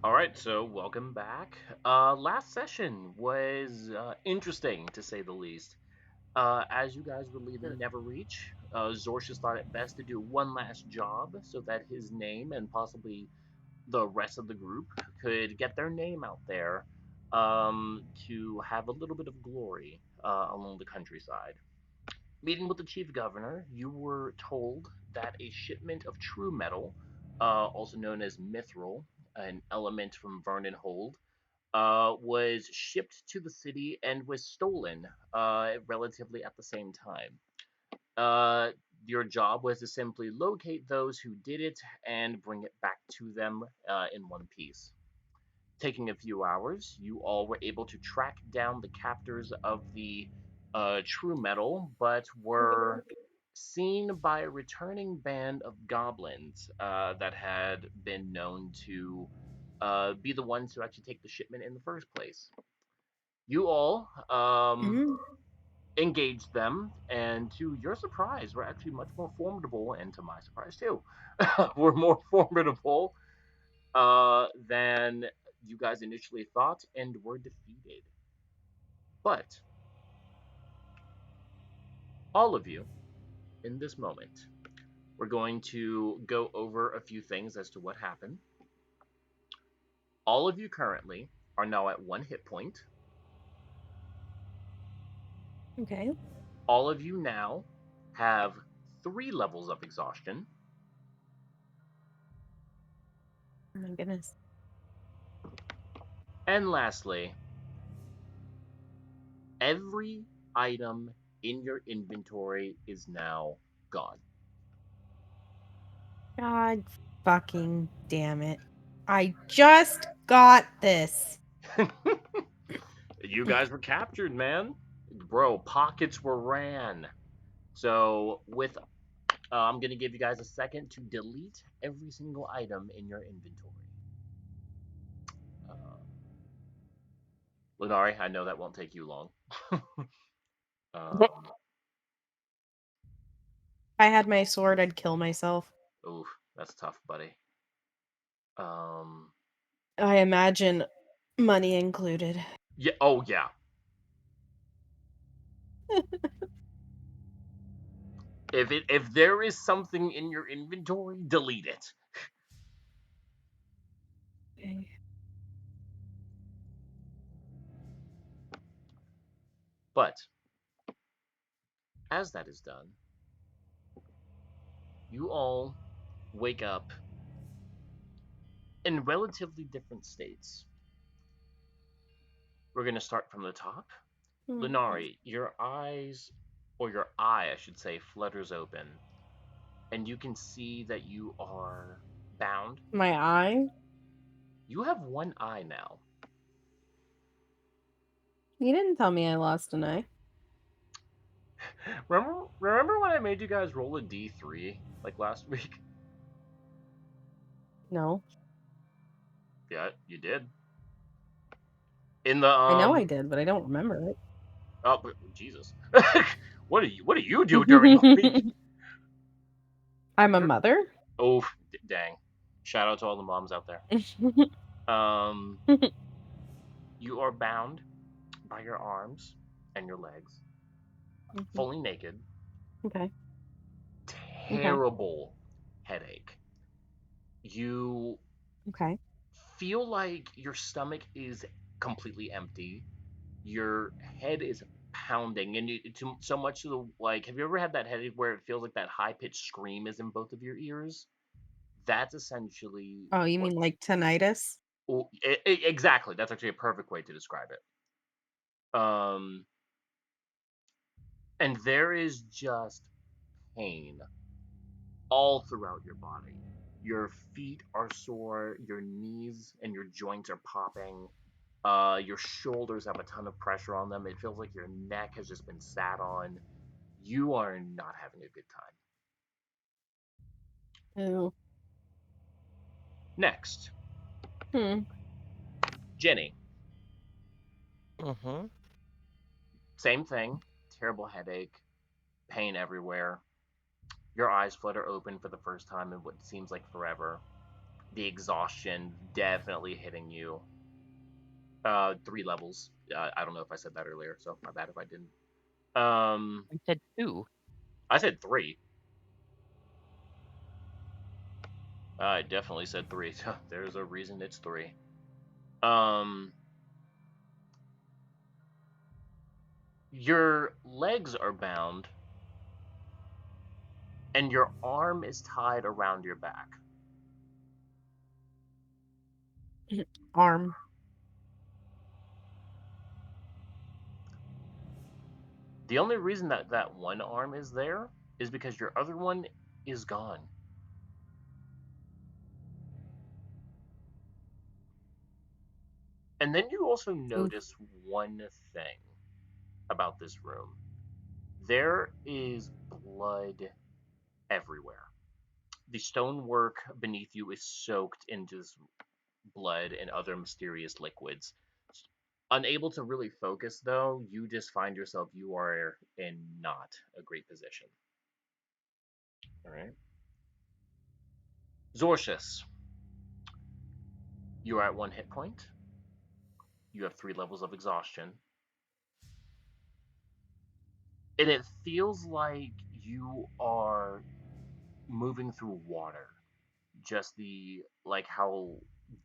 All right, so welcome back. Last session was interesting to say the least. As you guys were leaving Neverreach, Zorcius thought it best to do one last job so that his name and possibly the rest of the group could get their name out there to have a little bit of glory along the countryside. Meeting with the chief governor, you were told that a shipment of true metal, also known as mithril, an element from Vernon Hold, was shipped to the city and was stolen relatively at the same time. Uh, your job was to simply locate those who did it and bring it back to them in one piece. Taking a few hours, you all were able to track down the captors of the True Metal, but were seen by a returning band of goblins that had been known to be the ones who actually take the shipment in the first place. You all Mm. engaged them, and to your surprise, were actually much more formidable, and to my surprise too, were more formidable than you guys initially thought, and were defeated. But all of you, in this moment, we're going to go over a few things as to what happened. All of you currently are now at one hit point. Okay. All of you now have three levels of exhaustion. Oh my goodness. And lastly, every item in your inventory is now gone. God fucking damn it. I just got this. You guys were captured, man. Bro, pockets were ran. So, with I'm going to give you guys a second to delete every single item in your inventory. Uh, Lunari, I know that won't take you long. um, I had my sword, I'd kill myself. Oof, that's tough, buddy. Um, I imagine money included. yeah. Oh, yeah. If there is something in your inventory, delete it. Okay. But as that is done, you all wake up in relatively different states. We're gonna start from the top. Hmm. Lunari, your eyes, or your eye, I should say, flutters open, and you can see that you are bound. My eye? You have one eye now. You didn't tell me I lost an eye. Remember when I made you guys roll a D3 like last week? No. Yeah, you did. In the I know I did, but I don't remember oh Jesus. What do you do during the week? it. I'm a You're mother? oh dang. Shout out to all the moms out there. Um you are bound by your arms and your legs, Mhm. fully naked, Okay. Okay. terrible headache. You Okay. feel like your stomach is completely empty. Your head is pounding, and so much to the like. Have you ever had that headache where it feels like that high pitched scream is in both of your ears? That's essentially Oh, you what. mean like tinnitus? Oh, exactly. That's actually a perfect way to describe it. And there is just pain all throughout your body. Your feet are sore, your knees and your joints are popping. Your shoulders have a ton of pressure on them. It feels like your neck has just been sat on. You are not having a good time. Oh. Next, Hmm. Jenny. Mm-hmm. Same thing. Terrible headache, pain everywhere. Your eyes flutter open for the first time in what seems like forever. the exhaustion definitely hitting you. 3 levels. I don't know if I said that earlier, so my bad if I didn't. I said 2. I said 3. I definitely said 3. There's a reason it's 3. Um, your legs are bound, and your arm is tied around your back. Arm. The only reason that that one arm is there is because your other one is gone. And then you also Oof. notice one thing about this room. There is blood everywhere. The stonework beneath you is soaked into this blood and other mysterious liquids. Unable to really focus, though, you just find yourself you are in not a great position. All right. Zorcius, you are at 1 hit point. You have 3 levels of exhaustion. And it feels like you are moving through water. Just the, like, how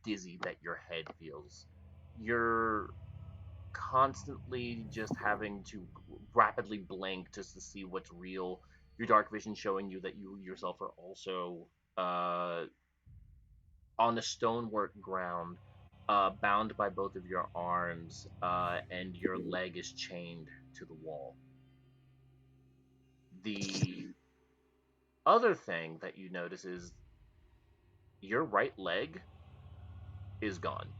dizzy that your head feels. You're constantly just having to rapidly blink just to see what's real. Your dark vision showing you that you yourself are also uh, on the stonework ground, bound by both of your arms, and your leg is chained to the wall. The other thing that you notice is your right leg is gone.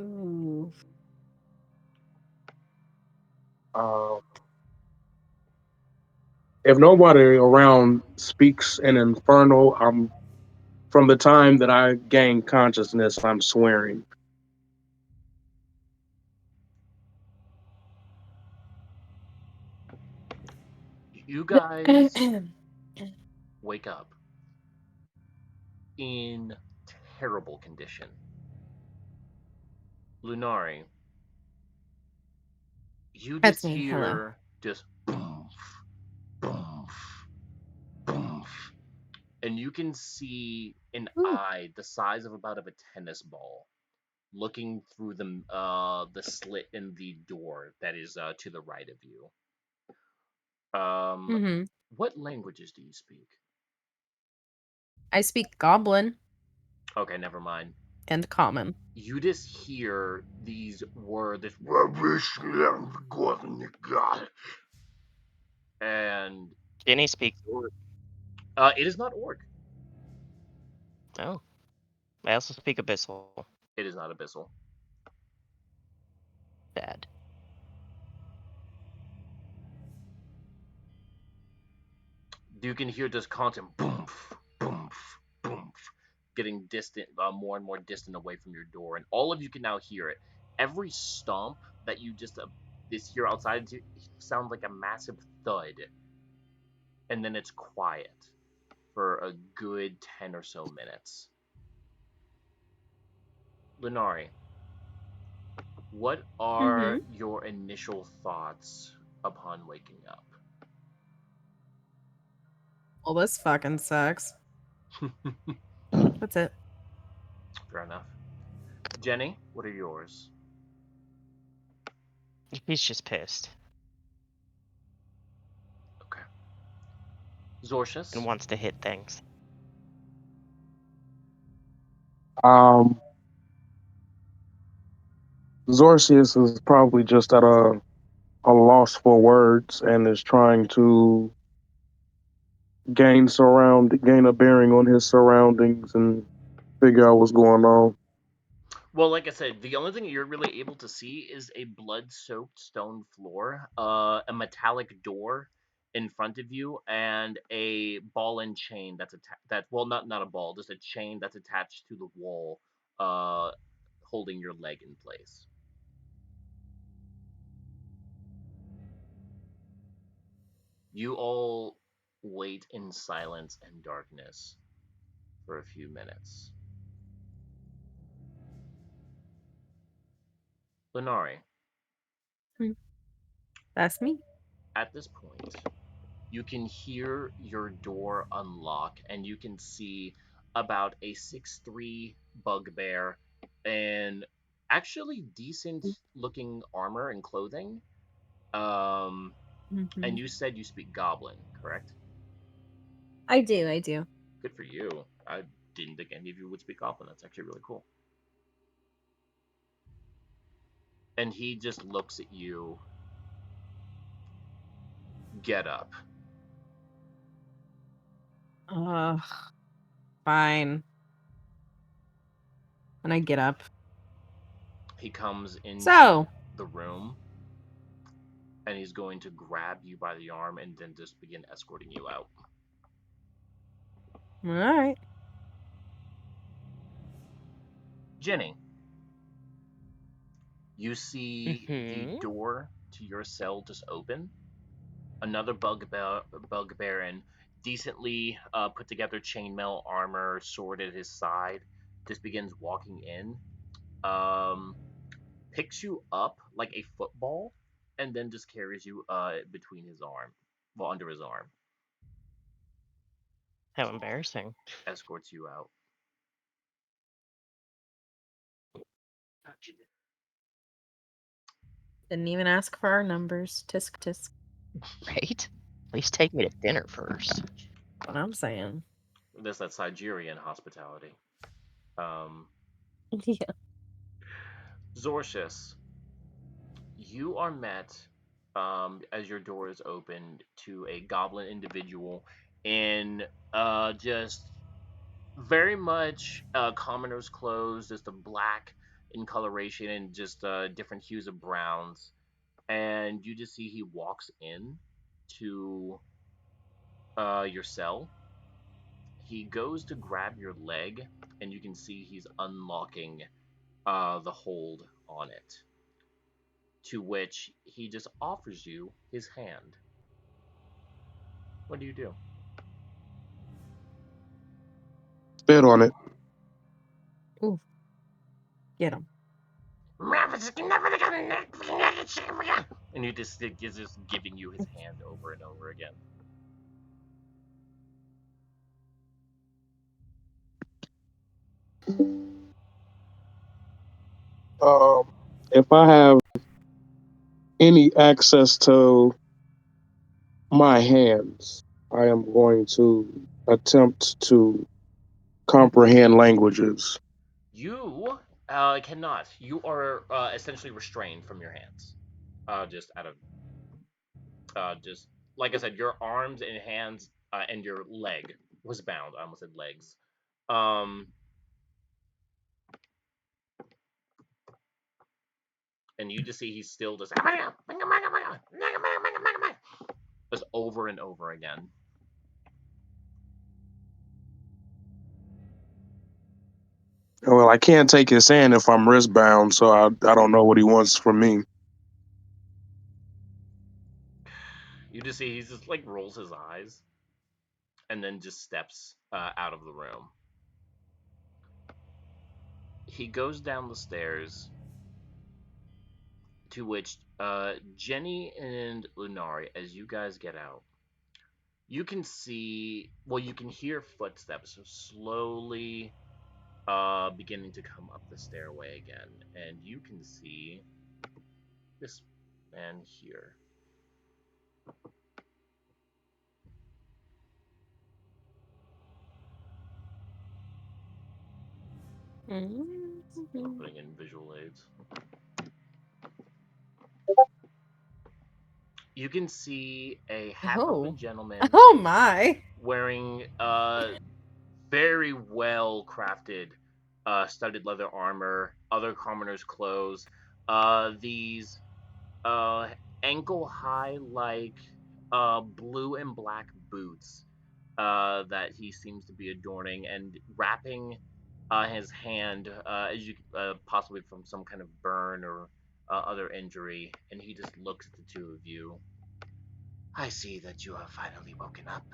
Ooh. Uh, if nobody around speaks in Infernal, I'm from the time that I gain consciousness, I'm swearing. You guys wake up in terrible condition. Lunari, you That's just me. Hello. hear just boom, boom, boom, and you can see an Ooh. eye the size of about of a tennis ball looking through the slit in the door that is to the right of you. Um, Mm-hmm. what languages do you speak? I speak Goblin Okay, never mind. and Common. You just hear these words, and Jenny speaks Orc. it is not orc. Oh. I also speak Abyssal. It is not abyssal. Bad. You can hear this constant boom, boom, boom, getting distant, more and more distant away from your door, and all of you can now hear it. Every stomp that you just this hear outside sounds like a massive thud, and then it's quiet for a good 10 or so minutes. Lunari, what Mm-hmm. are your initial thoughts upon waking up? Well, this fucking sucks. That's it. Fair enough. Jenny, what are yours? He's just pissed Okay. and Zorcius? wants to hit things. Um, Zorcius is probably just at a loss for words and is trying to gain a bearing on his surroundings and figure out what's going on. Well, like I said, the only thing you're really able to see is a blood-soaked stone floor, a metallic door in front of you, and a ball and chain that well, not a ball, just a chain that's attached to the wall, uh, holding your leg in place. You all wait in silence and darkness. for a few minutes. Lenari, That's me. at this point, you can hear your door unlock and you can see about a 6'3" bugbear and actually decent looking armor and clothing. Um, and Mhm. you said you speak Goblin, correct? I do. Good for you. I didn't think any of you would speak Goblin. That's actually really cool. And he just looks at you. Get up. Ugh. Fine. And I get up. He comes into So, the room and he's going to grab you by the arm and then just begin escorting you out. all right. Jenny, you see the Mm-hmm. door to your cell just open. Another bugbear in decently put together chainmail armor, sword at his side, just begins walking in. Um, Picks you up like a football, and then just carries you between his arm, well under his arm, How embarrassing. escorts you out. Didn't even ask for our numbers. Tisk tisk. Right? At least take me to dinner first. What I'm saying. That's that Sigerian hospitality. Um, Yeah. Zorcius, you are met as your door is opened to a goblin individual in just very much commoner's clothes, just a black in coloration and just different hues of browns. And you just see he walks in to your cell. He goes to grab your leg, and you can see he's unlocking the hold on it. To which he just offers you his hand. What do you do? Spit on it. Ooh. Get him. And he just is just giving you his hand over and over again. Um, if I have any access to my hands, I am going to attempt to comprehend languages. You cannot. You are essentially restrained from your hands. Just out of just like I said, your arms and hands and your leg was bound. I almost said legs. Um, and you just see he's still just over and over again. Well, I can't take his hand if I'm wrist bound, so I don't know what he wants from me. You just see he's just like rolls his eyes and then just steps out of the room. He goes down the stairs, to which Jenny and Lunari, as you guys get out, you can see, well, you can hear footsteps slowly beginning to come up the stairway again, and you can see this man here. I'm putting in visual aids. You can see a half Oh. open gentleman Oh my. wearing very well crafted studded leather armor, other commoners' clothes, these uh, ankle high like blue and black boots that he seems to be adorning and wrapping his hand as you possibly from some kind of burn or other injury, and he just looks at the two of you. I see that you have finally woken up.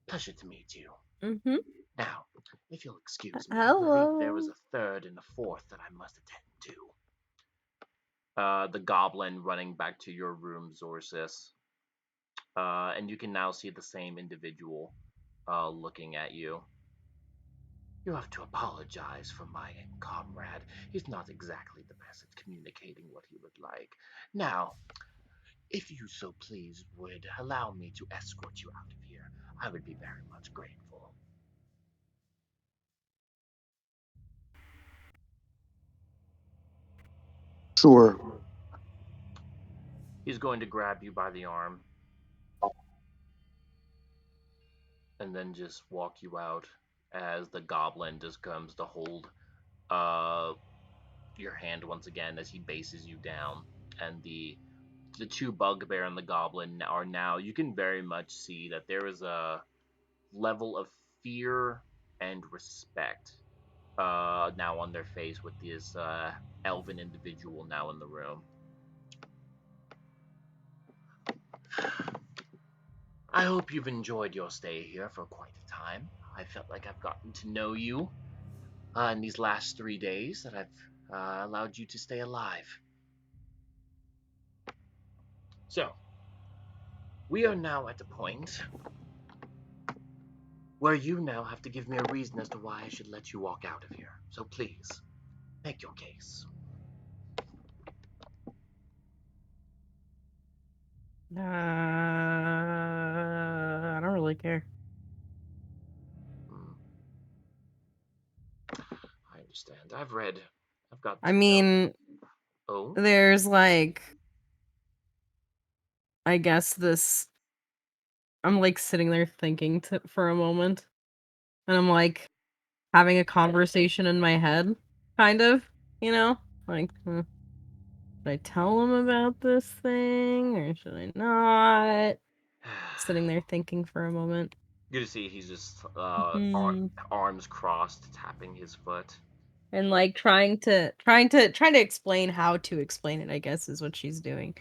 Pleasure to meet you. Mm-hmm. Now, if you'll excuse me, I believe there was Hello. a third and a fourth that I must attend to. The goblin running back to your room, Zorsis. And you can now see the same individual looking at you. You have to apologize for my comrade. He's not exactly the best at communicating what he would like. Now, if you so please would allow me to escort you out of here, I would be very much grateful. Sure. He's going to grab you by the arm and then just walk you out as the goblin just comes to hold uh, your hand once again as he bases you down. And the two bugbear and the goblin are now, you can very much see that there is a level of fear and respect now on their face with this elven individual now in the room. I hope you've enjoyed your stay here for quite a time. I felt like I've gotten to know you in these last 3 days that I've allowed you to stay alive. So, we are now at the point where you now have to give me a reason as to why I should let you walk out of here. So please, make your case. I don't really care. Hmm. I understand. I've got I to know. mean, Oh? there's like, I guess this. I'm like sitting there thinking for a moment, and I'm like having a conversation in my head, kind of, like, should I tell him about this thing or should I not? Sitting there thinking for a moment. Good to see he's just Hmm. arms crossed, tapping his foot. And like trying to explain how to explain it, I guess, is what she's doing.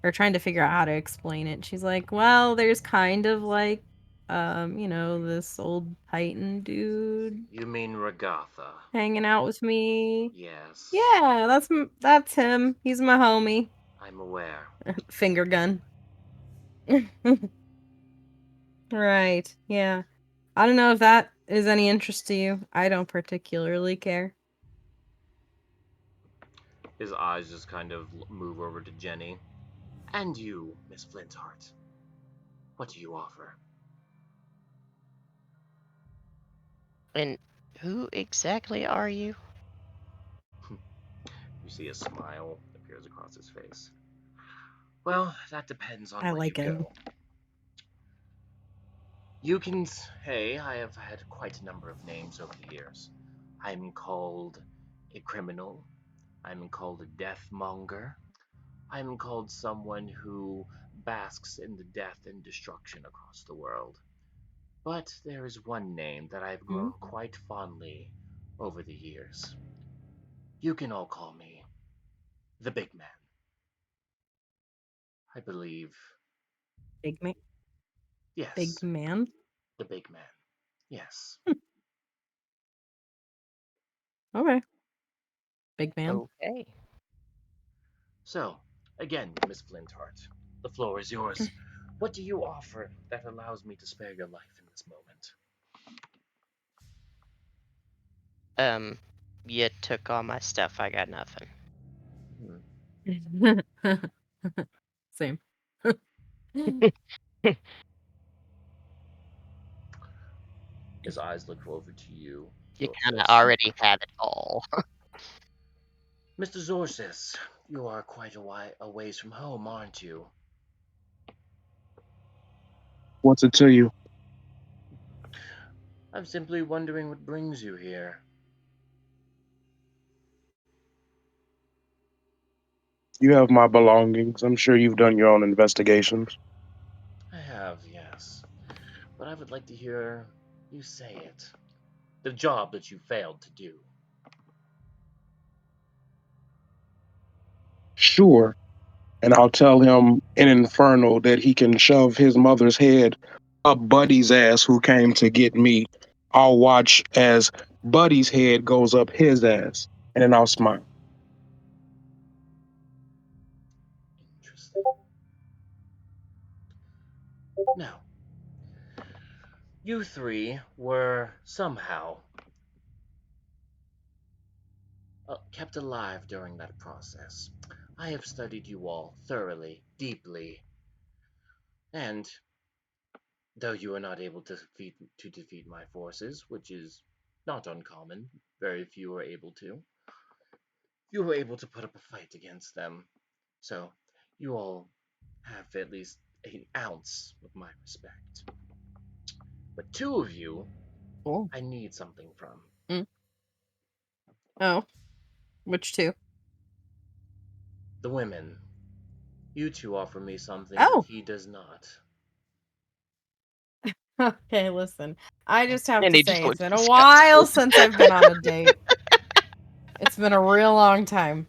Or trying to figure out how to explain it. She's like, well, there's kind of like this old Titan dude You mean Ragatha? hanging out with me. Yes. Yeah, that's him. He's my homie. I'm aware. Finger gun. Right. Yeah. I don't know if that is any interest to you. I don't particularly care. His eyes just kind of move over to Jenny. And you, Miss Flintheart. What do you offer? And who exactly are you? You see a smile appears across his face. Well, that depends on I where like you him. go. You can say I have had quite a number of names over the years. I'm called a criminal. I'm called a deathmonger. I'm called someone who basks in the death and destruction across the world. But there is one name that I've Hmm? grown quite fondly over the years. You can all call me the Big Man. I believe, Big man. Big yes, man. the Big Man. Yes. Okay. Big man. Okay. So, again, Miss Flintheart, the floor is yours. What do you offer that allows me to spare your life in this moment? You took all my stuff. I got nothing. Same. His eyes look over to you. You kind of Zorsis. already had it all. Mr. Zorsis, you are quite a ways from home, aren't you? What's it to you? I'm simply wondering what brings you here. You have my belongings. I'm sure you've done your own investigations. I have, yes. But I would like to hear you say it. The job that you failed to do. Sure. And I'll tell him in Infernal that he can shove his mother's head up Buddy's ass who came to get me I'll watch as Buddy's head goes up his ass, and then I'll smile. Interesting. Now, you three were somehow kept alive during that process. I have studied you all thoroughly, deeply, and though you were not able to defeat my forces, which is not uncommon, very few are able to, you were able to put up a fight against them. So, you all have at least an ounce of my respect. But two of you, Cool. I need something from. Oh. Which two? The women. You two offer me something Oh. that he does not. Okay, listen. I just have And to he just say, it's looked been a while disgusted. since I've been on a date. It's been a real long time.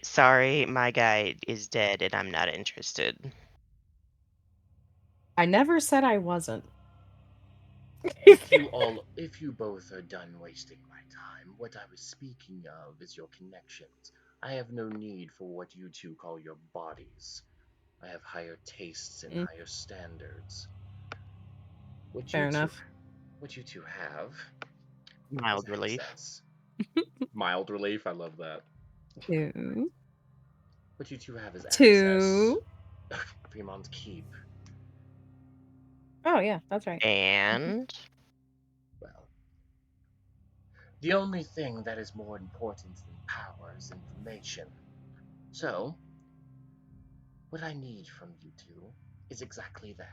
Sorry, my guy is dead and I'm not interested. I never said I wasn't. If you both are done wasting my time, what I was speaking of is your connections. I have no need for what you two call your bodies. I have higher tastes and higher standards. What Fair you two, enough. what you two have Mild is relief. access. Mild relief, I love that. Two. What you two have is access. Two. Fremont Keep. Oh, yeah, that's right. And Well, the only thing that is more important than power is information. So, what I need from you two is exactly that.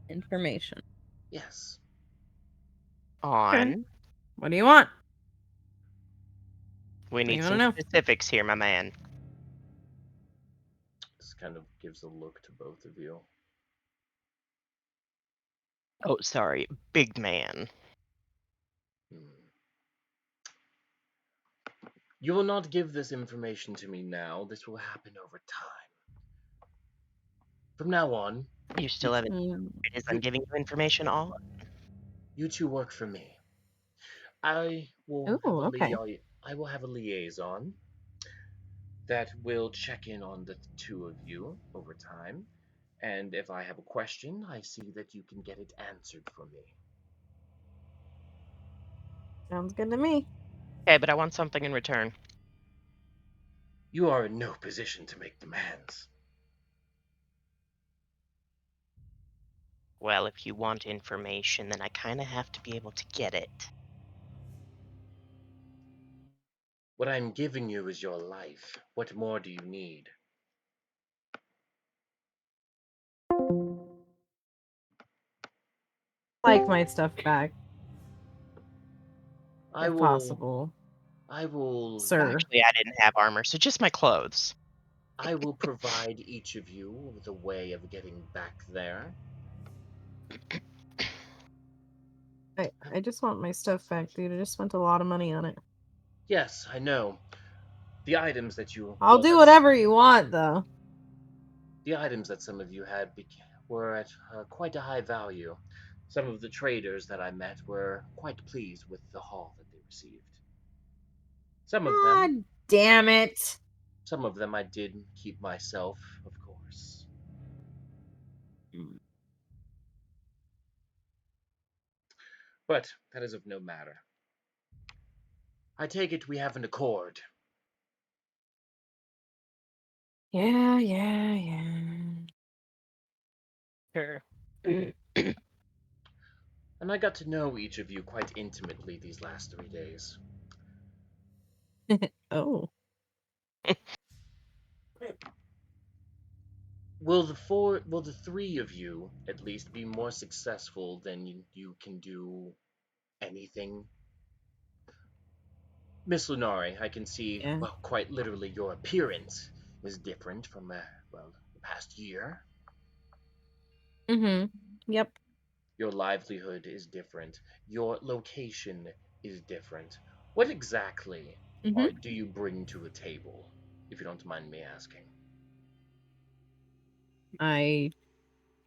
Information. Yes. on. What do you want? We do you need wanna some know? specifics here, my man. This kind of gives a look to both of you. Oh, sorry, big man. You will not give this information to me now. This will happen over time. From now on, You still haven't. Mm, It is I'm giving you information all. you two work for me. I will Ooh, okay. I will have a liaison that will check in on the two of you over time. And if I have a question, I see that you can get it answered for me. Sounds good to me. Okay, but I want something in return. You are in no position to make demands. Well, if you want information, then I kind of have to be able to get it. What I'm giving you is your life. What more do you need? Like my stuff back, I if will. possible, I will. sir. Actually, I didn't have armor, so just my clothes. I will provide each of you with a way of getting back there. I just want my stuff back, dude. I just spent a lot of money on it. Yes, I know. The items that you. I'll well, do that's- whatever you want, though. The items that some of you had were at quite a high value. Some of the traders that I met were quite pleased with the haul that they received. Some of God them, damn it. some of them I did keep myself, of course. But that is of no matter. I take it we have an accord. Yeah. Sure. And I got to know each of you quite intimately these last 3 days. Oh. Will the three of you at least be more successful than you can do anything? Miss Lunari, I can see, Yeah. well, quite literally, your appearance is different from, the past year. Mm-hmm. Yep. Your livelihood is different. Your location is different. What exactly Mm-hmm. do you bring to the table, if you don't mind me asking? I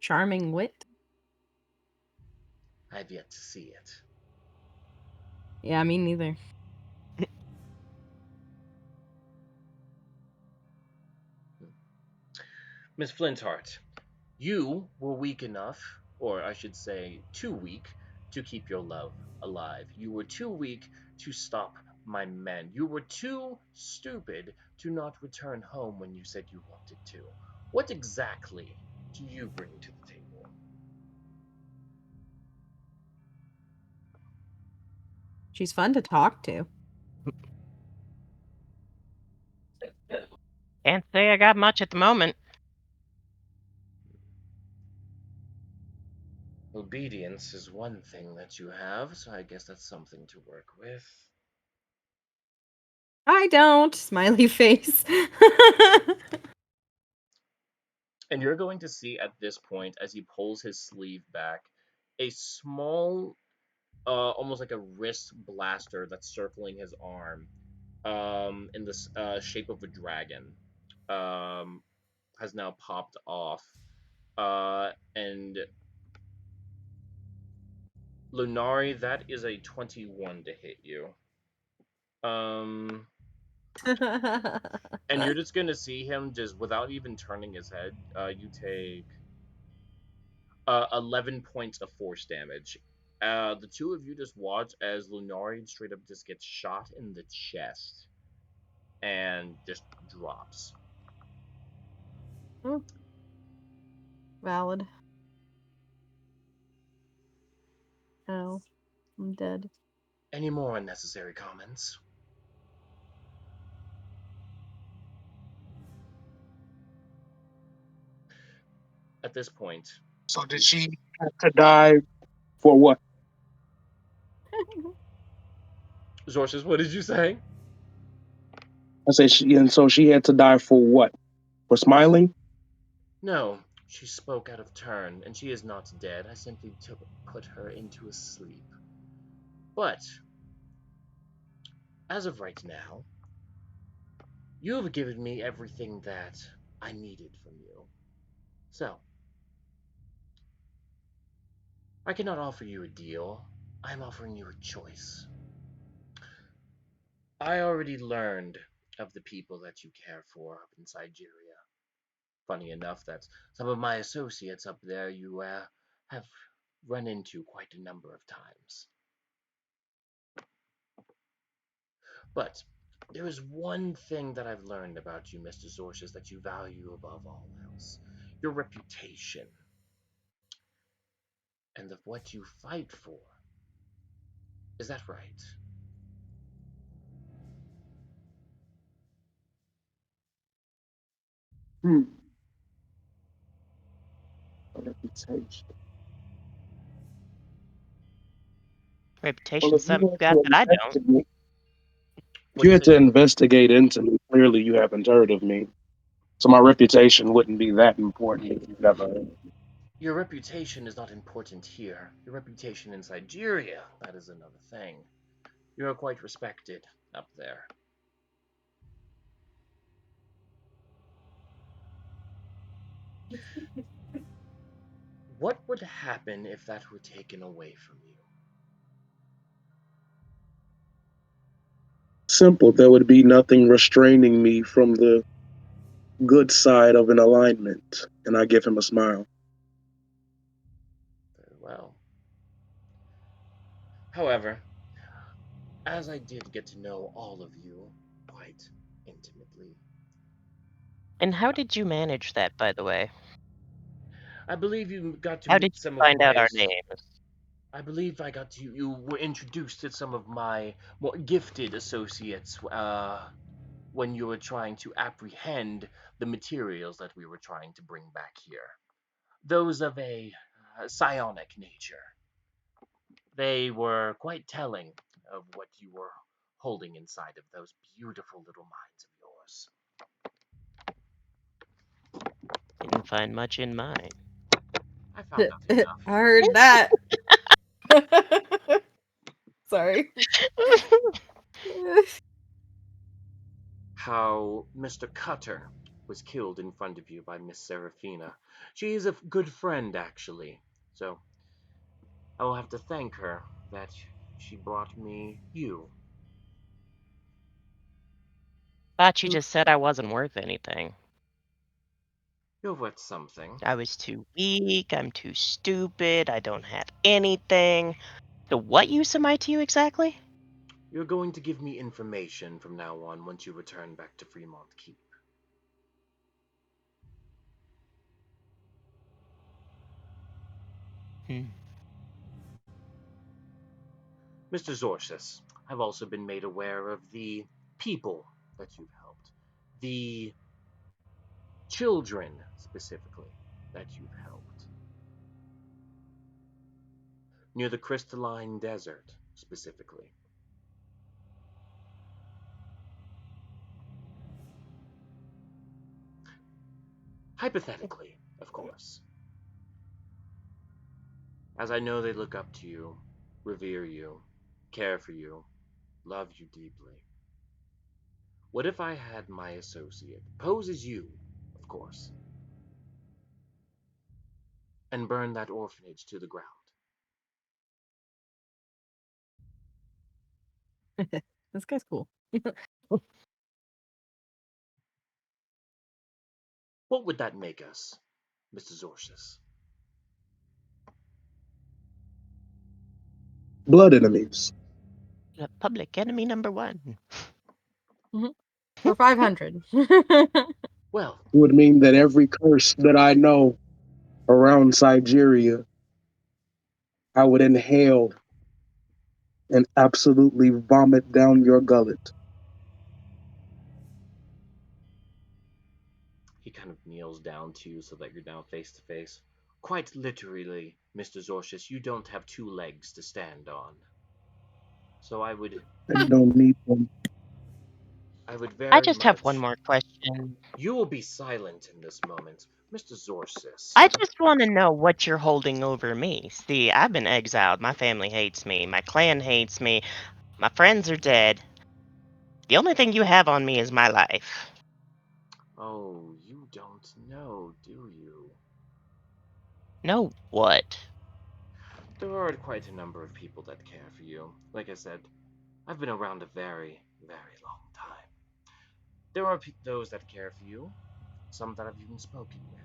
charming wit. I've yet to see it. Yeah, me neither. Miss Flintheart, you were weak enough, or I should say, too weak, to keep your love alive. You were too weak to stop my men. You were too stupid to not return home when you said you wanted to. What exactly do you bring to the table? She's fun to talk to. Can't say I got much at the moment. Obedience is one thing that you have, so I guess that's something to work with. I don't. Smiley face. And you're going to see at this point, as he pulls his sleeve back, a small, almost like a wrist blaster that's circling his arm, in the shape of a dragon, um, has now popped off. And Lunari, that is a 21 to hit you. And you're just gonna see him just without even turning his head. You take 11 points of force damage. The two of you just watch as Lunari straight up just gets shot in the chest and just drops. Valid. Oh, I'm dead. Any more unnecessary comments? At this point, So did she have to die for what? Zorsis, what did you say? I said so she had to die for what? For smiling? No, she spoke out of turn, and she is not dead. I simply put her into a sleep. But, as of right now, you have given me everything that I needed from you. So, I cannot offer you a deal. I'm offering you a choice. I already learned of the people that you care for up in Sigeria. Funny enough, that some of my associates up there you have run into quite a number of times. But there is one thing that I've learned about you, Mr. Zorcius, that you value above all else. Your reputation. And of what you fight for. Is that right? Reputation. Well, Reputation, if you something you had got to that I don't. investigate, if What'd you you had say? to investigate into me, clearly you haven't heard of me. So my reputation wouldn't be that important if you've never heard. Your reputation is not important here. Your reputation in Sigeria, that is another thing. You are quite respected up there. What would happen if that were taken away from you? Simple. There would be nothing restraining me from the good side of an alignment. And I give him a smile. Very well. However, as I did get to know all of you quite intimately, And how did you manage that, by the way? I believe you got to How meet did you some of find out my. our names? I believe I got to. You were introduced to some of my more gifted associates when you were trying to apprehend the materials that we were trying to bring back here. Those of a psionic nature. They were quite telling of what you were holding inside of those beautiful little minds of yours. Didn't find much in mine. I found out I enough. heard that. Sorry. How Mr. Cutter was killed in front of you by Miss Seraphina. She is a good friend, actually. So I will have to thank her that she brought me you. Thought you just said I wasn't worth anything. You're worth something. I was too weak, I'm too stupid, I don't have anything. So what use am I to you exactly? You're going to give me information from now on once you return back to Fremont Keep. Mr. Zorsis, I've also been made aware of the people that you've helped. The children, specifically, that you've helped. Near the crystalline desert, specifically. Hypothetically, of course. As I know they look up to you, revere you, care for you, love you deeply. What if I had my associate pose as you, of course, and burn that orphanage to the ground? This guy's cool. What would that make us, Mr. Zorsis? Blood enemies. Public enemy number 1. For 500. Well, It would mean that every curse that I know around Sigeria, I would inhale and absolutely vomit down your gullet. he kind of kneels down to you so that you're down face to face. Quite literally, Mr. Zorsis, you don't have 2 legs to stand on. So I would don't need them. very I just have one much. more question. You will be silent in this moment, Mr. Zorsis. I just want to know what you're holding over me. See, I've been exiled. My family hates me. My clan hates me. My friends are dead. The only thing you have on me is my life. Oh, you don't know, do you? No what? There are quite a number of people that care for you. Like I said, I've been around a very, very long time. There are those that care for you, some that I've even spoken with,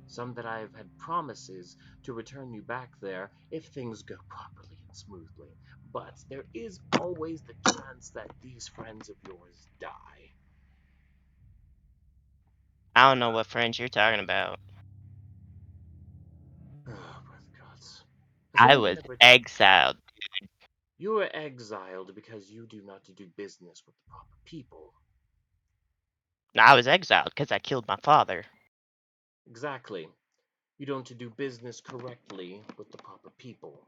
some that I've had promises to return you back there if things go properly and smoothly. But there is always the chance that these friends of yours die. I don't know what friends you're talking about. Oh, breath gods. Has I anyone was ever... exiled. You were exiled because you do not do business with the proper people. I was exiled because I killed my father. Exactly. You don't do business correctly with the proper people.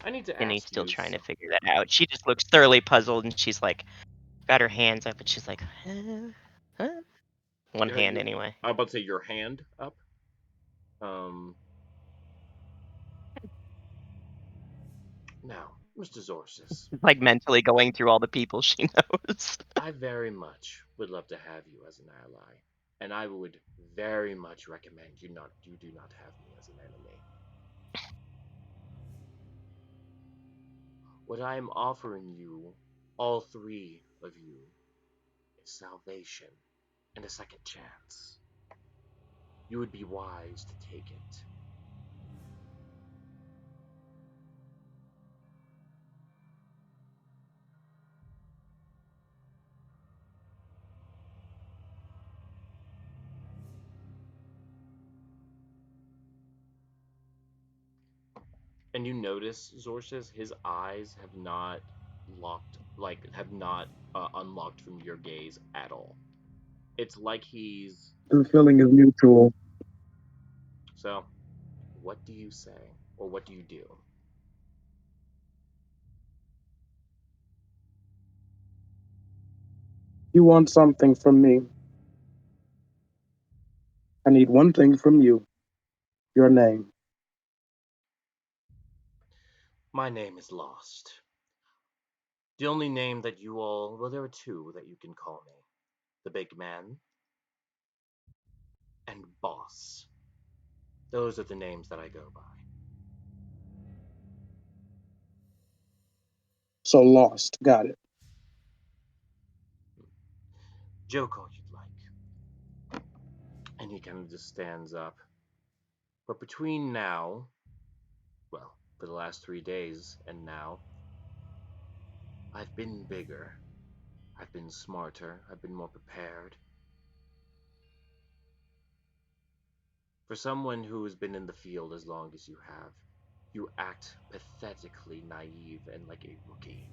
I need to And he's ask still you. trying to figure that out. She just looks thoroughly puzzled and she's like, got her hands up and she's like, huh? One hand anyway. I'm about to say your hand up. Now, Mr. Zorsis, Like mentally going through all the people she knows. I very much would love to have you as an ally, and I would very much recommend you do not have me as an enemy. What I am offering you, all 3 of you, is salvation and a second chance. You would be wise to take it. And you notice, Zorsis, his eyes have not unlocked from your gaze at all. It's like he's... The feeling is mutual. So, what do you say? Or what do you do? You want something from me. I need one thing from you. Your name. My name is Lost. The only name that you all, well, there are two that you can call me: the Big Man and Boss. Those are the names that I go by. So lost. Got it. Joe call you'd like. And he kind of just stands up. But between now, well, for the last 3 days and now, I've been bigger. I've been smarter. I've been more prepared. For someone who has been in the field as long as you have, you act pathetically naive and like a rookie.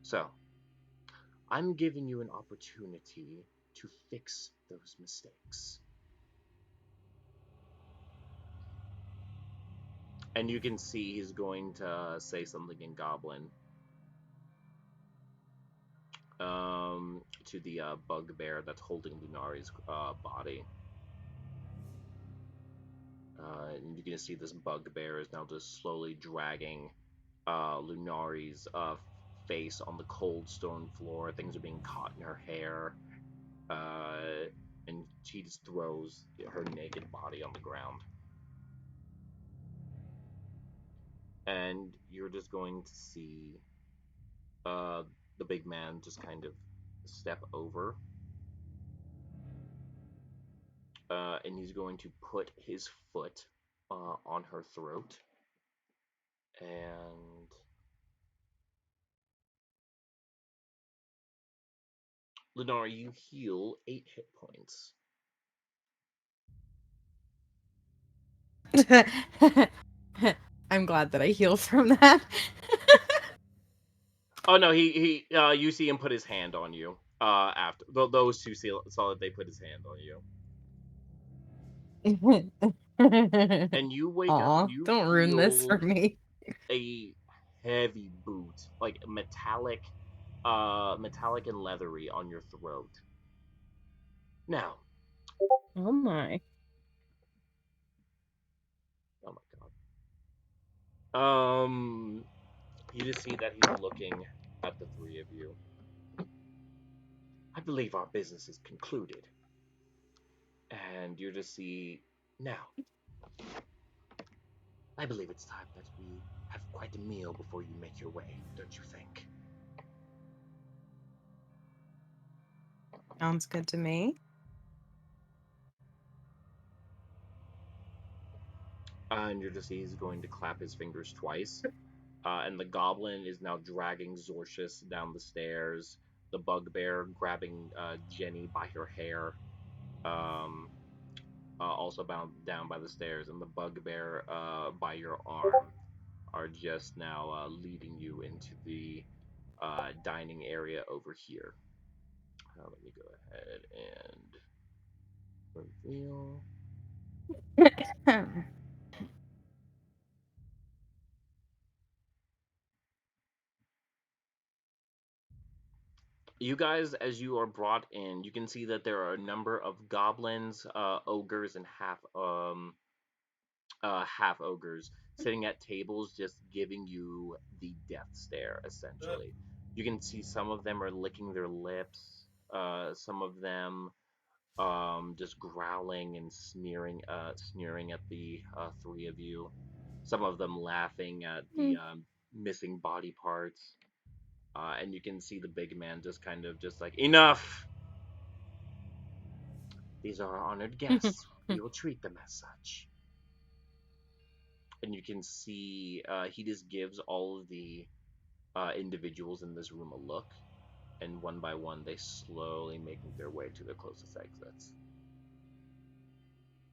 So, I'm giving you an opportunity to fix those mistakes. And you can see he's going to say something in Goblin to the bugbear that's holding Lunari's body. And you can see this bugbear is now just slowly dragging Lunari's face on the cold stone floor. Things are being caught in her hair. And she just throws her naked body on the ground. And you're just going to see the big man just kind of step over. And he's going to put his foot on her throat. And Lenore, you heal 8 hit points. I'm glad that I healed from that. Oh no, you see him put his hand on you. After those two saw that they put his hand on you, and you wake up and Aw, you don't ruin this for feel me. a heavy boot, like metallic and leathery on your throat. Now, Oh my. oh my god. You just see that he's looking at the three of you. I believe our business is concluded. And you just see now. I believe it's time that we have quite a meal before you make your way, don't you think? Sounds good to me. And you just see he's going to clap his fingers twice. And the goblin is now dragging Zorcius down the stairs. The bugbear grabbing Jenny by her hair, also bound down by the stairs, and the bugbear by your arm are just now leading you into the dining area over here. Let me go ahead and reveal. You guys, as you are brought in, you can see that there are a number of goblins, ogres, and half ogres sitting at tables, just giving you the death stare. Essentially, you can see some of them are licking their lips. Some of them just growling and sneering at the three of you. Some of them laughing at the missing body parts. And you can see the big man just kind of just like, enough! These are our honored guests. We will treat them as such. And you can see he just gives all of the individuals in this room a look, and one by one they slowly making their way to their closest exits.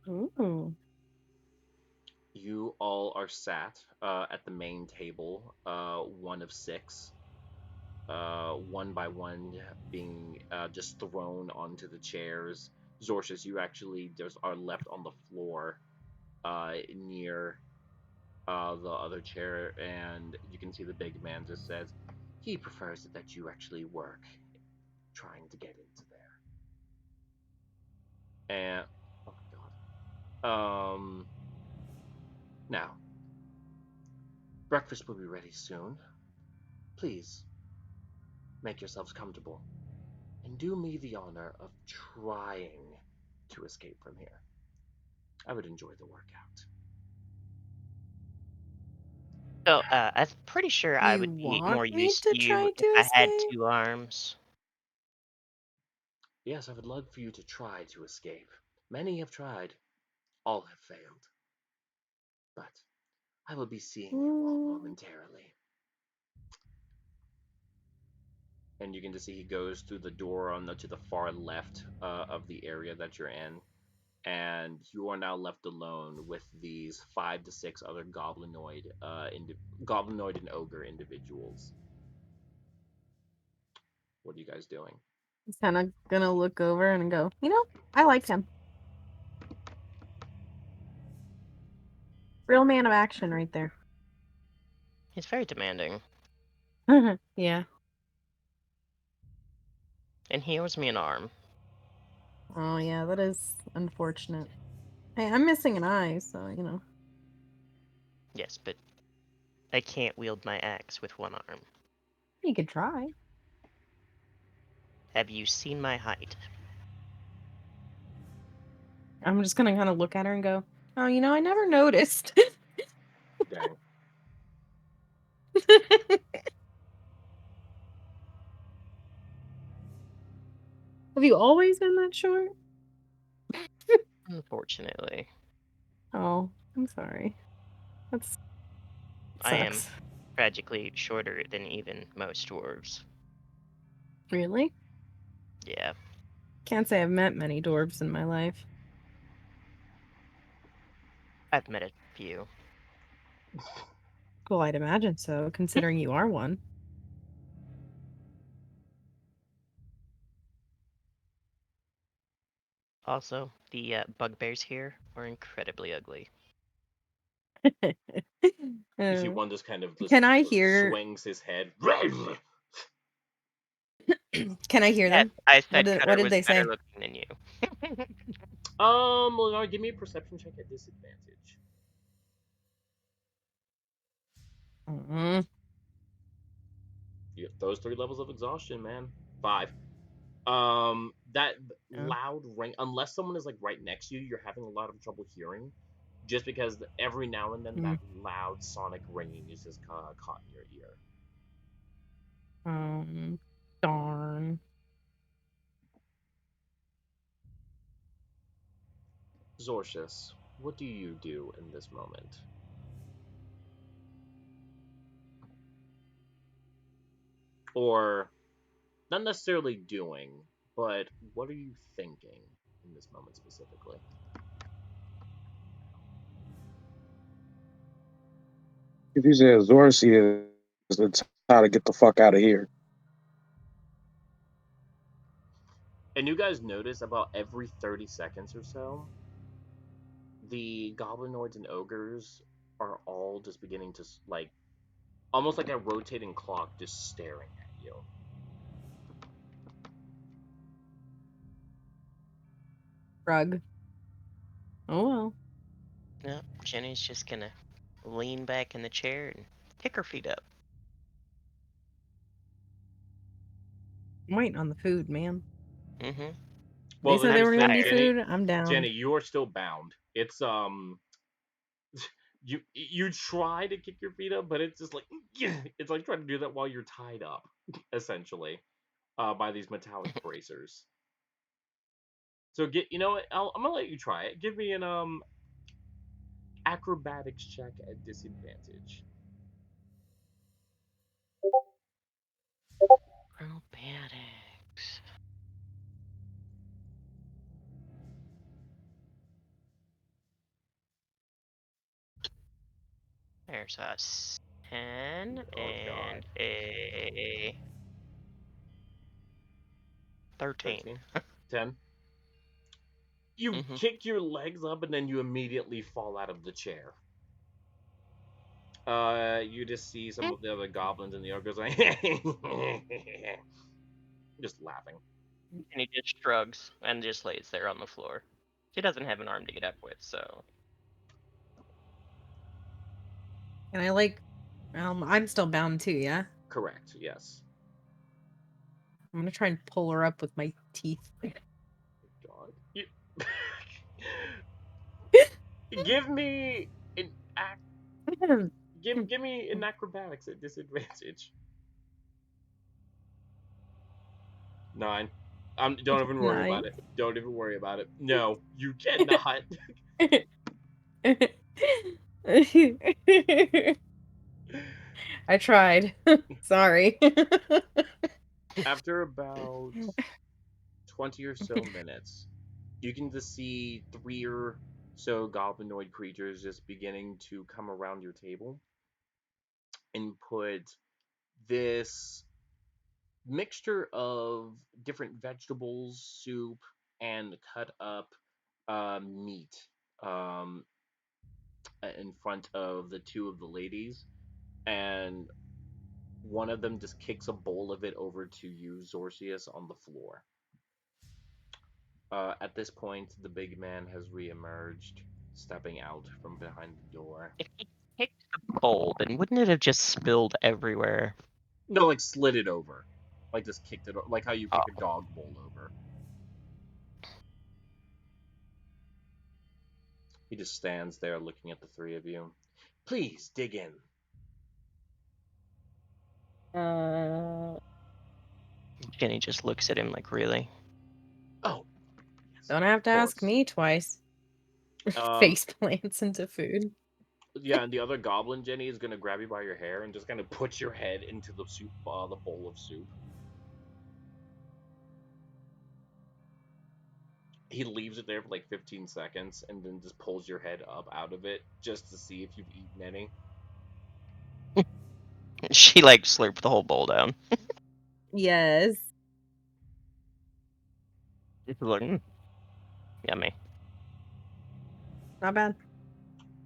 Ooh. You all are sat at the main table, one of 6, one by one being just thrown onto the chairs. Zorcius, you actually just are left on the floor near the other chair, and you can see the big man just says he prefers it that you actually work trying to get into there. And oh my god. Now, breakfast will be ready soon. Please, make yourselves comfortable, and do me the honor of trying to escape from here. I would enjoy the workout. So, I'm pretty sure I You would be more want me used to to you try if to I had escape? 2 arms. Yes, I would love for you to try to escape. Many have tried, all have failed. But I will be seeing you all momentarily. And you can just see he goes through the door to the far left of the area that you're in, and you are now left alone with these 5 to 6 other goblinoid and ogre individuals. What are you guys doing? He's kind of gonna look over and go, I like him. Real man of action right there. He's very demanding, Yeah. and he owes me an arm. Oh, yeah, that is unfortunate. Hey, I'm missing an eye, so. Yes, but I can't wield my axe with 1 arm. You could try. Have you seen my height? I'm just gonna kind of look at her and go, oh, I never noticed. Dang. Have you always been that short? Unfortunately. Oh, I'm sorry. That's I am sucks. tragically shorter than even most dwarves. Really? Yeah. Can't say I've met many dwarves in my life. I've met a few. Well, I'd imagine so, considering you are one. Also, the bugbears here are incredibly ugly. You see Uh, one just kind of just can I hear? swings his head. Can I hear Yes, them? I What said did Cutter What did was they better say? looking than you. Well, no, give me a perception check at disadvantage. Mm. You get those 3 levels of exhaustion, man. 5. That Oh. loud ring, unless someone is like right next to you, you're having a lot of trouble hearing, just because every now and then that loud sonic ringing is just caught in your ear. Darn. Zorcius, what do you do in this moment? Or not necessarily doing, but what are you thinking in this moment specifically? If you say Zorcia, it's how to get the fuck out of here. And you guys notice about every 30 seconds or so, the goblinoids and ogres are all just beginning to, like, almost like a rotating clock, just staring at you. Rug. Oh well. No, Jenny's just gonna lean back in the chair and kick her feet up. I'm waiting on the food, man. Mm-hmm. They Well, said let they me were just gonna say, be Jenny, food. I'm down. Jenny, you are still bound. It's you try to kick your feet up, but it's just like it's like trying to do that while you're tied up, essentially, by these metallic bracers. So you know what? I'm gonna let you try it. Give me an acrobatics check at disadvantage. Acrobatics. There's a 10 Oh God, and a 13. 13, 10. You Mm-hmm. kick your legs up and then you immediately fall out of the chair. You just see some of the other goblins and the ogres like just laughing. And he just shrugs and just lays there on the floor. He doesn't have an arm to get up with, so. And I like, I'm still bound too, yeah? Correct, yes. I'm gonna try and pull her up with my teeth. God. Give me an give me an acrobatics at disadvantage. 9. Don't even worry about 9. it. Don't even worry about it. No, you cannot. I tried. Sorry. After about 20 or so minutes, you can just see 3 or so goblinoid creatures just beginning to come around your table and put this mixture of different vegetables, soup, and cut up meat um, in front of the two of the ladies. And one of them just kicks a bowl of it over to you, Zorcius, on the floor. At this point, the big man has reemerged, stepping out from behind the door. If he kicked the bowl, then wouldn't it have just spilled everywhere? No, like slid it over. Like just kicked it, like how you Oh. kick a dog bowl over. He just stands there looking at the three of you. Please dig in. Jenny just looks at him like, really? Oh, yes, Don't have to of ask course. me twice. Face plants into food. Yeah, and the other goblin, Jenny, is gonna grab you by your hair and just kind of put your head into the soup, the bowl of soup. He leaves it there for like 15 seconds and then just pulls your head up out of it just to see if you've eaten any. She like slurped the whole bowl down. Yes. It's like, yummy. Not bad.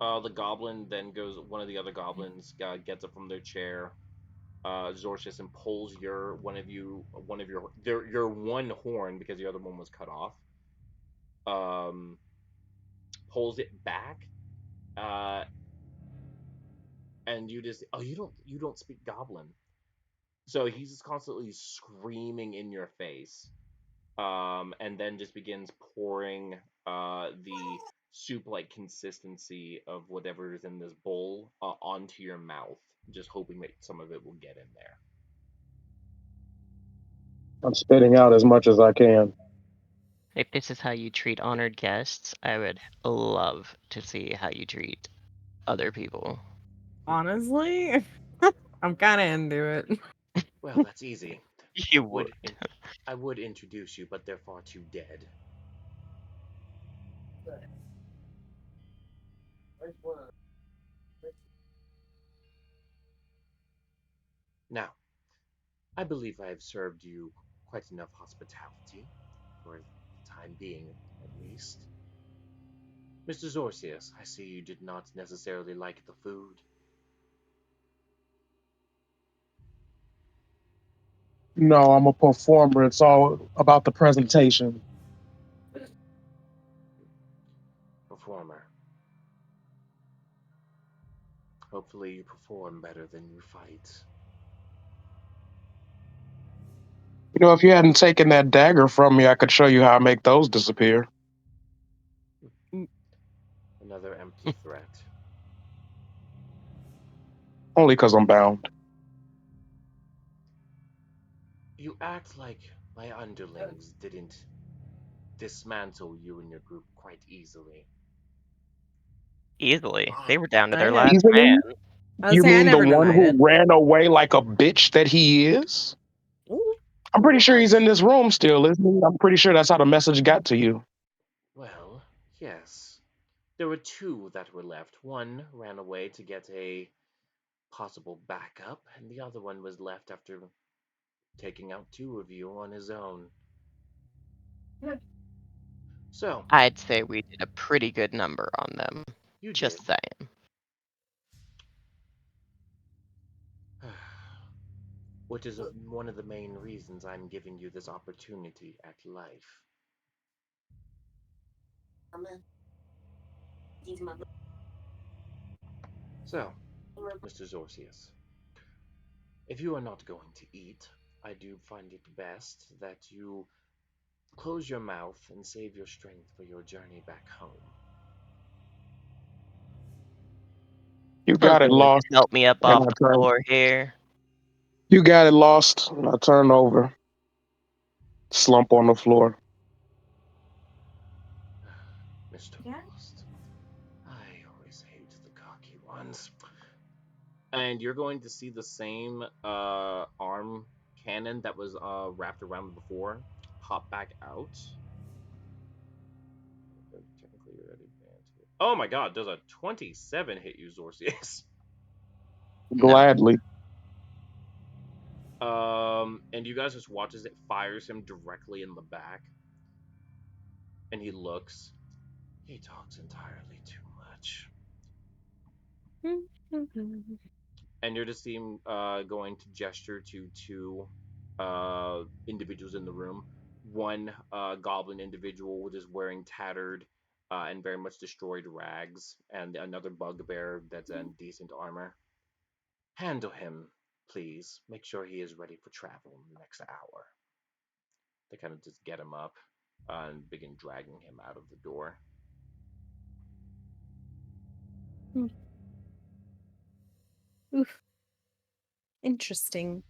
The goblin then goes. One of the other goblins gets up from their chair, Zorcius, and pulls your your one horn because the other one was cut off. Um, pulls it back, uh, and you don't speak goblin, so he's just constantly screaming in your face, and then just begins pouring the soup-like consistency of whatever is in this bowl onto your mouth, just hoping that some of it will get in there. I'm spitting out as much as I can. If this is how you treat honored guests, I would love to see how you treat other people. Honestly, I'm kind of into it. Well, that's easy. You would. I would introduce you, but they're far too dead. Now, I believe I have served you quite enough hospitality, for the time being, at least. Mr. Zorcius, I see you did not necessarily like the food. No, I'm a performer. It's all about the presentation. Performer. Hopefully you perform better than you fight. You know, if you hadn't taken that dagger from me, I could show you how I make those disappear. Another empty threat. Only because I'm bound. You act like my underlings didn't dismantle you and your group quite easily. Easily. They were down to their I last never. man. Easily? I was You saying I mean the never one denied who it. ran away like a bitch that he is? Ooh. I'm pretty sure he's in this room still, isn't he? I'm pretty sure that's how the message got to you. Well, yes. There were two that were left. One ran away to get a possible backup, and the other one was left after taking out two of you on his own. So, I'd say we did a pretty good number on them. you Just did. saying. Which is one of the main reasons I'm giving you this opportunity at life. So, Mr. Zorsius, if you are not going to eat, I do find it best that you close your mouth and save your strength for your journey back home. You got it, Please lost. help me up And off I the turn. floor here. You got it, lost. And I turn over, slump on the floor. Mr. Yeah. Lost, I always hate the cocky ones. And you're going to see the same arm cannon that was wrapped around before pop back out. Technically, you're at advantage. Oh my god, does a 27 hit you, Zorsius? No. Gladly. And you guys just watch as it fires him directly in the back. And he looks. He talks entirely too much. And you're to see him going to gesture to two individuals in the room. One goblin individual just wearing tattered and very much destroyed rags, and another bugbear that's in decent armor. Handle him, please. Make sure he is ready for travel in the next hour. They kind of just get him up and begin dragging him out of the door. Oof. Interesting.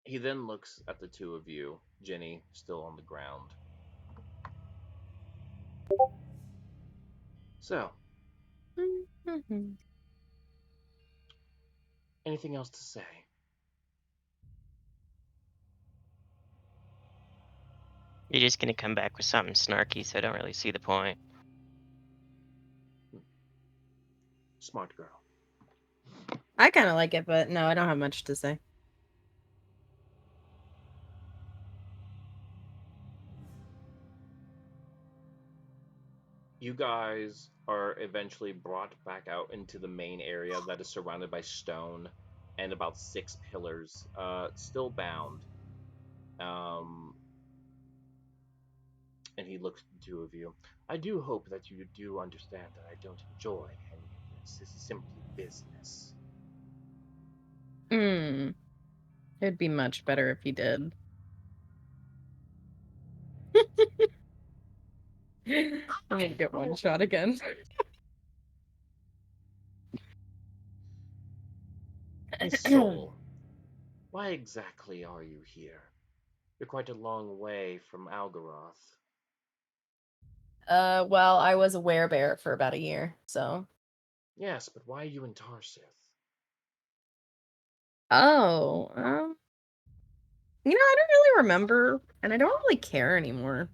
He then looks at the two of you, Jenny still on the ground. So, anything else to say? You're just gonna come back with something snarky, so I don't really see the point. Smart girl. I kind of like it, but no, I don't have much to say. You guys are eventually brought back out into the main area that is surrounded by stone and about 6 pillars, still bound. Um, and he looks at the two of you. I do hope that you do understand that I don't enjoy any of this. This is simply business. It'd be much better if you did. I'm gonna get one shot again. Miss Soul, why exactly are you here? You're quite a long way from Algaroth. Well, I was a werebear for about a year, so. Yes, but why are you in Tarsith? Oh, I don't really remember, and I don't really care anymore.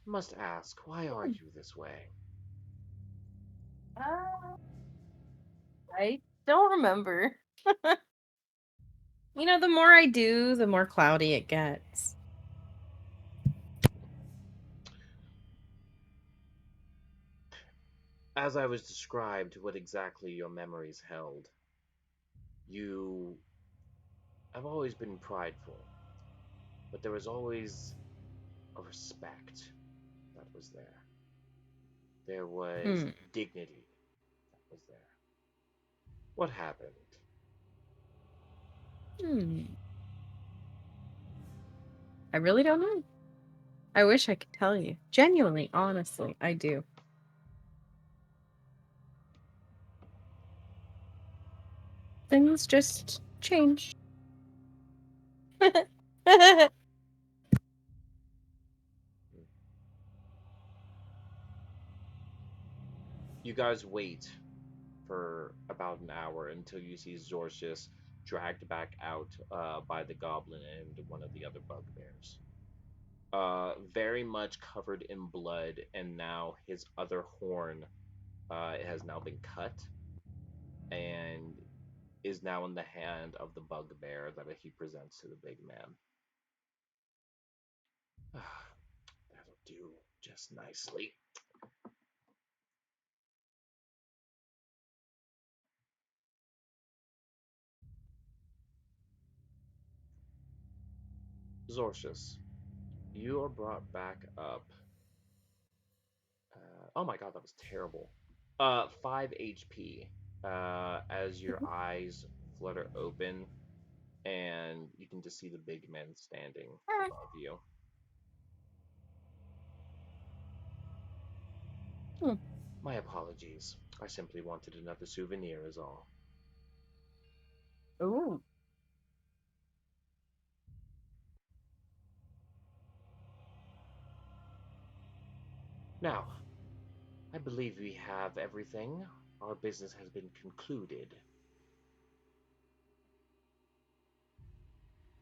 Must ask, why are you this way? I don't remember. The more I do, the more cloudy it gets. As I was described what exactly your memories held, you have always been prideful, but there was always a respect that was there. There was dignity that was there. What happened? I really don't know. I wish I could tell you. Genuinely, honestly, I do. Things just change. You guys wait for about an hour until you see Zorcius dragged back out by the goblin and one of the other bugbears. Very much covered in blood, and now his other horn has now been cut and is now in the hand of the bugbear that he presents to the big man. That'll do just nicely. Zorcius, you are brought back up. Oh my god, that was terrible. 5 HP as your eyes flutter open, and you can just see the big men standing above you. Hmm. My apologies. I simply wanted another souvenir, is all. Ooh. Now, I believe we have everything. Our business has been concluded.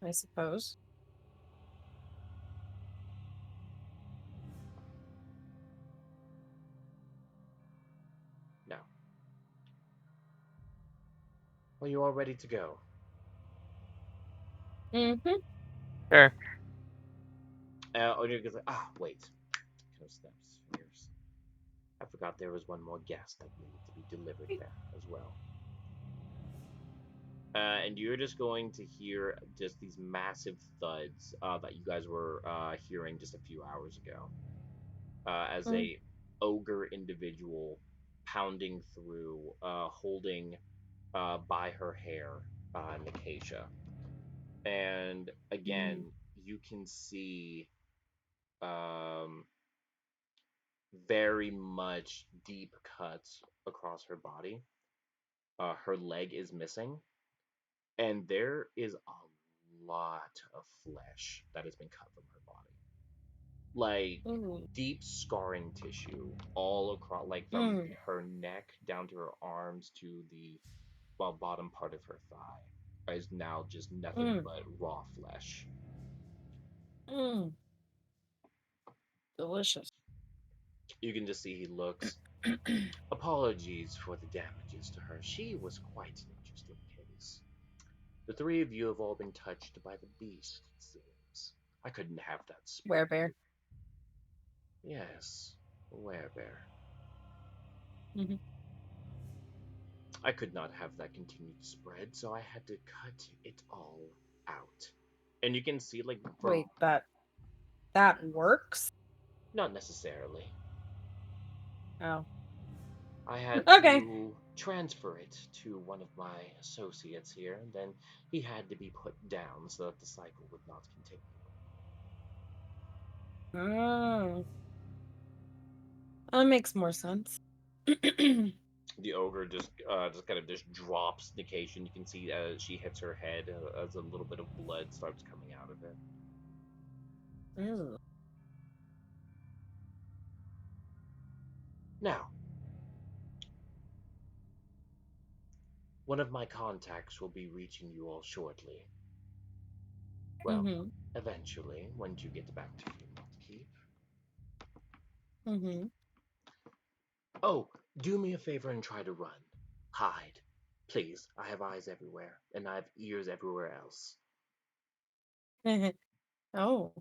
I suppose. Now, are you all ready to go? Mm-hmm. Sure. Onir's like, wait. Kind of snaps his fingers. I forgot there was one more guest that needed to be delivered there as well. And you're just going to hear just these massive thuds that you guys were hearing just a few hours ago, as Mm. a ogre individual pounding through, holding by her hair, Nicatia. And again, you can see um, very much deep cuts across her body. Her leg is missing, and there is a lot of flesh that has been cut from her body. Like Ooh. deep scarring tissue all across, like from Mm. her neck down to her arms to the bottom part of her thigh is now just nothing Mm. but raw flesh. Mm. Delicious. You can just see he looks. Apologies for the damages to her. She was quite an interesting case. The three of you have all been touched by the beast, it seems. I couldn't have that Werebear. spread. Yes, werebear. Mm-hmm. I could not have that continue to spread, so I had to cut it all out. And you can see, like, from. Wait, that works? Not necessarily. Oh. I had Okay. to transfer it to one of my associates here, and then he had to be put down so that the cycle would not continue. Mm. That makes more sense. The ogre just kind of just drops Nication. You can see as she hits her head, as a little bit of blood starts coming out of it. Ew. Now, one of my contacts will be reaching you all shortly. Well, Mm-hmm. eventually, when you get back to Fremont Keep. Mm-hmm. Oh, do me a favor and try to run. Hide. Please, I have eyes everywhere, and I have ears everywhere else. Oh.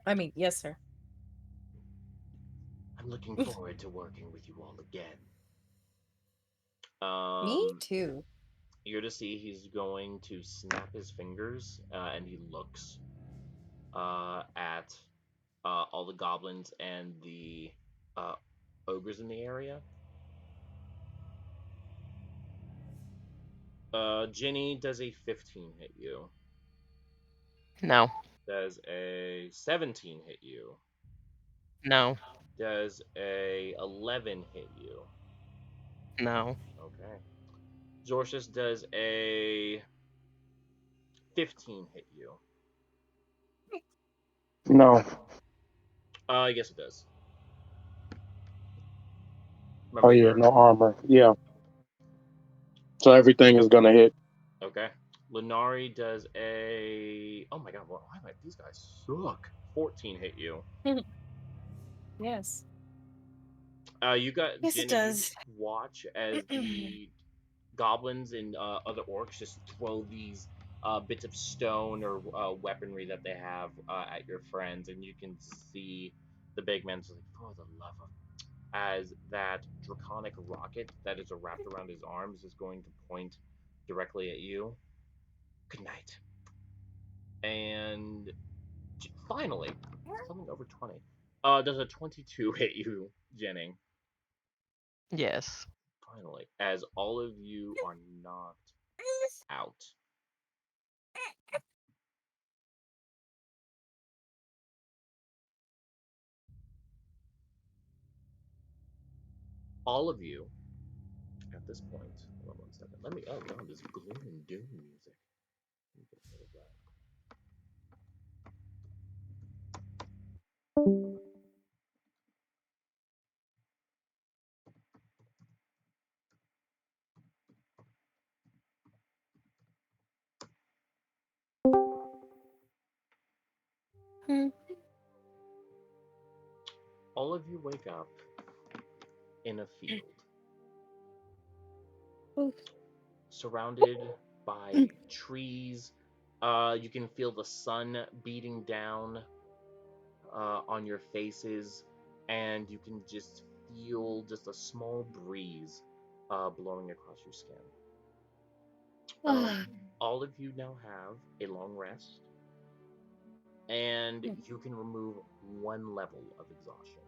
I mean, yes, sir. I'm looking forward to working with you all again. Me too. You're to see he's going to snap his fingers, and he looks at all the goblins and the uh, ogres in the area. Ginny, does a 15 hit you? No. Does a 17 hit you? No. Does a 11 hit you? No. Okay. Zorcius, does a 15 hit you? No. Yes, it does. Oh Remember, yeah, you're no armor. Yeah. So everything is gonna hit. okay. Lunari does a. Oh my god, why am I? These guys suck. 14 hit you. Yes. You got Yes, it Ginny. You does. watch as the goblins and other orcs just throw these bits of stone or weaponry that they have at your friends, and you can see the big man's like, for the love of. As that draconic rocket that is wrapped around his arms is going to point directly at you. Good night. And finally, something over 20. Does a 22 hit you, Jennings? Yes. Finally, as all of you are knocked out. All of you, at this point, hold on one second. Let me, oh no, this gloom and doom music. Let me get rid of that. All of you wake up in a field, Oof. surrounded by trees. You can feel the sun beating down on your faces, and you can just feel just a small breeze blowing across your skin. All of you now have a long rest, and you can remove 1 level of exhaustion.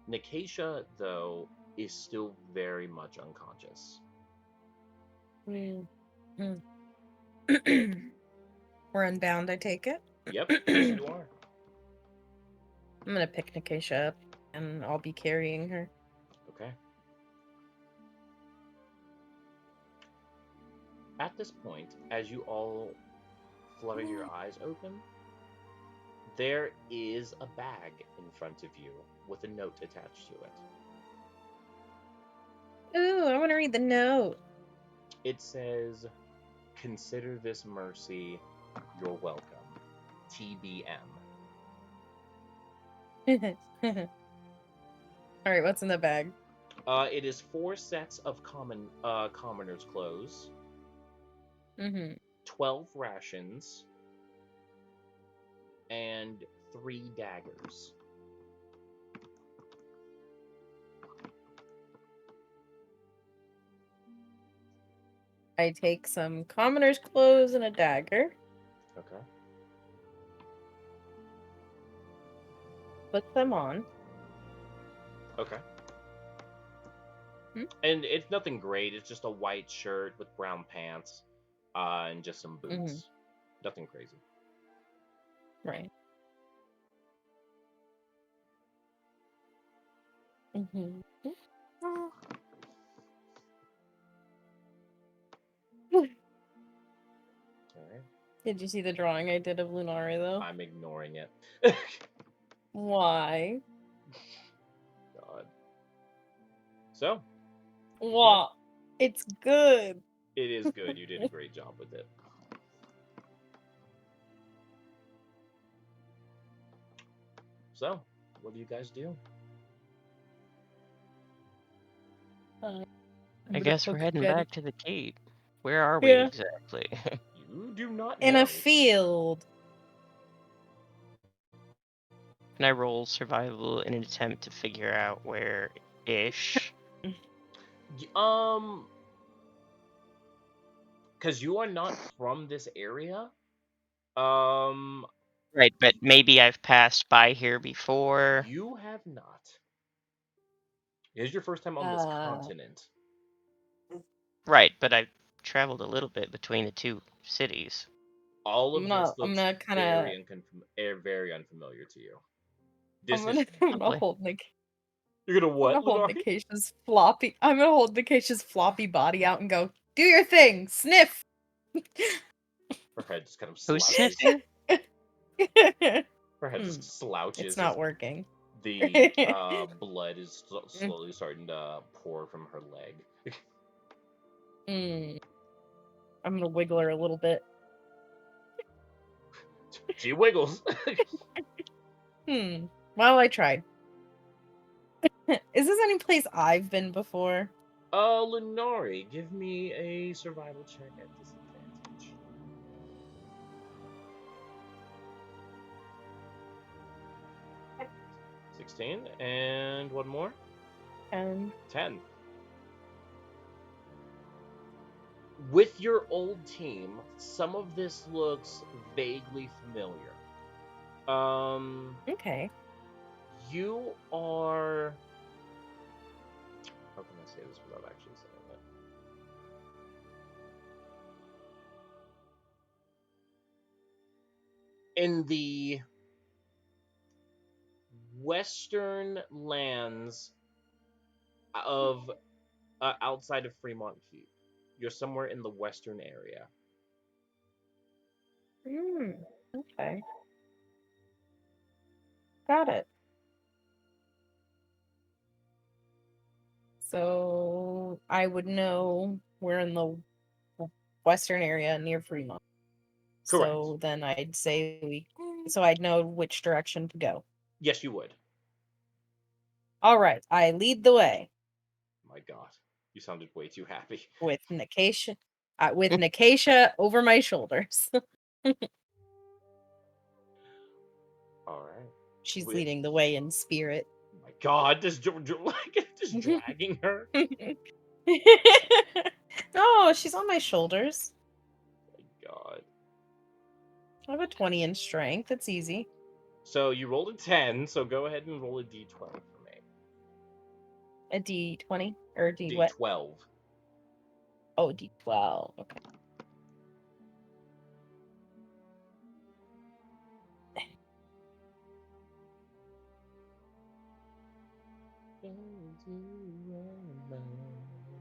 Nikasha, though, is still very much unconscious. We're unbound, I take it? Yep, yes, you are. I'm gonna pick Nikasha up, and I'll be carrying her. Okay. At this point, as you all flutter your eyes open, there is a bag in front of you with a note attached to it. Ooh, I want to read the note. It says, "Consider this mercy. You're welcome. TBM." Alright, what's in the bag? It is 4 sets of commoner's clothes, 12 rations, and 3 daggers. I take some commoner's clothes and a dagger. Okay. Put them on. Okay. And it's nothing great. It's just a white shirt with brown pants, and just some boots. Nothing crazy. Right. Alright. Did you see the drawing I did of Lunari, though? I'm ignoring it. Why? God. So, What? It's good. it is good. You did a great job with it. So, what do you guys do? I guess we're heading back to the keep. Where are we Yeah. exactly? You do not In know. a field. Can I roll survival in an attempt to figure out where-ish? Because you are not from this area. Right, but maybe I've passed by here before. You have not. It is your first time on this continent. Right, but I've traveled a little bit between the 2 cities. All of this I'm looks gonna kinda... very unfamiliar to you. I'm gonna hold Nick. You're gonna what, I'm gonna hold Lunari? Nikasha's floppy... I'm gonna hold Nikasha's floppy body out and go, do your thing! Sniff! Her head just kind of Who's slouches. sniffing? Her head just slouches. It's not working. The blood is slowly starting to pour from her leg. I'm gonna wiggle her a little bit. She wiggles. Well, I tried. Is this any place I've been before? Lunari, give me a survival check at disadvantage. 16, and one more? 10. 10. with your old team, some of this looks vaguely familiar. Okay. You are. How can I say this without actually saying it? In the western lands of outside of Fremont Keep, you're somewhere in the western area. Okay. Got it. So I would know we're in the western area near Fremont. Correct. So then I'd say so I'd know which direction to go. Yes, you would. All right, I lead the way My God, you sounded way too happy. with Nicatia, with Nicatia over my shoulders. All right. She's With, leading the way in spirit. my God, just dragging her. No, she's on my shoulders. My God. I have a 20 in strength. It's easy. So you rolled a 10. So go ahead and roll a d12 for me. A D20 or a D what? D12. Oh, D12. Okay.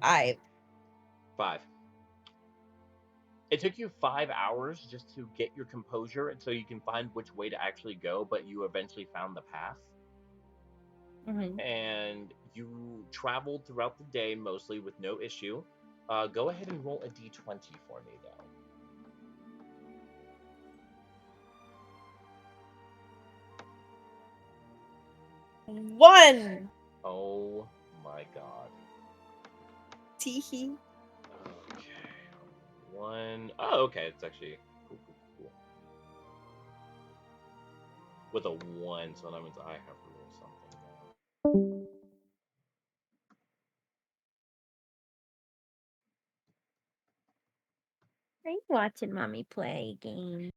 I 5. It took you 5 hours just to get your composure and so you can find which way to actually go, but you eventually found the path. And you traveled throughout the day mostly with no issue. Go ahead and roll a d20 for me, though. 1. Oh my God. Teehee. Okay. 1. Oh, okay. It's actually cool. With a 1, so that means I have to roll something now. Are you watching mommy play a game?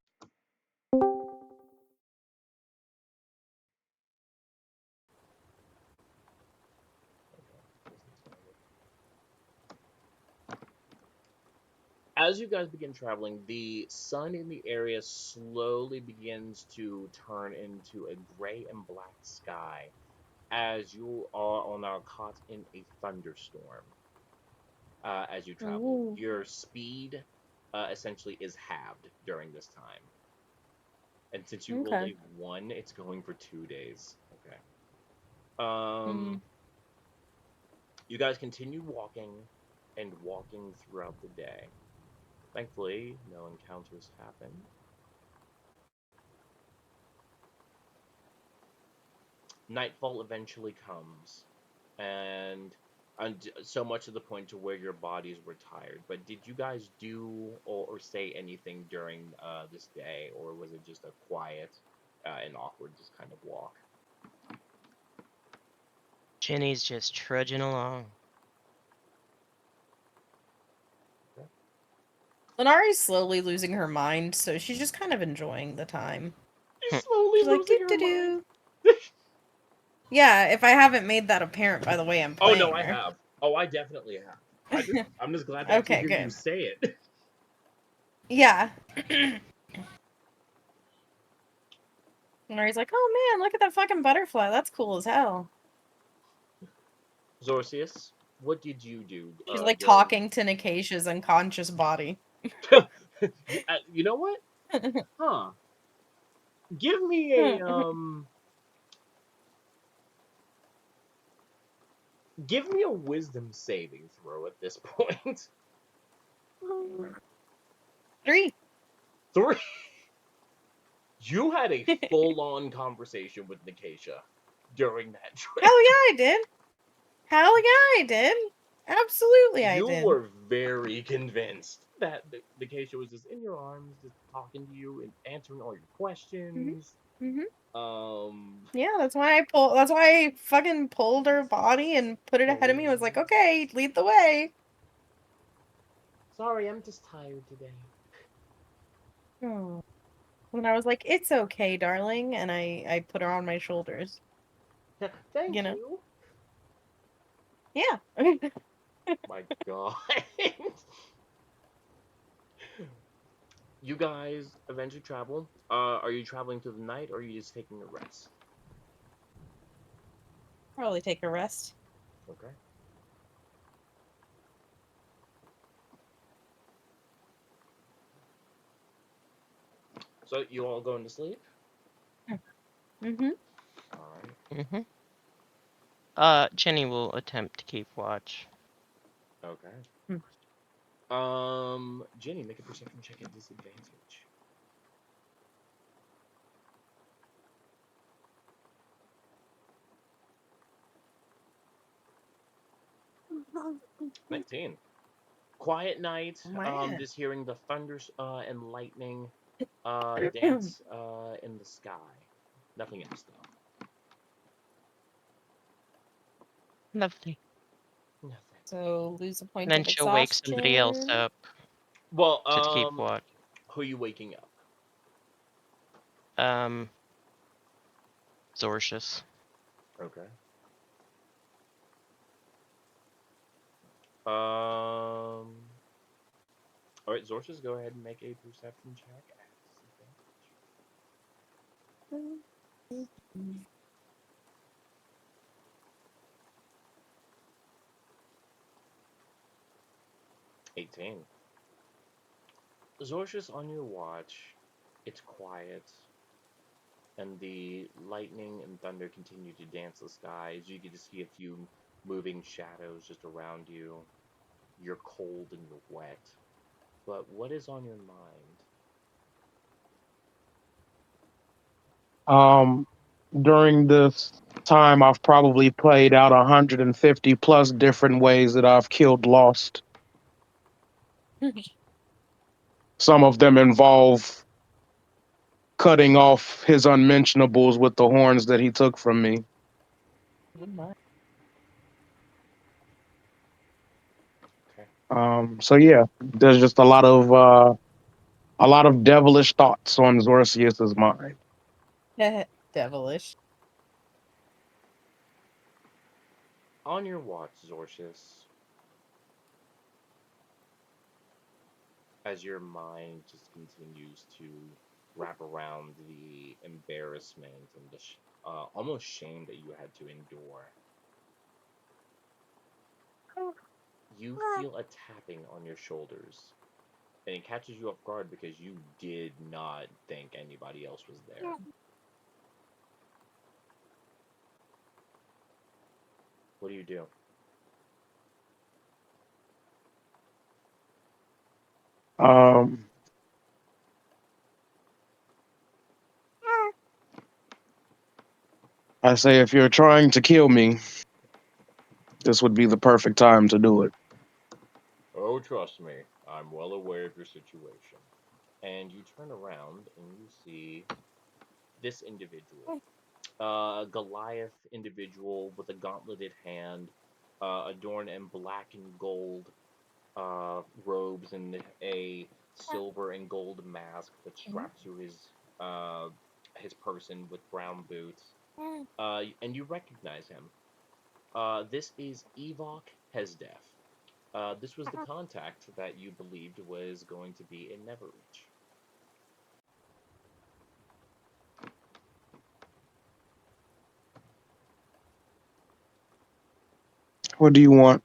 As you guys begin traveling, the sun in the area slowly begins to turn into a gray and black sky as you are now caught in a thunderstorm. As you travel, Ooh. your speed essentially is halved during this time. And since you rolled Okay. a 1, it's going for 2 days. Okay. You guys continue walking and walking throughout the day. Thankfully, no encounters happen. Nightfall eventually comes, and so much to the point to where your bodies were tired. But did you guys do or say anything during this day, or was it just a quiet and awkward just kind of walk? Jenny's just trudging along. Lenari's slowly losing her mind, so she's just kind of enjoying the time. She's slowly She's like, losing doo her doo mind. doo. Yeah, if I haven't made that apparent by the way I'm Oh playing no, I her. have. Oh, I definitely have. I'm just glad to actually Okay, hear you good. say it. Yeah. Lenari's like, oh man, look at that fucking butterfly. That's cool as hell. Zorcius, what did you do? She's like During... talking to Nicasia's unconscious body. You know what? Huh? Give me give me a wisdom saving throw at this point. 3. 3. You had a full-on conversation with Nicatia during that trip. Hell yeah, I did. Hell yeah, I did. Absolutely, I You did. were very convinced that Nicatia was just in your arms, just talking to you and answering all your questions. Yeah, that's why I fucking pulled her body and put it ahead of me. I was like, okay, lead the way. Sorry, I'm just tired today. Oh. And I was like, "It's okay, darling," and I put her on my shoulders. Thank You know? you. Yeah. My God. You guys eventually travel. Are you traveling through the night or are you just taking a rest? Probably take a rest. Okay. So you all going to sleep? Mm-hmm. All right. Mm-hmm. Jenny will attempt to keep watch. Okay. Hmm. Jenny, make a perception check at disadvantage. Oh, 19. Quiet night. Man. Just hearing the thunder and lightning dance in the sky. Nothing else though. Lovely. Nothing. So lose a point Then of she'll wake somebody else exhaustion. up Well, to keep watch. who are you waking up? Zorcius. Okay. All right, Zorcius, go ahead and make a perception check at disadvantage. 18. Zorcius, on your watch, it's quiet, and the lightning and thunder continue to dance the skies. You get to see a few moving shadows just around you. You're cold and you're wet. But what is on your mind? Um, during this time, I've probably played out 150 plus different ways that I've killed Lost. Some of them involve cutting off his unmentionables with the horns that he took from me. Okay. So yeah, there's just a lot of devilish thoughts on Zorcius's mind. Devilish. On your watch, Zorcius, as your mind just continues to wrap around the embarrassment and the almost shame that you had to endure, you feel a tapping on your shoulders. And it catches you off guard because you did not think anybody else was there. What do you do? Um, I say, if you're trying to kill me, this would be the perfect time to do it. Oh, trust me, I'm well aware of your situation. And you turn around and you see this individual, Goliath individual with a gauntleted hand, adorned in black and gold robes and a silver and gold mask that's strapped to his person with brown boots. And you recognize him. This is Evok Hesdef. This was the contact that you believed was going to be in Neverreach. What do you want?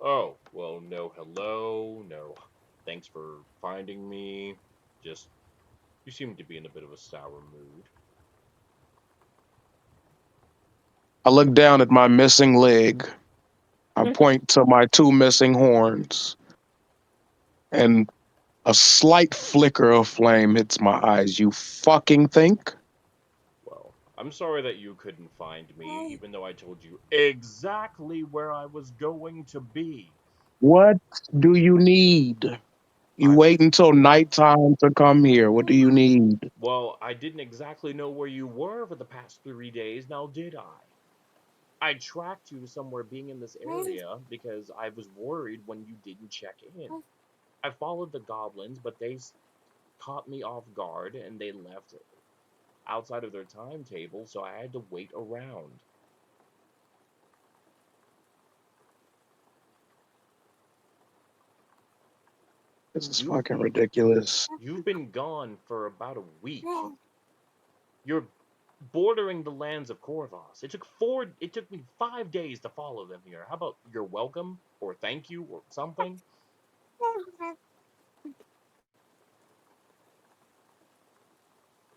Oh, well, no hello, no thanks for finding me. Just, you seem to be in a bit of a sour mood. I look down at my missing leg. I point to my two missing horns, and a slight flicker of flame hits my eyes. You fucking think? Well, I'm sorry that you couldn't find me, even though I told you exactly where I was going to be. What do you need? You I wait was, until nighttime to come here. What do you need? well, I didn't exactly know where you were for the past 3 days, now did I? I tracked you somewhere being in this area because I was worried when you didn't check in. I followed the goblins, but caught me off guard and they left outside of their timetable, so I had to wait around. This is You've fucking ridiculous. you've been gone for about a week. You're bordering the lands of Corvos. It took me 5 days to follow them here. How about you're welcome or thank you or something?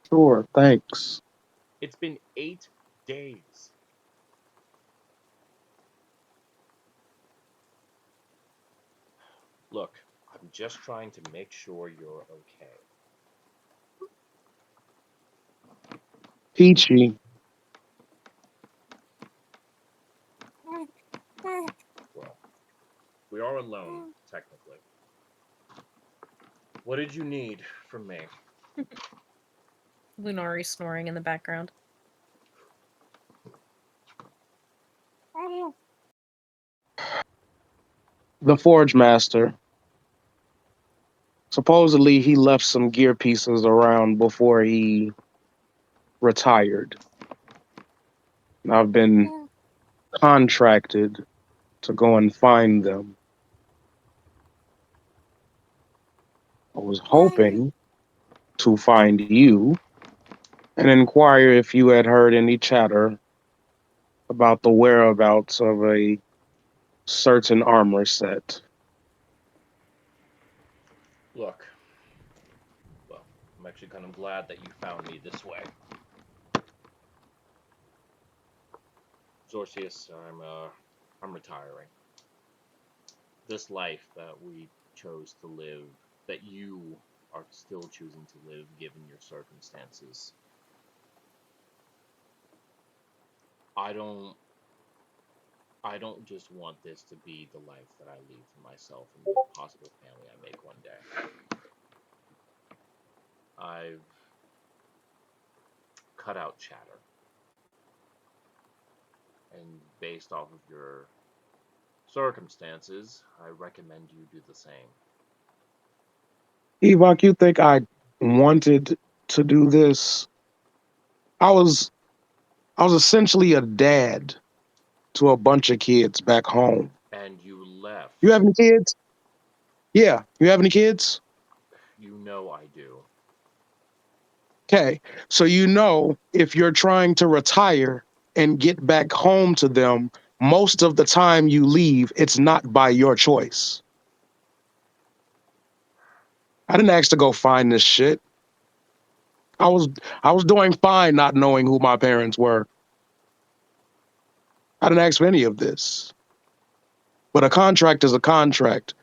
Sure, thanks. It's been 8 days. Look, I'm just trying to make sure you're okay. Peachy, Well, we are alone, technically. What did you need from me? Lunari snoring in the background. the Forge Master. Supposedly, he left some gear pieces around before he retired. I've been contracted to go and find them. I was hoping to find you and inquire if you had heard any chatter about the whereabouts of a certain armor set. Look, well, I'm actually kind of glad that you found me this way. Zorcius, I'm retiring. This life that we chose to live, that you are still choosing to live given your circumstances. I don't I don't just want this to be the life that I leave for myself and the possible family I make one day. I've cut out chatter. And based off of your circumstances, I recommend you do the same. Evok, you think I wanted to do this? I was I was essentially a dad to a bunch of kids back home. And you left. You have any kids? Yeah, you have any kids? You know I do. Okay, so you know if you're trying to retire and get back home to them, most of the time you leave, it's not by your choice. I didn't ask to go find this shit. I was I was doing fine not knowing who my parents were. I didn't ask for any of this. But a contract is a contract.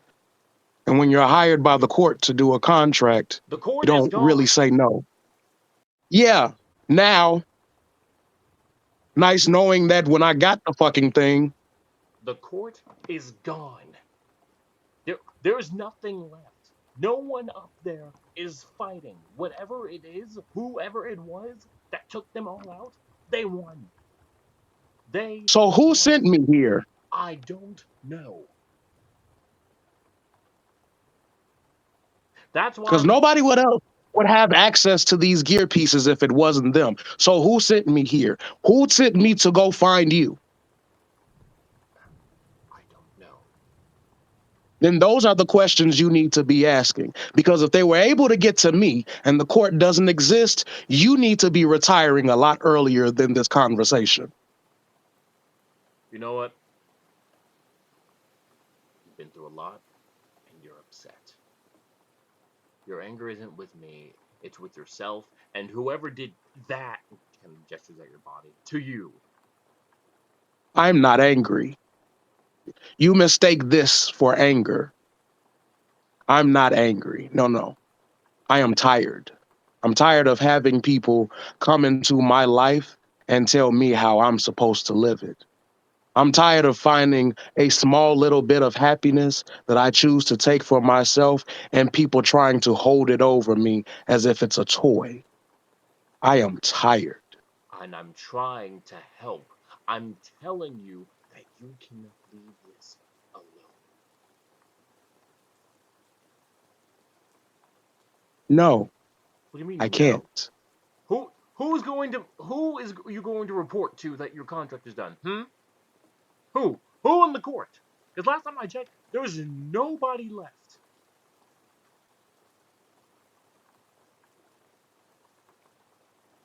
And when you're hired by the court to do a contract, The you court is don't really gone. say no. Yeah, now, nice knowing that when I got the fucking thing, The court is gone. There's nothing left. No one up there is fighting. Whatever it is, whoever it was that took them all out, they won. They so who won. sent me here? I don't know. That's why Because I'm nobody would have access to these gear pieces if it wasn't them. So who sent me here? Who sent me to go find you? I don't know. Then those are the questions you need to be asking. Because if they were able to get to me and the court doesn't exist, you need to be retiring a lot earlier than this conversation. You know what? You've been through a lot and you're upset. Your anger isn't with me, it's with yourself and whoever did that, kind of gestures at your body, to you. I'm not angry. You mistake this for anger. I'm not angry. No, no. I am tired. I'm tired of having people come into my life and tell me how I'm supposed to live it. I'm tired of finding a small little bit of happiness that I choose to take for myself and people trying to hold it over me as if it's a toy. I am tired. And I'm trying to help. I'm telling you that you cannot leave this alone. No, What do you mean I no? can't. Who is you going to report to that your contract is done? Who? Who in the court? Because last time I checked, there was nobody left.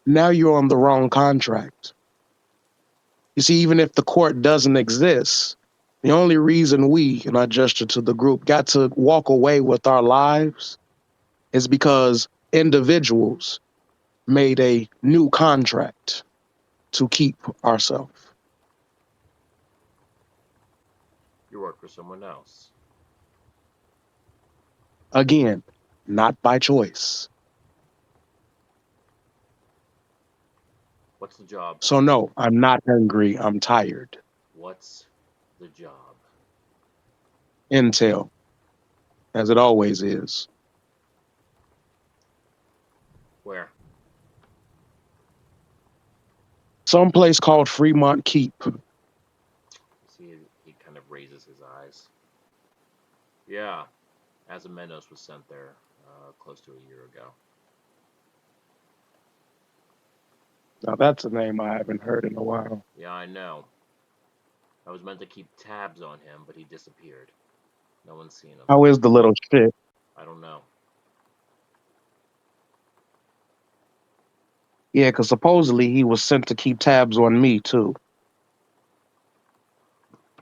Now you're on the wrong contract. You see, even if the court doesn't exist, the only reason we, and I gesture to the group, got to walk away with our lives is because individuals made a new contract to keep ourselves. You work for someone else. Again, not by choice. What's the job? So, no, I'm not hungry. I'm tired. What's the job? Intel, as it always is. Where? Someplace called Fremont Keep. See, he kind of raises his eyes. Yeah, Azimenos was sent there close to a year ago. Now, that's a name I haven't heard in a while. Yeah, I know. I was meant to keep tabs on him, but he disappeared. No one's seen him. How is the little shit? I don't know. Yeah, because supposedly he was sent to keep tabs on me, too.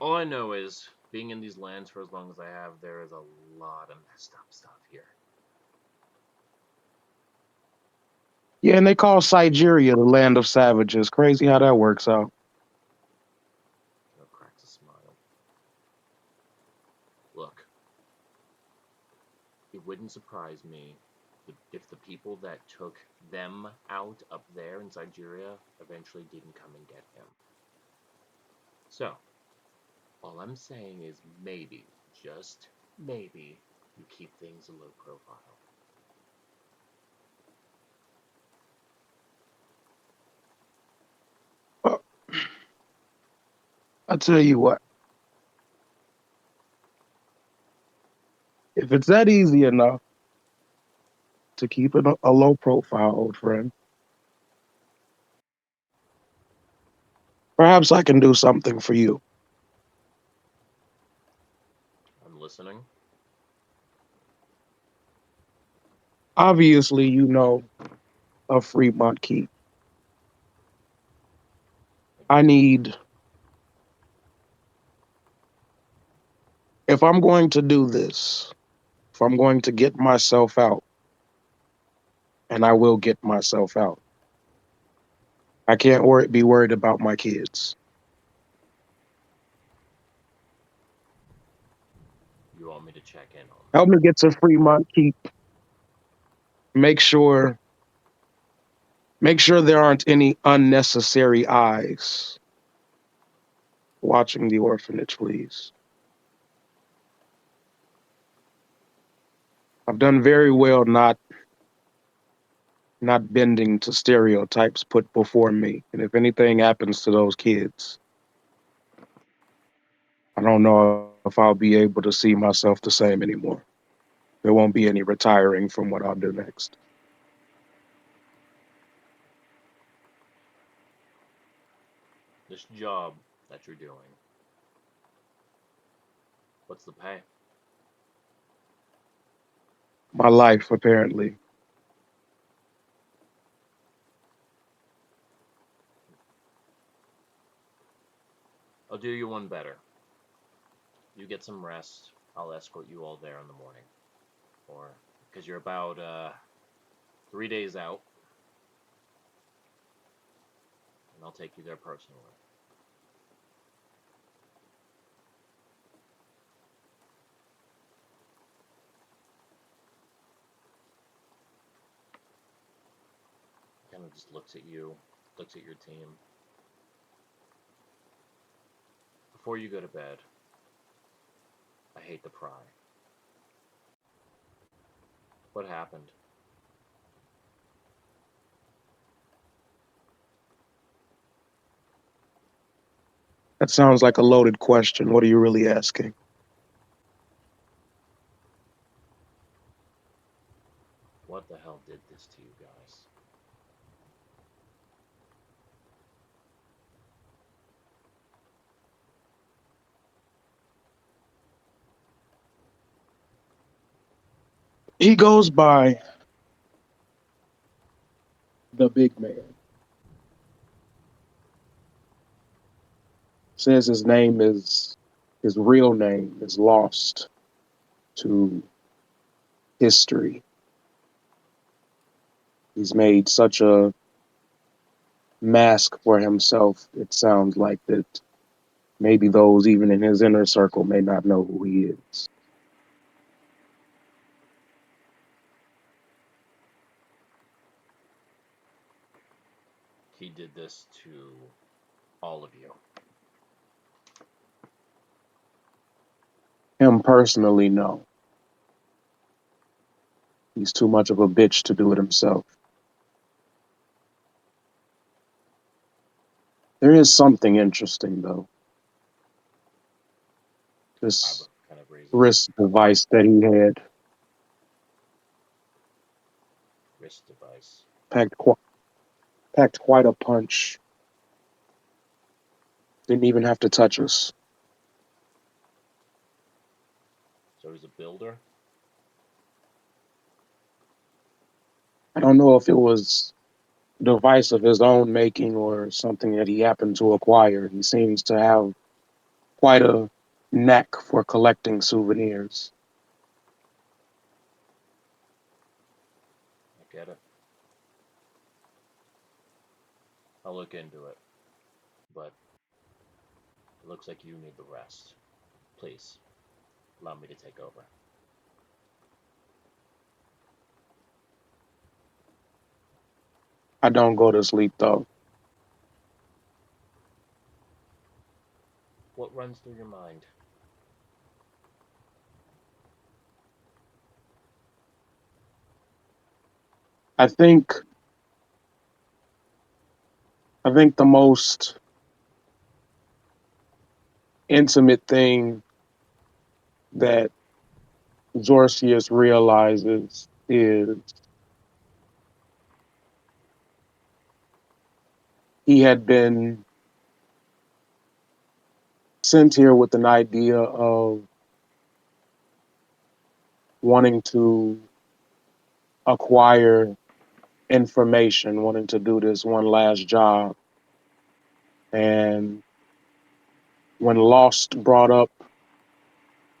All I know is, being in these lands for as long as I have, there is a lot of messed up stuff here. Yeah, and they call Sigeria the land of savages. Crazy how that works out. Cracks a smile. Look, it wouldn't surprise me if the people that took them out up there in Sigeria eventually didn't come and get him. So, all I'm saying is maybe, just maybe, you keep things a low profile. I tell you what, if it's that easy enough to keep it a low profile, old friend, perhaps I can do something for you. I'm listening. Obviously, you know of Fremont Keep. I need, if I'm going to do this, if I'm going to get myself out, and I will get myself out, I can't be worried about my kids. You want me to check in on Help me get to Fremont Keep. Make sure there aren't any unnecessary eyes watching the orphanage, please. I've done very well not bending to stereotypes put before me. And if anything happens to those kids, I don't know if I'll be able to see myself the same anymore. There won't be any retiring from what I'll do next. this job that you're doing. What's the pay? My life, apparently. I'll do you one better. You get some rest. I'll escort you all there in the morning. Or, because you're about 3 days out. And I'll take you there personally. He kind of just looks at you, looks at your team. Before you go to bed, I hate to pry. What happened? That sounds like a loaded question. What are you really asking? What the hell did this to you guys? He goes by the big man. Says his real name is lost to history. He's made such a mask for himself, it sounds like, that maybe those even in his inner circle may not know who he is. He did this to all of you. Him personally, no. He's too much of a bitch to do it himself. There is something interesting, though. This Kind of raises wrist device that he had wrist device. packed quite a punch. Didn't even have to touch us. So he's a builder. I don't know if it was a device of his own making or something that he happened to acquire. He seems to have quite a knack for collecting souvenirs. I get it. I'll look into it. But it looks like you need the rest. Please, allow me to take over. I don't go to sleep, though. What runs through your mind? I think I think the most intimate thing that Zorcius realizes is he had been sent here with an idea of wanting to acquire information, wanting to do this one last job. And when Lost brought up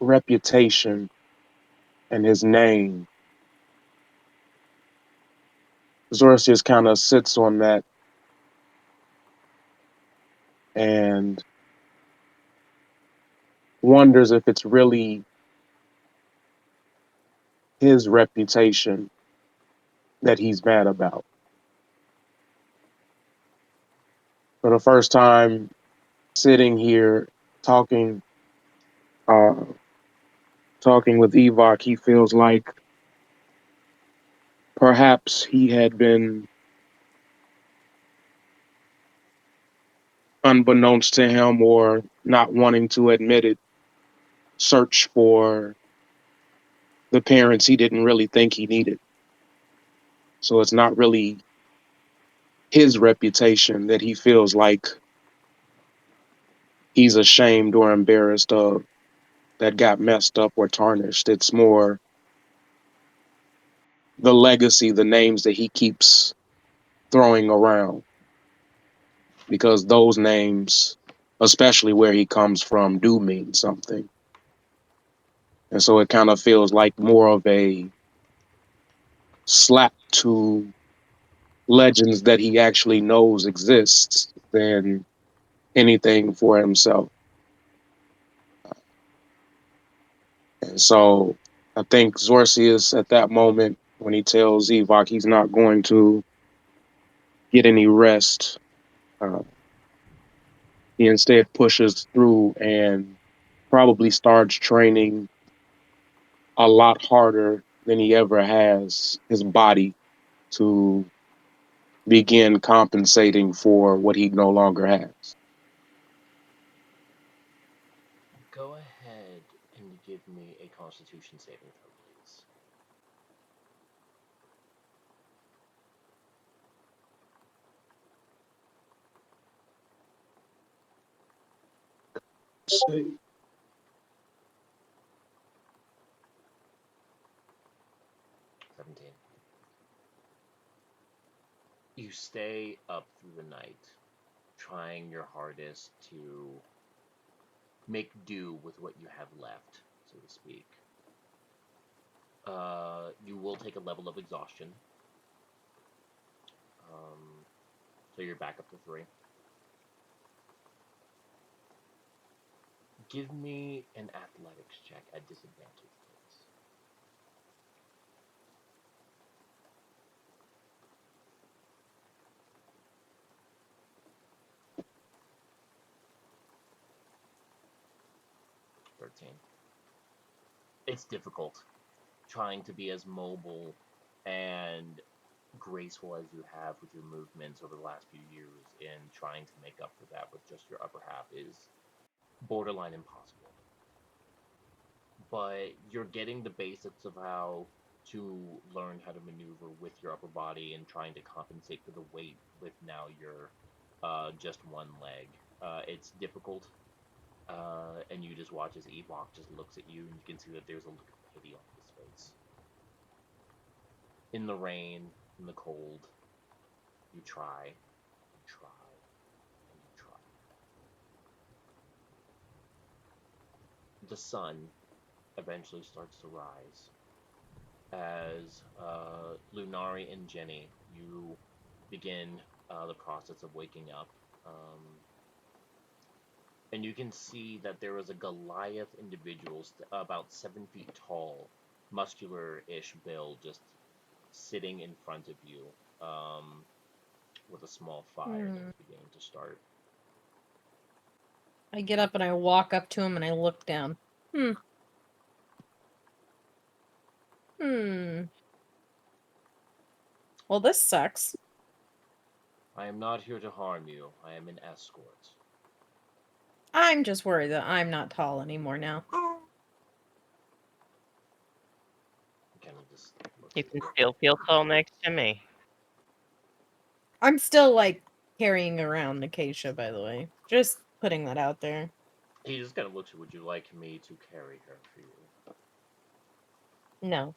reputation and his name, Zorcius kind of sits on that and wonders if it's really his reputation that he's mad about. For the first time sitting here talking uh, talking with Evok, he feels like perhaps he had been, unbeknownst to him or not wanting to admit it, search for the parents he didn't really think he needed. So it's not really his reputation that he feels like he's ashamed or embarrassed of that got messed up or tarnished. It's more the legacy, the names that he keeps throwing around, because those names, especially where he comes from, do mean something. And so it kind of feels like more of a slap to legends that he actually knows exists than anything for himself. And so I think Zorcius at that moment, when he tells Evok he's not going to get any rest, uh, he instead pushes through and probably starts training a lot harder than he ever has his body to begin compensating for what he no longer has. Constitution saving throw, please. See. 17. You stay up through the night, trying your hardest to make do with what you have left, so to speak. You will take a level of exhaustion. So you're back up to 3. Give me an athletics check at disadvantage, please. It's difficult trying to be as mobile and graceful as you have with your movements over the last few years, and trying to make up for that with just your upper half is borderline impossible. But you're getting the basics of how to learn how to maneuver with your upper body and trying to compensate for the weight with now your just one leg. It's difficult, and you just watch as Ewok just looks at you, and you can see that there's a look of pity on his face. In the rain, in the cold, you try, you try, and you try. The sun eventually starts to rise as Lunari and Jenny, you begin the process of waking up. Um, and you can see that there is a Goliath individual about 7 feet tall, muscular-ish build, just sitting in front of you with a small fire that's beginning to start. I get up and I walk up to him and I look down. Well, this sucks. I am not here to harm you. I am an escort. I'm just worried that I'm not tall anymore now. Kind of just looks You at can you. still feel tall next to me. I'm still, like, carrying around Acacia, by the way. Just putting that out there. He just kind of looks at, would you like me to carry her for you? No.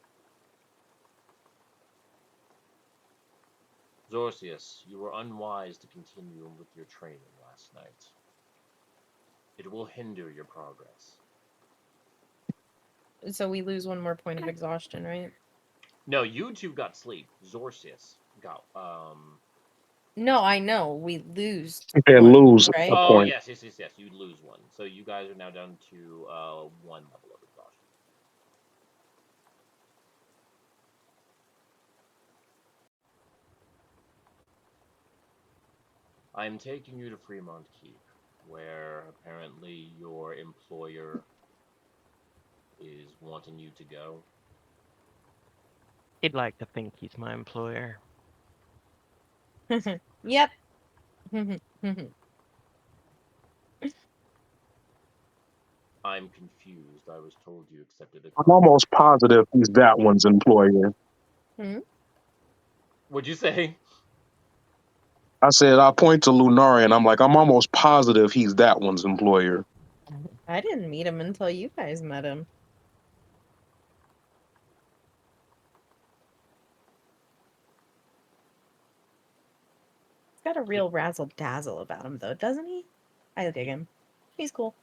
Zorcius, you were unwise to continue with your training last night. It will hinder your progress. So we lose one more point of exhaustion, right? No, you two got sleep. Zorcius got, No, I know. We lose And one, lose right? a Oh, point. yes. You lose one. So you guys are now down to 1 level of exhaustion. I'm taking you to Fremont Keep, where apparently your employer is wanting you to go. He'd like to think he's my employer. Yep. I'm confused. I was told you accepted a I'm contract. almost positive he's that one's employer. What'd you say? I said, I point to Lunari and I'm like, I'm almost positive he's that one's employer. I didn't meet him until you guys met him. He's got a real razzle dazzle about him, though, doesn't he? I dig him. He's cool.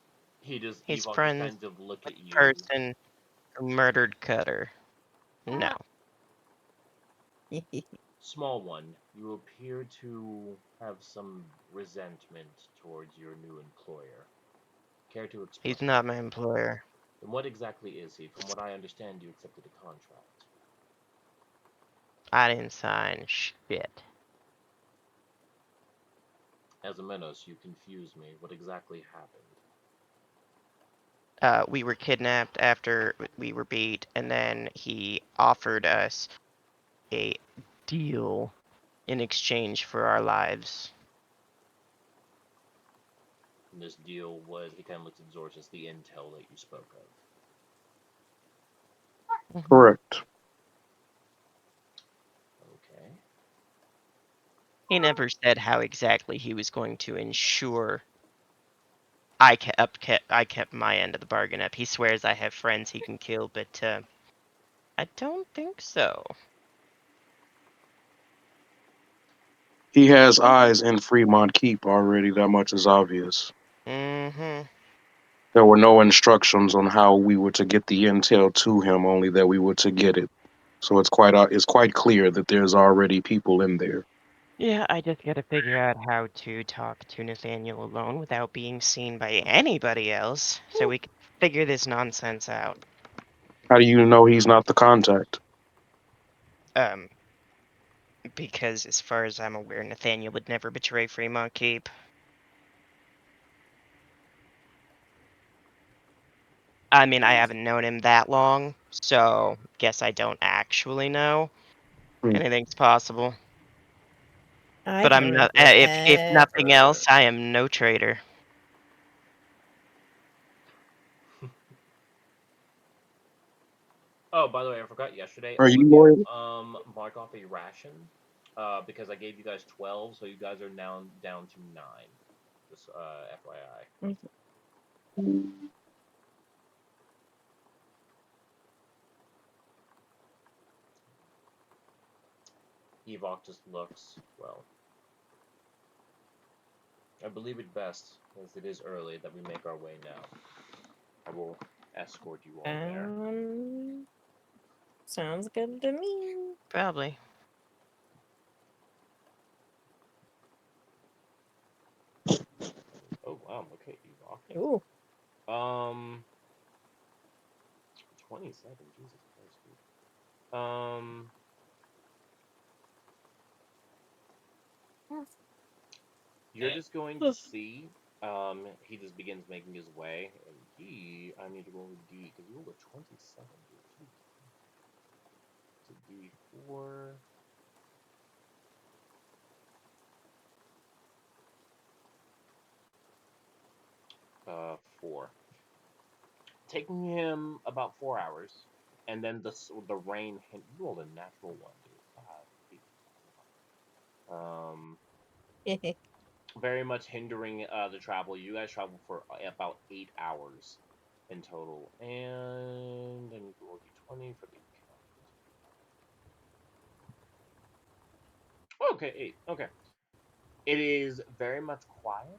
He's Ewok just friends kind of look with at the you. person who murdered Cutter. No. Small one, you appear to have some resentment towards your new employer. Care to explain? He's not my employer. Then what exactly is he? From what I understand, you accepted a contract. I didn't sign shit. As a Menos, you confuse me. What exactly happened? We were kidnapped after we were beat, and then he offered us a deal in exchange for our lives. And this deal was, he kind of looks at Zorcius, the intel that you spoke of. Correct. Okay. He never said how exactly he was going to ensure I kept my end of the bargain up. He swears I have friends he can kill, but I don't think so. He has eyes in Fremont Keep already. That much is obvious. Mm-hmm. There were no instructions on how we were to get the intel to him, only that we were to get it. So it's quite clear that there's already people in there. Yeah, I just gotta figure out how to talk to Nathaniel alone without being seen by anybody else, so we can figure this nonsense out. How do you know he's not the contact? Um, because as far as I'm aware, Nathaniel would never betray Fremont Keep. I mean, I haven't known him that long, so guess I don't actually know. Hmm. Anything's possible. I But I'm haven't not. If nothing ever. else, I am no traitor. Oh, by the way, I forgot yesterday. Are you Olivia, loyal? mark off a ration. Because I gave you guys 12, so you guys are now down to 9. Just FYI. Evok just looks, well, I believe it best, as it is early, that we make our way now. I will escort you all there. Sounds good to me. Probably. Oh, wow, okay, Evok. Ooh. 27, Jesus Christ, dude. You're just going to see, he just begins making his way, and I need to roll a D, because you rolled a 27, dude. It's a D4. 4. Taking him about 4 hours, and then the rain, you rolled a natural 1, dude. Very much hindering the travel. You guys travel for about 8 hours in total, and I need to roll d20 for the count. Okay, 8. Okay, it is very much quiet,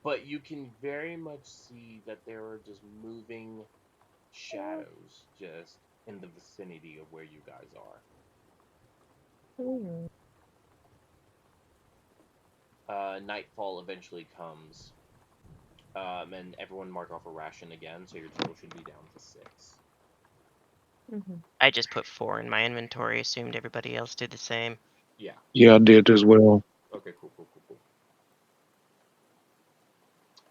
but you can very much see that there are just moving shadows just in the vicinity of where you guys are. Ooh. Nightfall eventually comes, and everyone mark off a ration again, so your total should be down to 6. Mhm. I just put 4 in my inventory, assumed everybody else did the same. Yeah. Yeah, I did as well. Okay, cool.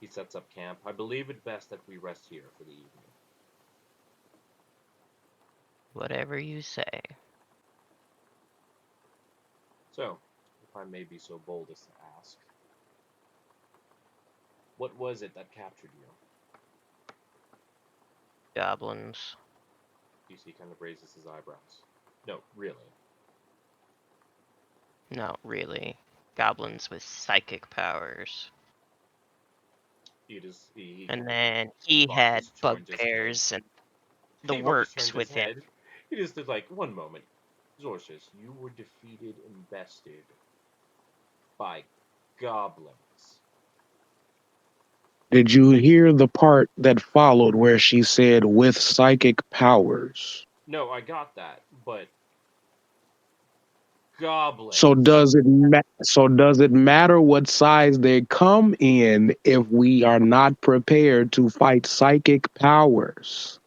He sets up camp. I believe it best that we rest here for the evening. Whatever you say. So, if I may be so bold as to ask, what was it that captured you? Goblins. You see, he kind of raises his eyebrows. No, really. Not really. Goblins with psychic powers. And then he Evok had just turned his head. bugbears and the Evok just works turned his with him. head. He just did like, one moment. Zorsis, you were defeated and bested by goblins. Did you hear the part that followed where she said with psychic powers? No, I got that, but goblins. So does it matter what size they come in if we are not prepared to fight psychic powers?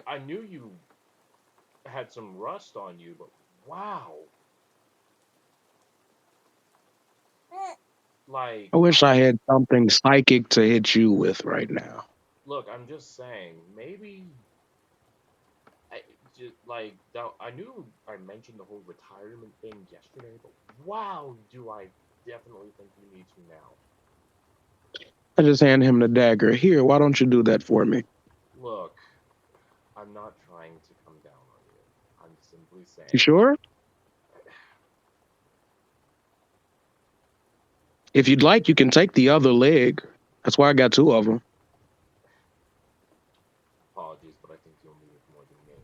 I knew you had some rust on you, but wow. Like, I wish I had something psychic to hit you with right now. look, I'm just saying, maybe I just like that. I knew I mentioned the whole retirement thing yesterday, but wow, do I definitely think you need to now. I just hand him the dagger. Here, why don't you do that for me? Look, I'm not trying to come down on you. I'm simply saying. You sure? If you'd like, you can take the other leg. That's why I got two of them. Apologies, but I think you'll need it more than me.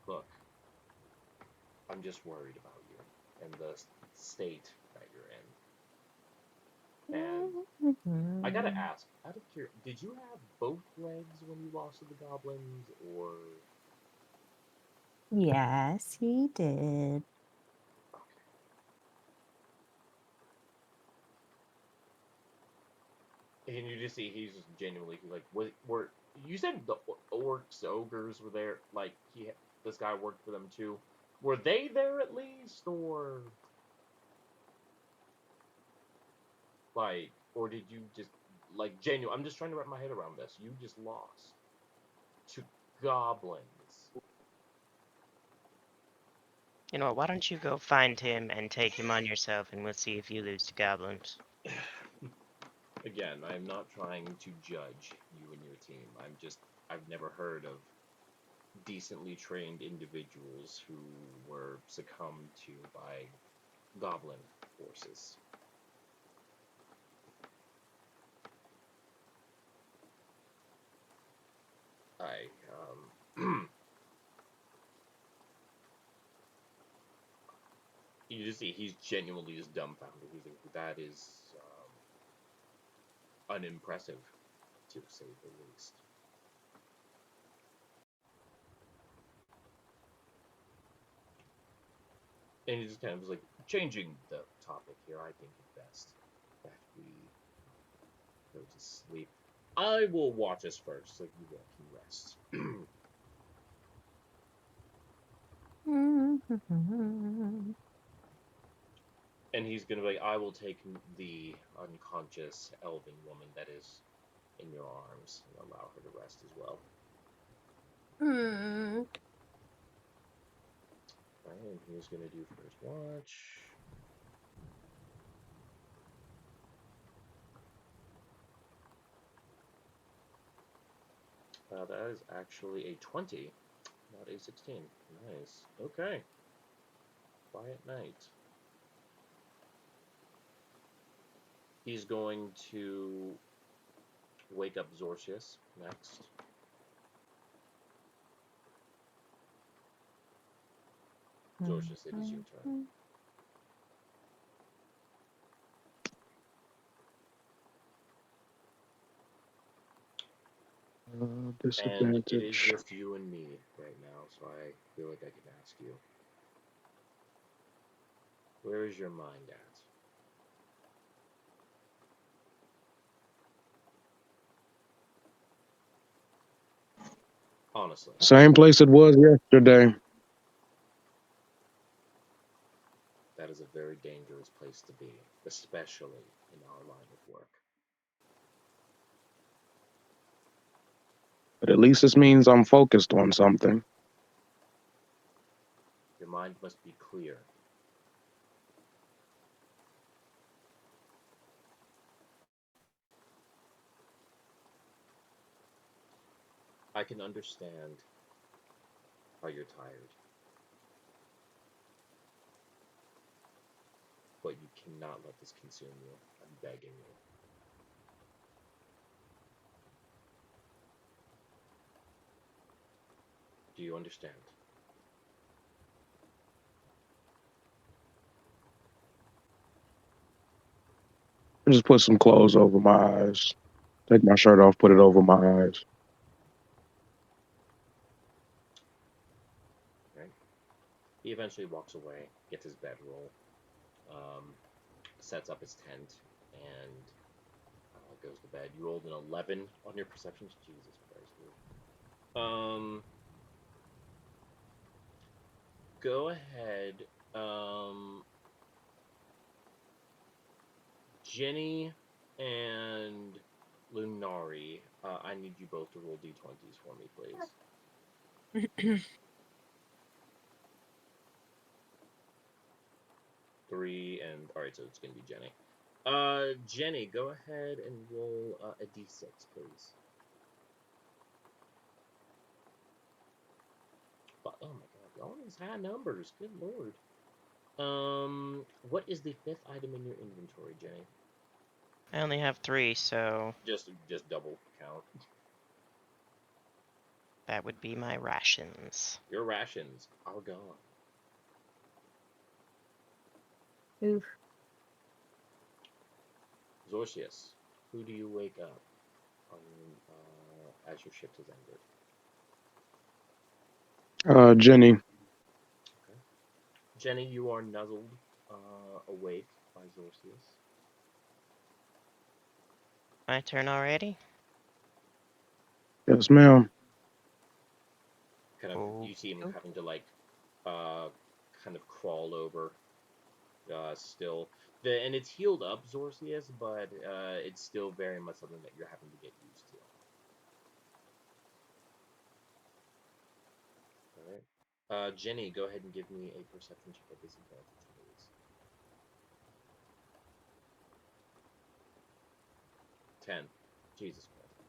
Look, I'm just worried about you and the state that you're in. And I gotta ask, out of curiosity, did you have both legs when you lost to the goblins, or Yes, he did. and you just see he's just genuinely like, were you said the orcs, ogres were there? Like this guy worked for them too. Were they there at least, or like, or did you just like genuine? I'm just trying to wrap my head around this. You just lost to goblins. You know what? Why don't you go find him and take him on yourself, and we'll see if you lose to goblins. Again, I'm not trying to judge you and your team. I've never heard of decently trained individuals who were succumbed to by goblin forces. You just see he's genuinely just dumbfounded. He's like, that is unimpressive, to say the least. And he just kind of was like, changing the topic here, I think it's best that we go to sleep. I will watch us first, so you all can rest. And he's gonna be like, I will take the unconscious elven woman that is in your arms and allow her to rest as well. Right, and he's gonna do first watch. That is actually a 20, not a 16. Nice. Okay. Quiet night. He's going to wake up Zorcius next. Zorcius, it is your turn. And it is Disadvantage. just you and me right now, so I feel like I can ask you. Where is your mind at? Honestly. Same place it was yesterday. That is a very dangerous place to be, especially in our line of work. But at least this means I'm focused on something. Your mind must be clear. I can understand how you're tired. But you cannot let this consume you. I'm begging you. Do you understand? I just put some clothes over my eyes. Take my shirt off, put it over my eyes. Right? He eventually walks away, gets his bedroll, sets up his tent, and goes to bed. You rolled an 11 on your perceptions. Jesus Christ, dude. Go ahead. Jenny and Lunari, I need you both to roll d20s for me, please. 3, and alright, so it's gonna be Jenny. Jenny, go ahead and roll a d6, please. But, oh my god, all these high numbers, good lord. What is the 5th item in your inventory, Jenny? I only have 3, so Just double count. that would be my rations. Your rations are gone. Oof. Zorcius, who do you wake up on, as your shift has ended? Jenny. Okay. Jenny, you are nuzzled awake by Zorcius. My turn already? Yes, ma'am. Kind of, you see him having to like, kind of crawl over, still. And it's healed up, Zorcius, but it's still very much something that you're having to get used to. All right. Jenny, go ahead and give me a perception check at disadvantage, please. 10. Jesus Christ.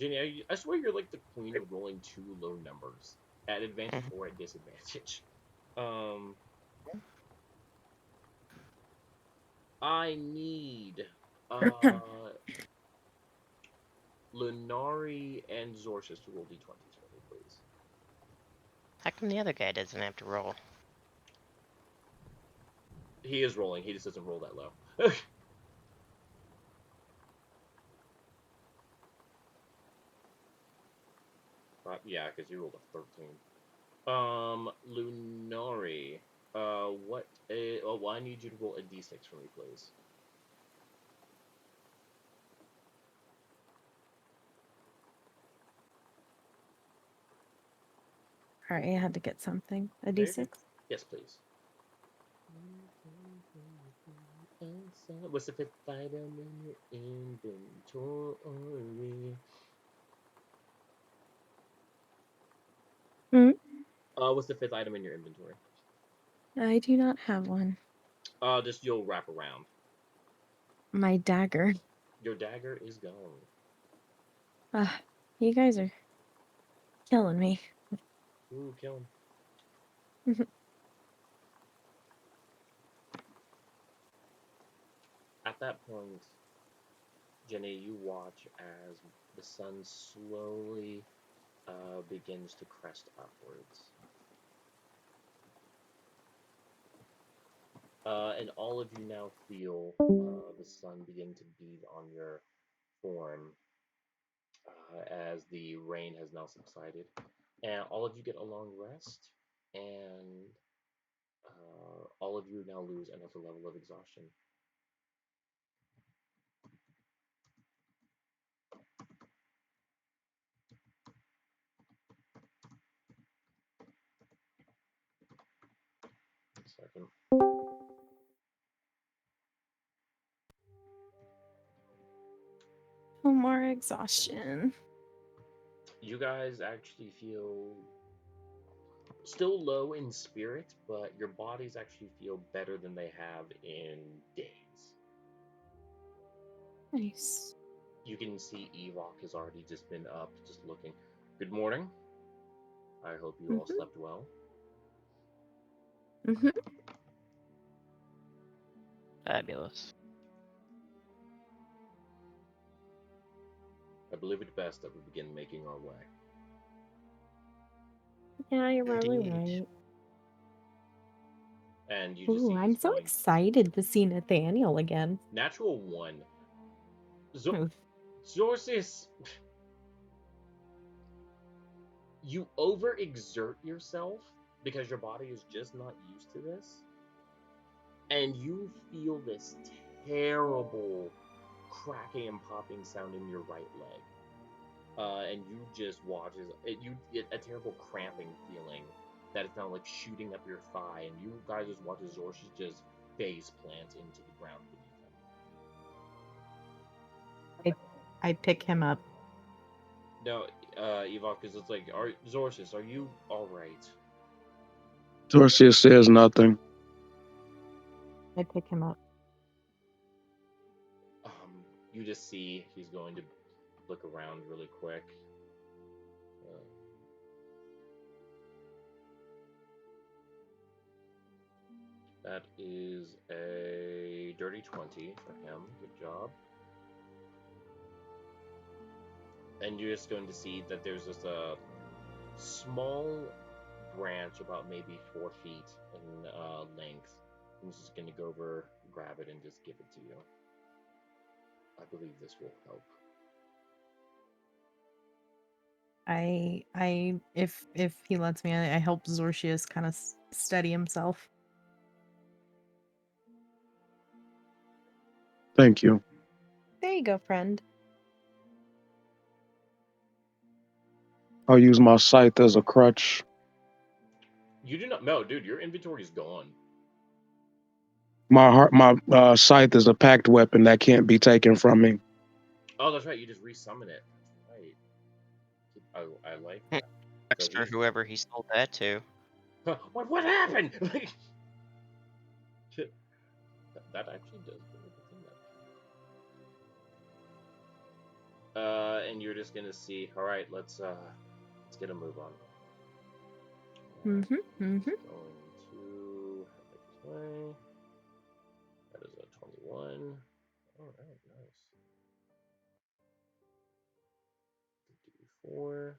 Jenny, I swear you're like the queen of rolling 2 low numbers at advantage or at disadvantage. I need Lunari and Zorcius to roll d20s for me, please. How come the other guy doesn't have to roll? He is rolling. He just doesn't roll that low. Yeah, because you rolled a 13. Lunari, well, I need you to roll a d6 for me, please. All right, I had to get something. A There you D6? go. Yes, please. What's the 5th item in your inventory? Hmm? What's the 5th item in your inventory? I do not have one. Just you'll wrap around. My dagger. Your dagger is gone. You guys are killing me. Ooh, kill him. At that point, Jenny, you watch as the sun slowly begins to crest upwards. And all of you now feel the sun begin to beat on your form as the rain has now subsided. And all of you get a long rest, and all of you now lose another level of exhaustion. One second. No more exhaustion. You guys actually feel still low in spirit, but your bodies actually feel better than they have in days. Nice. You can see Evok has already just been up, just looking. Good morning. I hope you all slept well. Mm-hmm. Fabulous. I believe it best that we begin making our way. Yeah, you're probably Indeed. right. And you just Ooh, see I'm he's so going excited to see Nathaniel again. natural 1. Oof. Zorcis, you overexert yourself because your body is just not used to this, and you feel this terrible cracking and popping sound in your right leg. And you just watch as you get a terrible cramping feeling that is now like shooting up your thigh, and you guys just watch as Zorcius just face plants into the ground beneath him. I pick him up. No, Evok, because it's like, Zorcius, are you all right? Dorcia says nothing. I pick him up. You just see he's going to look around really quick. Uh, that is a dirty 20 for him. Good job. And you're just going to see that there's just a small branch about maybe 4 feet in length. I'm just going to go over, grab it, and just give it to you. I believe this will help. If he lets me, I help Zorcius kind of steady himself. Thank you. There you go, friend. I'll use my scythe as a crutch. You do not know, dude. Your inventory is gone. My scythe is a packed weapon that can't be taken from me. Oh, that's right. You just resummon it. Right. I like that. So Extra he's whoever he sold that to. what happened? That actually does bring up a thing up. And you're just gonna see. All right, let's get a move on. Mm-hmm. Mm-hmm. Going to this way. That is a 21. All right, nice. 4.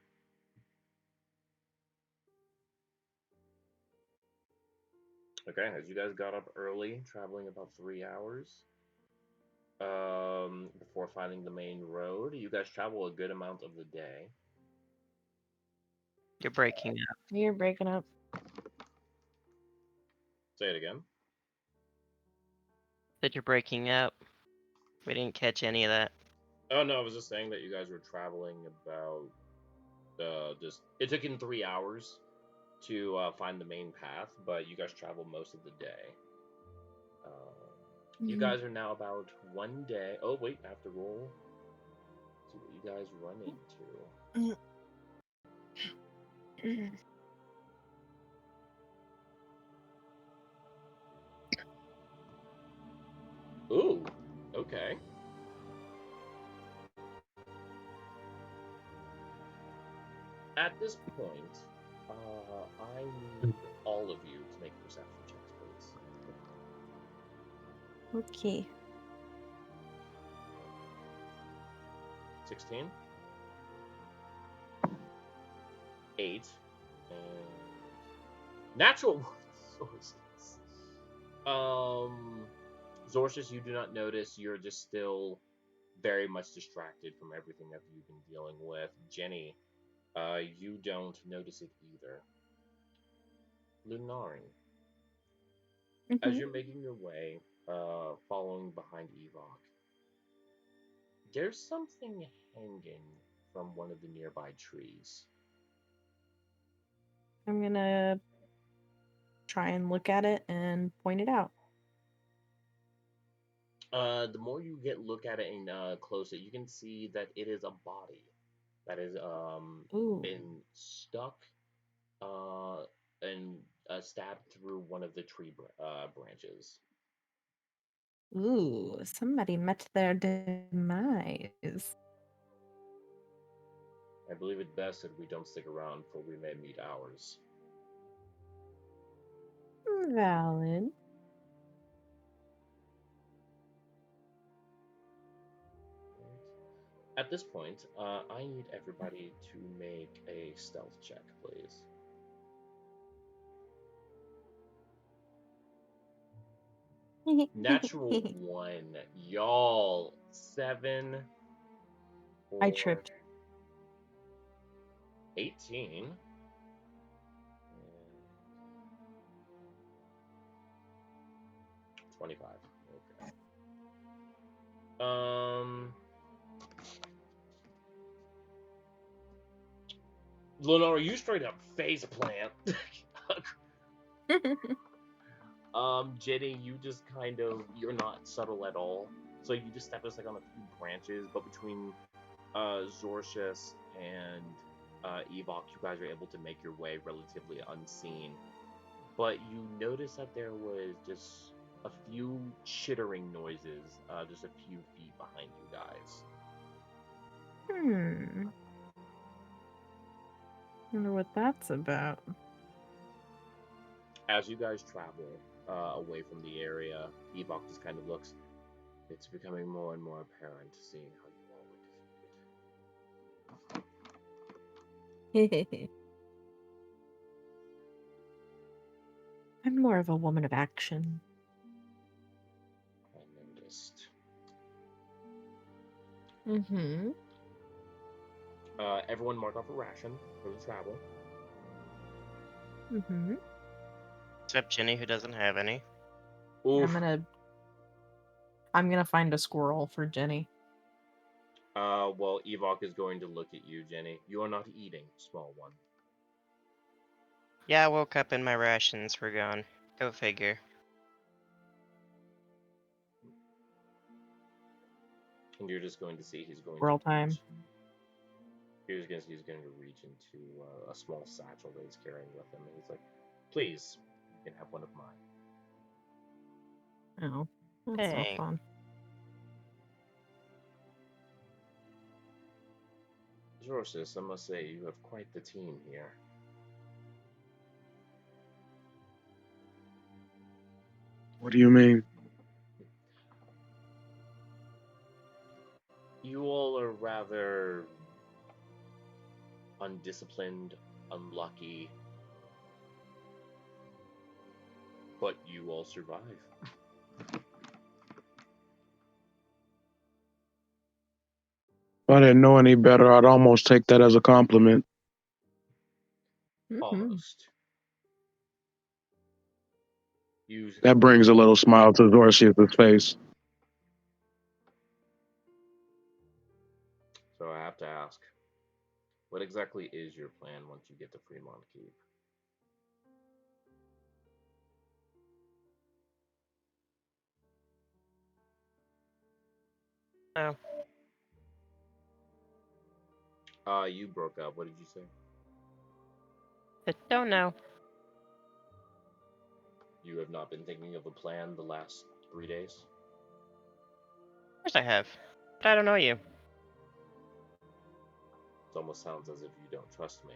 Okay, as you guys got up early, traveling about 3 hours, before finding the main road, you guys travel a good amount of the day. You're breaking up. You're breaking up. Say it again. Said you're breaking up. We didn't catch any of that. Oh no, I was just saying that you guys were traveling about just it took in 3 hours to find the main path, but you guys travel most of the day. You guys are now about 1 day. Oh wait, I have to roll. See what you guys run into. Ooh, okay. At this point, I need all of you to make perception checks, please. Okay. 16, 8, and natural sources. Zorcius, you do not notice. You're just still very much distracted from everything that you've been dealing with. Jenny, you don't notice it either. Lunari, as you're making your way, following behind Evok, there's something hanging from one of the nearby trees. I'm gonna try and look at it and point it out. The more you look at it and close it, you can see that it is a body that is Ooh. been stuck and stabbed through one of the tree branches. Ooh, somebody met their demise. I believe it best that we don't stick around, for we may meet ours. Valid. At this point, I need everybody to make a stealth check, please. Natural 1. Y'all. 7. 4, I tripped. 18. And 25. Okay. Lenora, you straight up face plant. Jenny, you just kind of, you're not subtle at all. So you just step us like on a few branches, but between Zorcius and Evok, you guys are able to make your way relatively unseen. but you notice that there was just a few chittering noises, just a few feet behind you guys. Wonder what that's about. As you guys travel away from the area, Evok just kind of looks. It's becoming more and more apparent seeing how you all were defeated. I'm more of a woman of action. I noticed. Mm-hmm. Everyone mark off a ration for the travel. Mm-hmm. Except Jenny, who doesn't have any. Oof. I'm gonna find a squirrel for Jenny. Well, Evok is going to look at you, Jenny. You are not eating, small one. Yeah, I woke up and my rations were gone. Go figure. And you're just going to see he's going Squirrel to time. reach. You're just going to see he's going to reach into a small satchel that he's carrying with him, and he's like, "Please, you can have one of mine." Oh, that's not Dang. fun. Jorsis, I must say, you have quite the team here. What do you mean? You all are rather undisciplined, unlucky, but you all survive. If I didn't know any better, I'd almost take that as a compliment. Mm-hmm. Almost. You. That brings a little smile to Zorcius' face. So I have to ask, what exactly is your plan once you get to Fremont Keep? Oh, You broke up. What did you say? but don't know. You have not been thinking of a plan the last 3 days? Of course I have. But I don't know you. It almost sounds as if you don't trust me.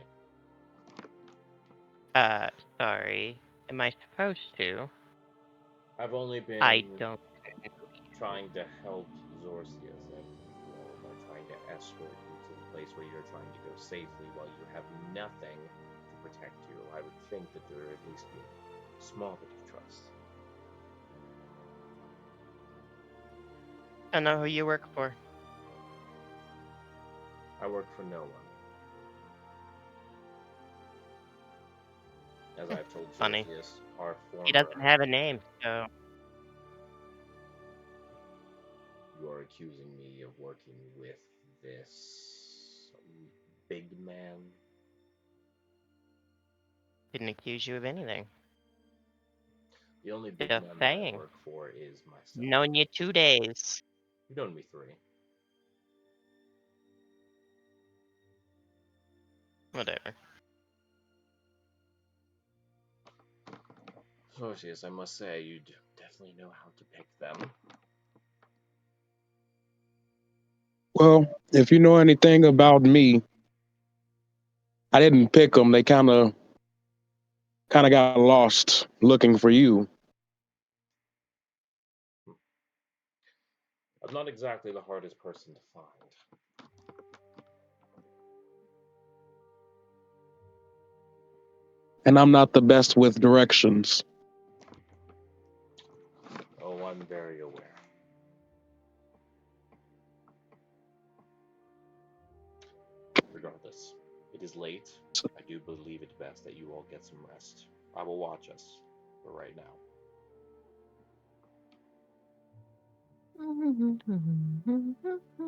Sorry. Am I supposed to? I've only been I don't. trying to help Zorcius, and you all are trying to escort you to the place where you're trying to go safely while you have nothing to protect you. I would think that there would at least be a small bit of trust. I know who you work for. I work for no one. As I've told Funny. Zorcius, our former... He doesn't have a name, so. You are accusing me of working with this big man? Didn't accuse you of anything. The only big Just man that I saying. work for is myself. Known you 2 days. You've known me 3. Whatever. Zorcius, I must say, you definitely know how to pick them. Well, if you know anything about me, I didn't pick them. They kind of got lost looking for you. I'm not exactly the hardest person to find. And I'm not the best with directions. Oh, I'm very aware. Regardless, it is late. I do believe it best that you all get some rest. I will watch us for right now. He's going to do fifth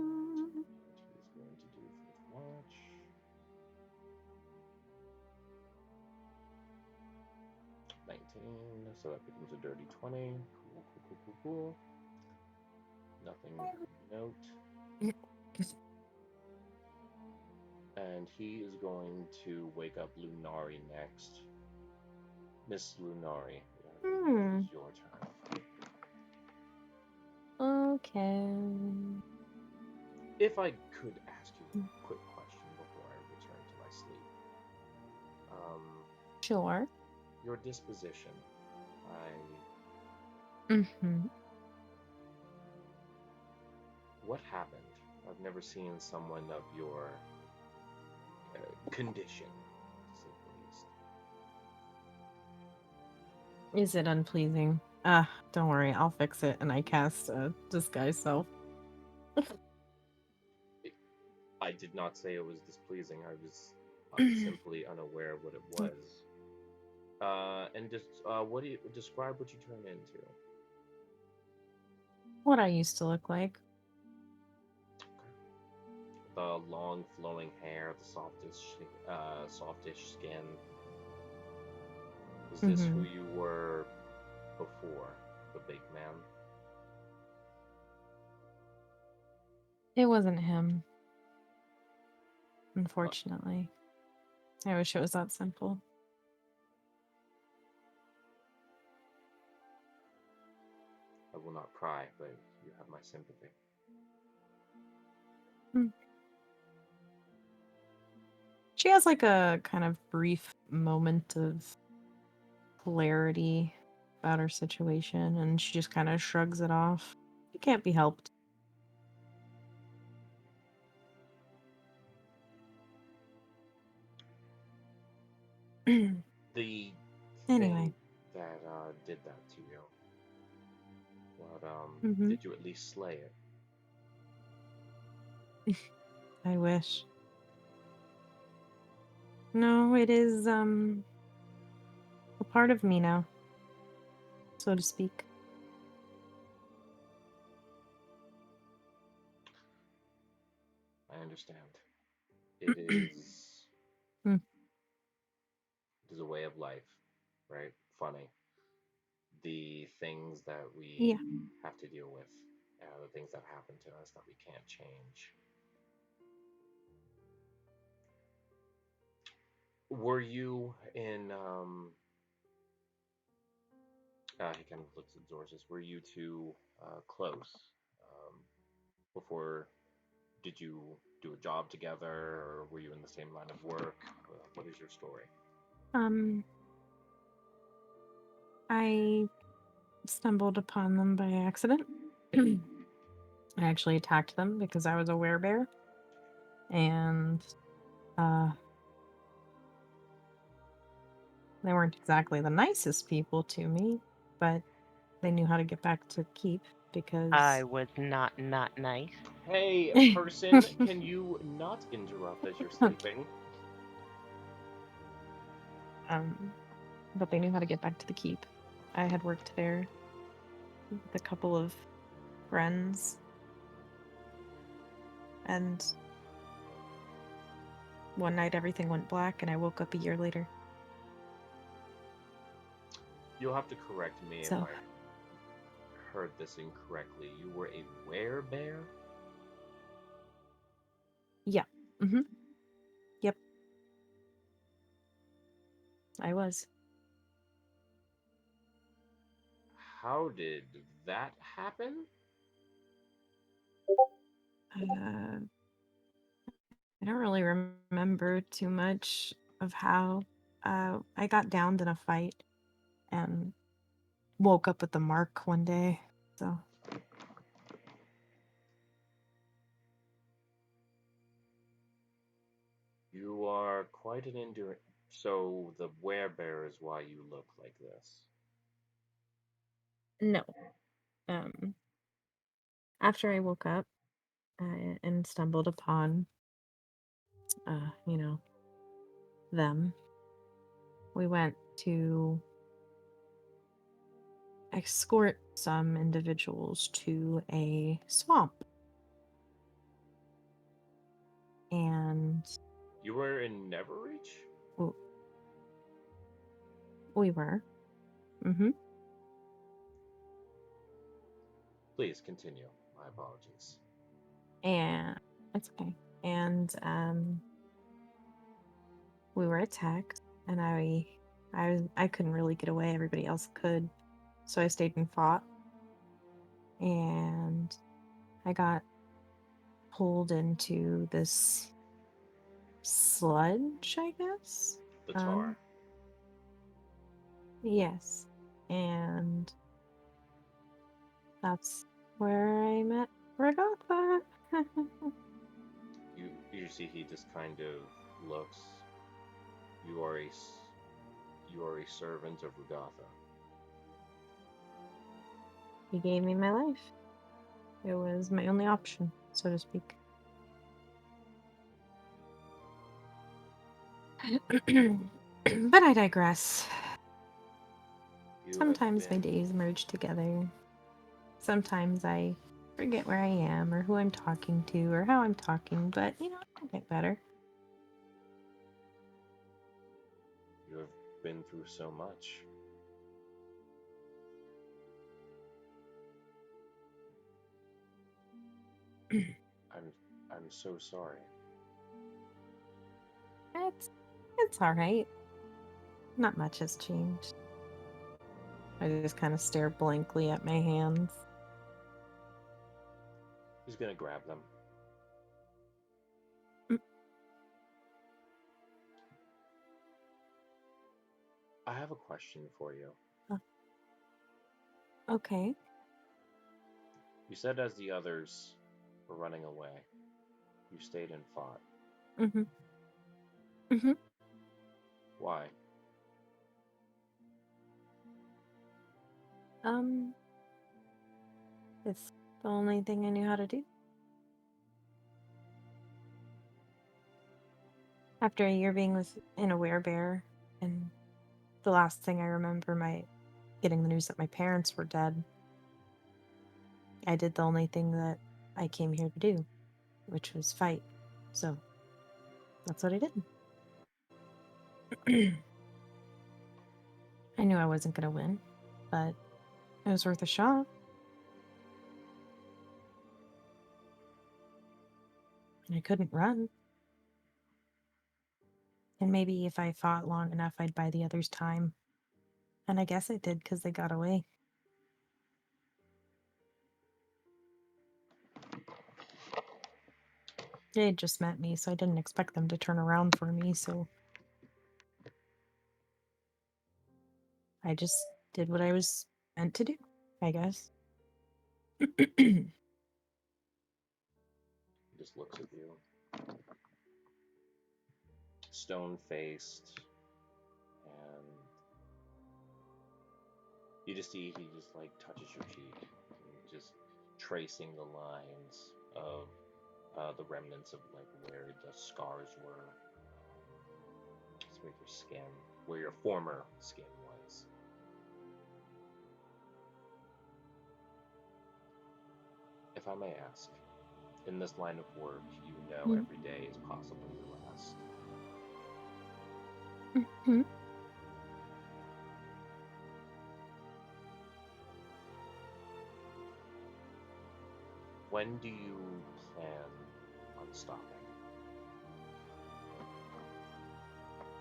watch. $19, so that becomes a dirty 20. Cool. Nothing note. And he is going to wake up Lunari next. Miss Lunari, Hmm. it's your turn. Okay. If I could ask you a quick question before I return to my sleep. Sure. Your disposition. Mm-hmm. What happened? I've never seen someone of your condition, to say the least. Is it unpleasing? Don't worry, I'll fix it. And I cast disguise self. I did not say it was displeasing. I was simply unaware of what it was. And just what do you describe what you turn into? What I used to look like. The long flowing hair, the softish skin. Is this who you were before the big man? It wasn't him. Unfortunately. I wish it was that simple. I will not pry, but you have my sympathy. She has like a kind of brief moment of clarity about her situation, and she just kind of shrugs it off. It can't be helped. The Anyway. thing that did that to you, what Mhm. did you at least slay it? I wish. No, it is a part of me now, so to speak. I understand. It is Hmm. it is a way of life, right? Funny. The things that we Yeah. have to deal with, the things that happen to us that we can't change. Were you in he kind of looks at Zorsis. Were you two close before? Did you do a job together, or were you in the same line of work? What is your story? I stumbled upon them by accident. I actually attacked them because I was a werebear. And they weren't exactly the nicest people to me, but they knew how to get back to keep because I was not nice. Hey, person, can you not interrupt as you're sleeping? But they knew how to get back to the keep. I had worked there with a couple of friends, and one night everything went black and I woke up a year later. You'll have to correct me if So I heard this incorrectly. You were a werebear? yeah. Yep. I was. How did that happen? I don't really remember too much of how I got downed in a fight and woke up with the mark one day. So You are quite an endurance. So the werebear is why you look like this. no. After I woke up and stumbled upon them, we went to escort some individuals to a swamp. And You were in Neverreach? we were. Please continue. My apologies. And it's okay. And we were attacked, and I I couldn't really get away. Everybody else could, so I stayed and fought. And I got pulled into this sludge, I guess. The tar. Yes, and that's where I met Ragatha. You see, he just kind of looks. You are a servant of Rugatha. He gave me my life. It was my only option, so to speak. But I digress. You Sometimes my have been, days merge together. Sometimes I forget where I am or who I'm talking to or how I'm talking, but I'll get better. you have been through so much. I'm so sorry. It's all right. Not much has changed. I just kind of stare blankly at my hands. He's gonna grab them. Mm. I have a question for you. Okay. You said as the others were running away, you stayed and fought. Mm-hmm. Mm-hmm. Why? It's the only thing I knew how to do. After a year being in a werebear, and the last thing I remember getting the news that my parents were dead, I did the only thing that I came here to do, which was fight. So that's what I did. I knew I wasn't going to win, but it was worth a shot. And I couldn't run. And maybe if I fought long enough, I'd buy the others time. And I guess I did because they got away. They had just met me, so I didn't expect them to turn around for me, so I just did what I was meant to do, I guess. He just looks at you. Stone faced, and you just see he just like touches your cheek, and just tracing the lines of the remnants of like where the scars were. It's where your skin, where your former skin was. If I may ask, in this line of work, you know Mhm. every day is possibly your last. Mhm. When do you plan on stopping?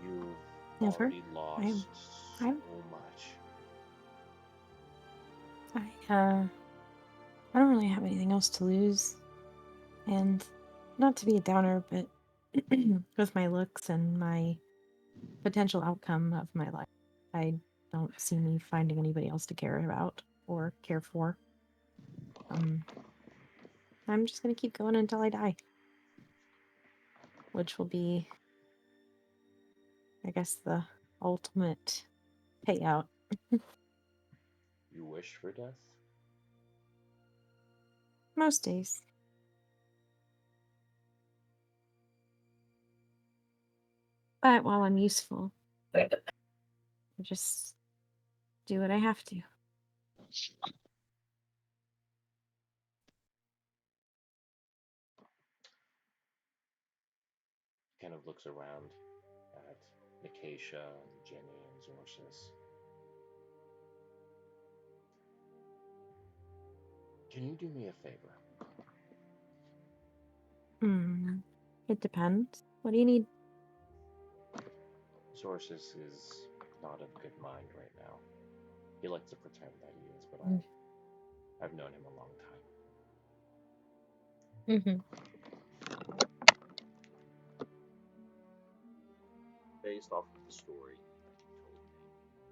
You've Never. already lost so I'm, much. I don't really have anything else to lose. And not to be a downer, but with my looks and my potential outcome of my life, I don't see me finding anybody else to care about or care for. I'm just gonna keep going until I die, which will be, I guess, the ultimate payout. You wish for death? Most days. But while I'm useful, I just do what I have to. Kind of looks around at Nicatia and Jenny and Zorsis. Can you do me a favor? It depends. What do you need? Zorsis is not of good mind right now. He likes to pretend that he is, but Mm. I've known him a long time. Mm-hmm. Based off of the story you told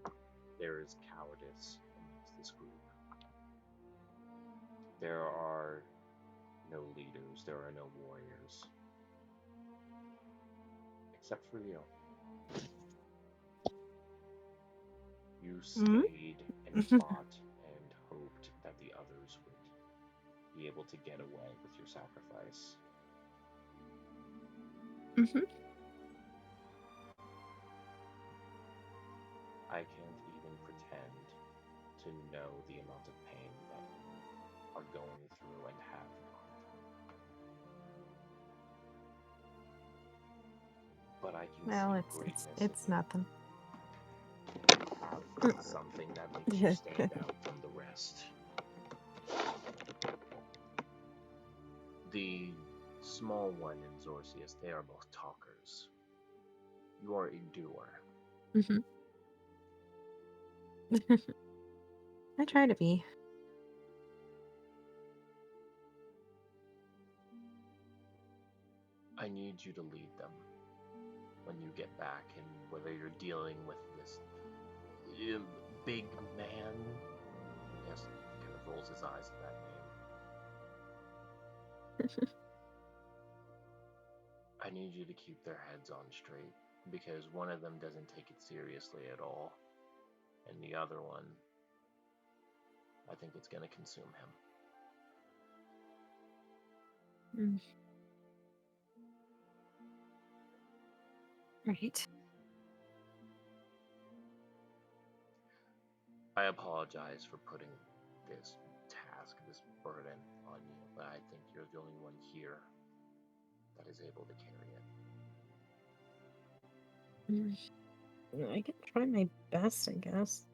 me, there is cowardice amongst this group. There are no leaders, there are no warriors. Except for you. You Mhm. stayed and fought and hoped that the others would be able to get away with your sacrifice. Mhm. I can't even pretend to know the amount of pain that you are going through and have gone through. But I can Well, see it's greatness nothing. in you. Something that makes you stand out from the rest. The small one and Zorcius, they are both talkers. You are a doer. Mhm. I try to be. I need you to lead them when you get back, and whether you're dealing with this big man. Yes, he kind of rolls his eyes at that name. I need you to keep their heads on straight, because one of them doesn't take it seriously at all, and the other one, I think it's going to consume him. Mm. Right. I apologize for putting this task, this burden on you, but I think you're the only one here that is able to carry it. Mm. I can try my best, I guess.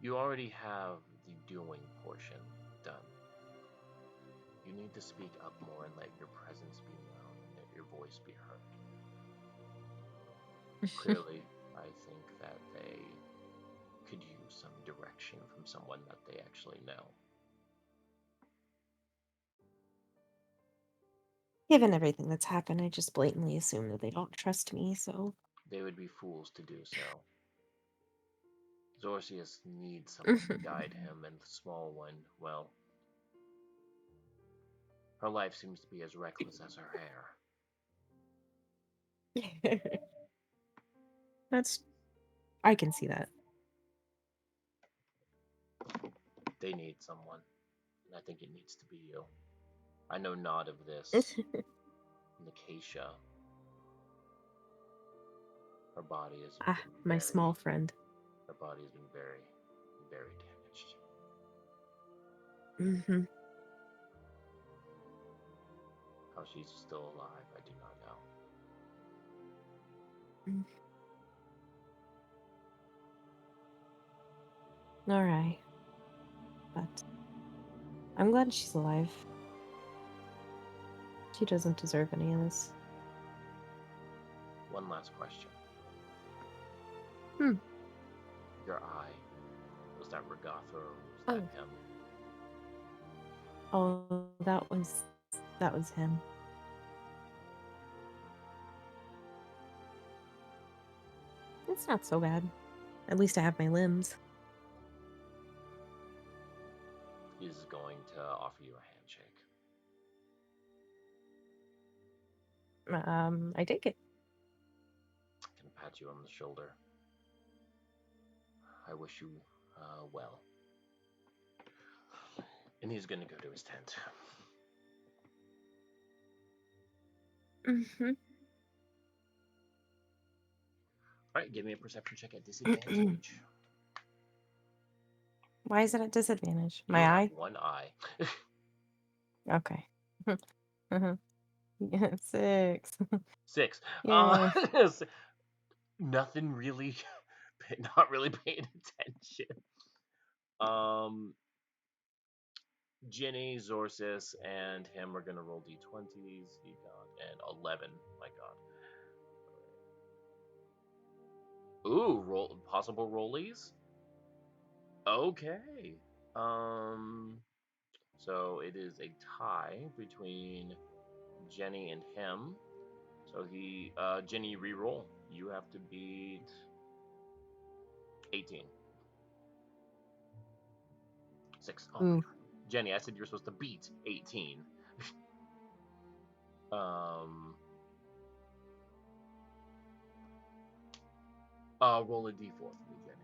You already have the doing portion done. You need to speak up more and let your presence be known and let your voice be heard. Clearly, I think that they could use some direction from someone that they actually know. Given everything that's happened, I just blatantly assume that they don't trust me, so. They would be fools to do so. Zorcius needs someone to guide him, and the small one, well, her life seems to be as reckless as her hair. That's. I can see that. They need someone, and I think it needs to be you. I know not of this. Nicatia. Her body is my small friend. Her body has been very, very damaged. Mm-hmm. How she's still alive, I do not know. All right. But I'm glad she's alive. She doesn't deserve any of this. One last question. Your eye. Was that Regatha or was that him? Oh, that was him. It's not so bad. At least I have my limbs. He's going to offer you a handshake. I take it. Can pat you on the shoulder. I wish you well. And he's going to go to his tent. Mm-hmm. Alright, give me a perception check at disadvantage. Why is it at disadvantage? You My have eye? one eye. Okay. Yeah, 6. 6. Yeah. Nothing really, not really paying attention. Ginny, Zorsis, and him are gonna roll d20s. He got an 11. My God. Ooh, roll possible rollies. Okay. So it is a tie between Jenny and him. So Jenny, re-roll. You have to beat 18. 6. Oh my Ooh. God. Jenny, I said you're supposed to beat 18. Roll a d4 for me, Jenny.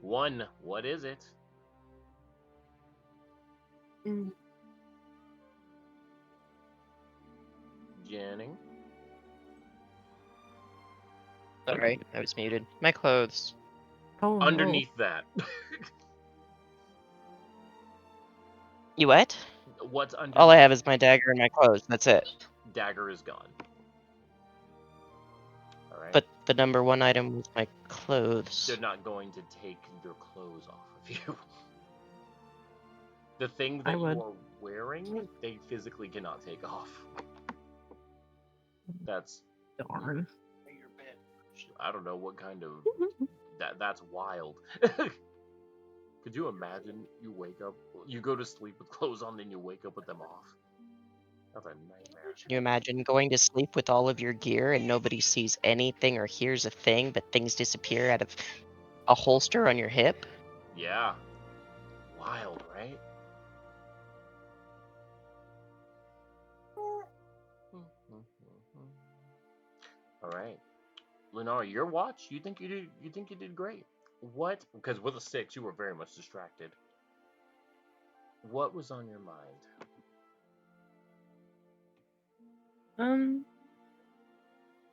One. What is it? Mm. Jenny. Sorry, I was muted. My clothes. Oh no. Underneath that. You what? What's underneath? All I have is my dagger and my clothes. That's it. Dagger is gone. All right. But the number one item was my clothes. They're not going to take your clothes off of you. The thing I that would. you are wearing, they physically cannot take off. That's Darn. I don't know what kind of that's wild. Could you imagine you wake up, you go to sleep with clothes on, then you wake up with them off? That's a nightmare. Can you imagine going to sleep with all of your gear and nobody sees anything or hears a thing, but things disappear out of a holster on your hip? Yeah. Wild, right? All right. Lenore, your watch, you think you did great. What? Because with a 6, you were very much distracted. What was on your mind?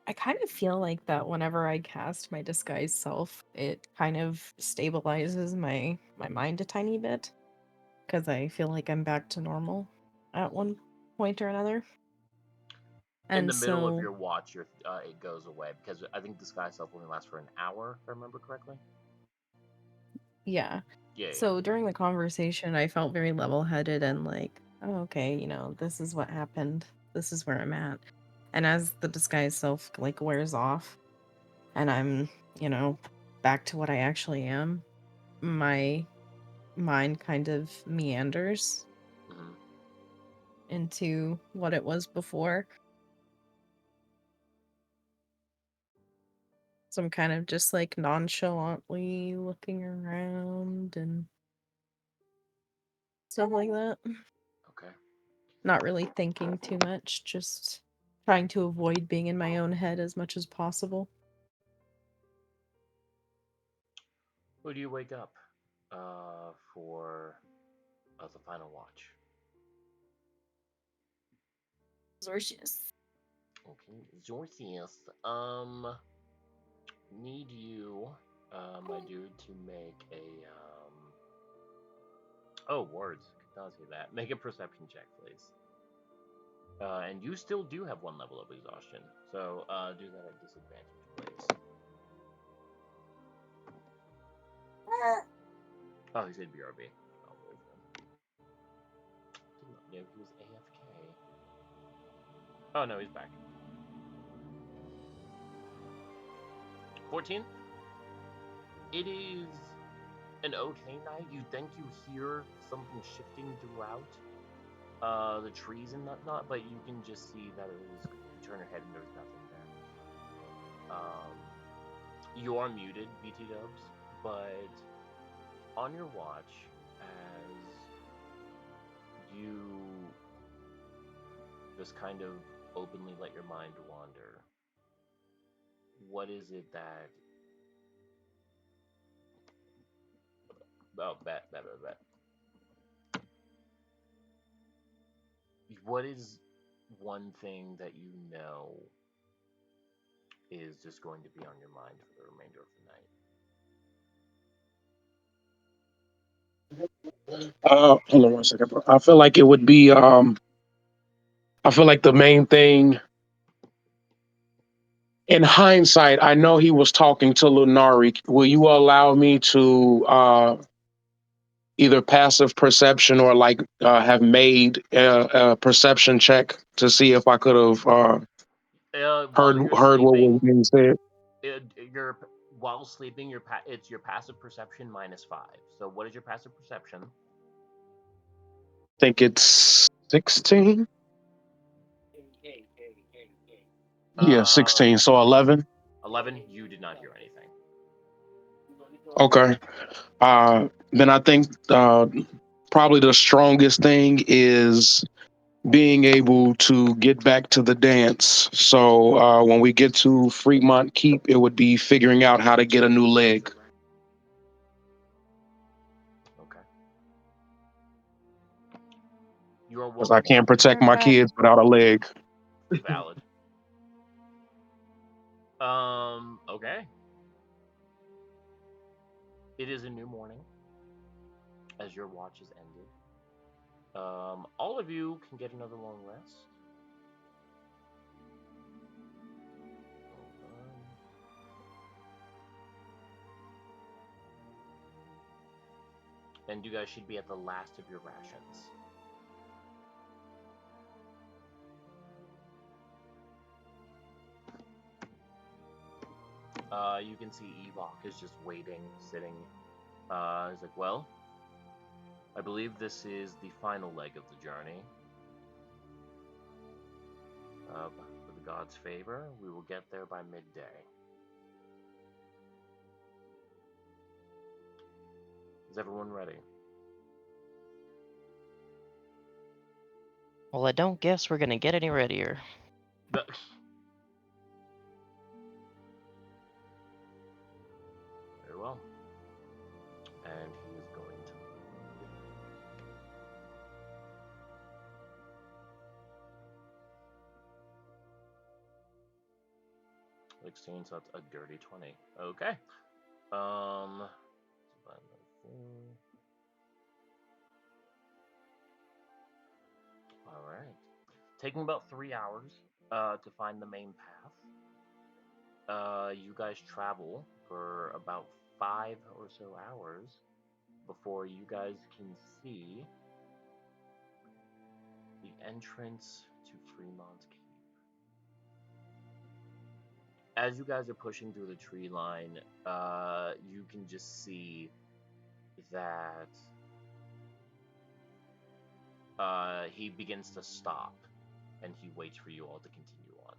I kind of feel like that whenever I cast my disguise self, it kind of stabilizes my mind a tiny bit because I feel like I'm back to normal at one point or another. In And the middle of so your watch, it goes away because I think disguise self only lasts for an hour, if I remember correctly. yeah. Yeah. So during the conversation, I felt very level-headed and like, oh, okay, this is what happened. This is where I'm at. And as the disguise self like wears off and I'm, back to what I actually am, my mind kind of meanders hmm into what it was before. So I'm kind of just like nonchalantly looking around and stuff like that. Okay. Not really thinking too much, just trying to avoid being in my own head as much as possible. Who do you wake up for the final watch? Zorcius. Okay, Zorcius. Need you, my dude, to make a Oh, words. Could not say that. Make a perception check, please. And you still do have 1 level of exhaustion, so do that at disadvantage, please. Oh, he said BRB. Oh, did not know he was AFK. Oh no, he's back. 14. It is an okay night. You think you hear something shifting throughout the trees and whatnot, but you can just see that you turn your head and there's nothing there. You are muted, BT Dubs, but on your watch, as you just kind of openly let your mind wander, what is it that... Oh, bet. What is one thing that you know is just going to be on your mind for the remainder of the night? Hold on one second. I feel like it would be. I feel like the main thing In hindsight, I know he was talking to Lunari. Will you allow me to either passive perception or like have made a perception check to see if I could have While you're heard what was sleeping, being said? you're while sleeping, it's your passive perception -5. So what is your passive perception? I think it's 16. Yeah, Uh, 16. So 11. 11. You did not hear anything. Okay. Then I think probably the strongest thing is being able to get back to the dance. So when we get to Fremont Keep, it would be figuring out how to get a new leg. Okay. You are Because I woken can't up. protect my Perfect. kids without a leg. Valid. Okay. It is a new morning as your watch is ended. All of you can get another long rest. Hold on. And you guys should be at the last of your rations. You can see Evok is just waiting, sitting. He's like, well, I believe this is the final leg of the journey. With the gods' favor, we will get there by midday. Is everyone ready? Well, I don't guess we're gonna get any readier. But very well. And he is going to lead. 16, so that's a dirty 20. Okay. Um. All right. Taking about 3 hours to find the main path. You guys travel for about 5 or so hours before you guys can see the entrance to Fremont Keep. As you guys are pushing through the tree line, you can just see that he begins to stop, and he waits for you all to continue on.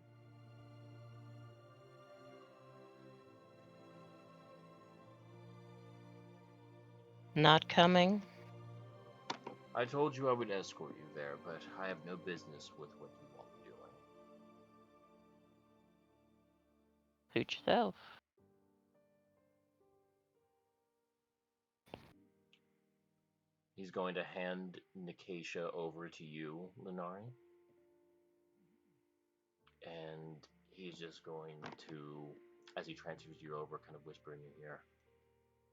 Not coming? I told you I would escort you there, but I have no business with what you all are doing. Suit yourself. He's going to hand Nikasha over to you, Lunari. And he's just going to, as he transfers you over, kind of whisper in your ear,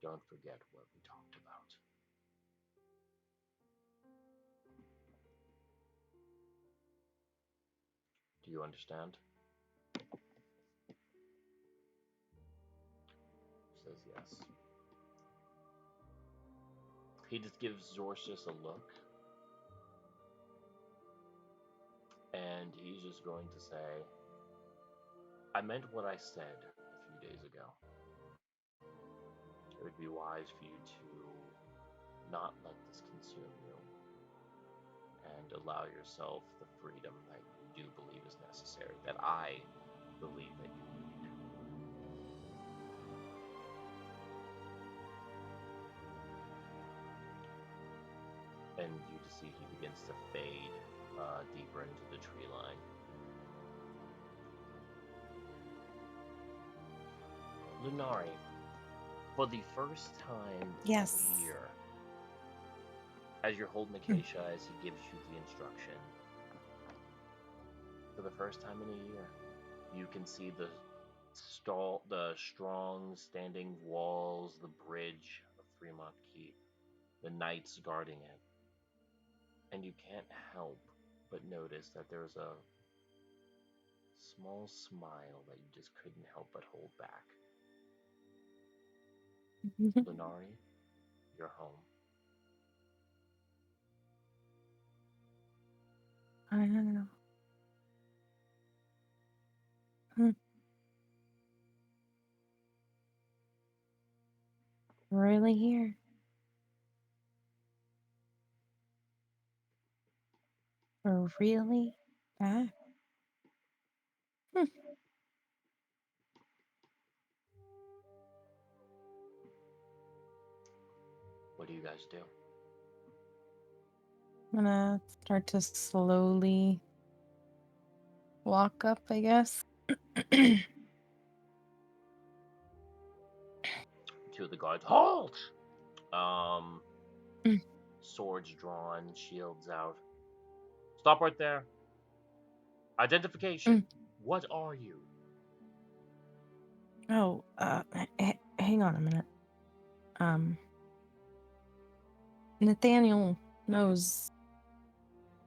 don't forget what we talked about. Do you understand? Says yes. He just gives Zorcius a look, and he's just going to say, I meant what I said a few days ago. It would be wise for you to not let this consume you and allow yourself the freedom that you do believe is necessary, that I believe that you need. And you just see he begins to fade deeper into the tree line. Lunari, for the first time Yes. in a year, as you're holding Acacia as he gives you the instruction, for the first time in a year, you can see the strong standing walls, the bridge of Fremont Keep, the knights guarding it, and you can't help but notice that there's a small smile that you just couldn't help but hold back. Lunari, you're home. I don't know. Hmm. Really here. We're really back. Hmm. What do you guys do? I'm gonna start to slowly walk up, I guess. Two of the guards, halt! Um, Mm. Swords drawn, shields out. Stop right there. Identification. Mm. What are you? Oh, hang on a minute. Nathaniel knows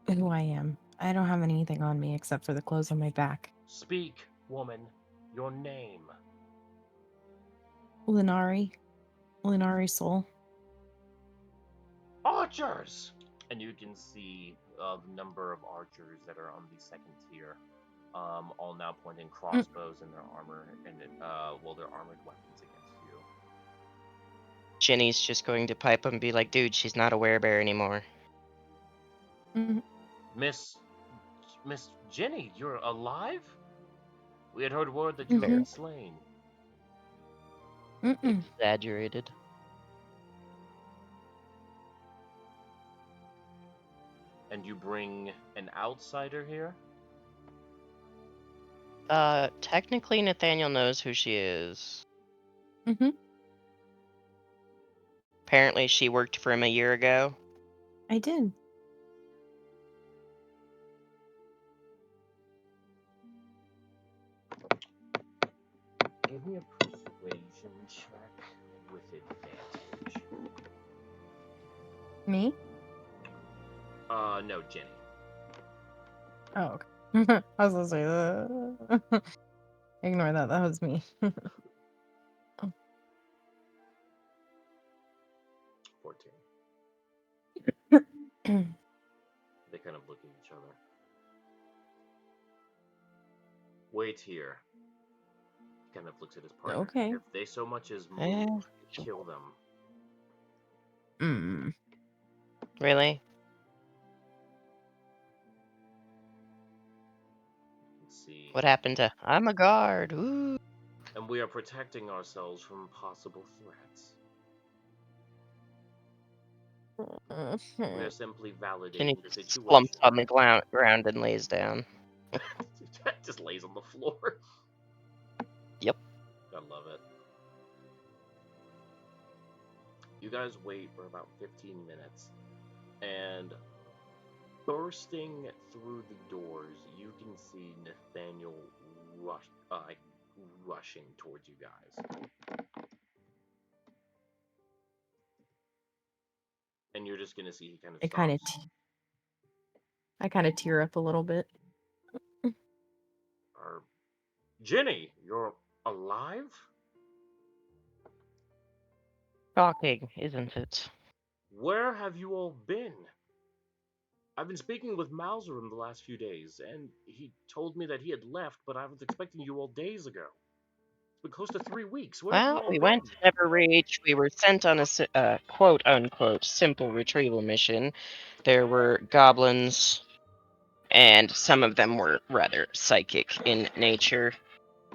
who I am. I don't have anything on me except for the clothes on my back. Speak, woman. Your name. Linari. Linari Soul. Archers! And you can see the number of archers that are on the second tier. All now pointing crossbows in their armor and their armored weapons against you. Jenny's just going to pipe him and be like, dude, she's not a werebear anymore. Mm. Miss Jenny, you're alive? We had heard word that you had Mhm. been slain. Mm-mm. Exaggerated. And you bring an outsider here? Technically Nathaniel knows who she is. Mhm. Apparently she worked for him a year ago. I did. Give me a persuasion check with advantage. Me? No, Jenny. Oh, okay. I was gonna say ignore that. That was me. 14. They kind of look at each other. Wait here. He kind of looks at his partner. Okay. If they so much as Eh, move, kill them. Mm. Really? You can see. What happened to I'm a guard? Ooh. And we are protecting ourselves from possible threats. We are simply Jenny validating the slumps situation. on the ground and lays down. Just lays on the floor. Yep. I love it. You guys wait for about 15 minutes, and bursting through the doors, you can see Nathaniel rushing towards you guys. And you're just gonna see he kind of stops. I kind of tear up a little bit. Jenny, you're alive? Shocking, isn't it? Where have you all been? I've been speaking with Mauser in the last few days, and he told me that he had left, but I was expecting you all days ago. It's been close to 3 weeks. Where have you Well, all we been? went to Neverreach. We were sent on a quote unquote simple retrieval mission. There were goblins, and some of them were rather psychic in nature.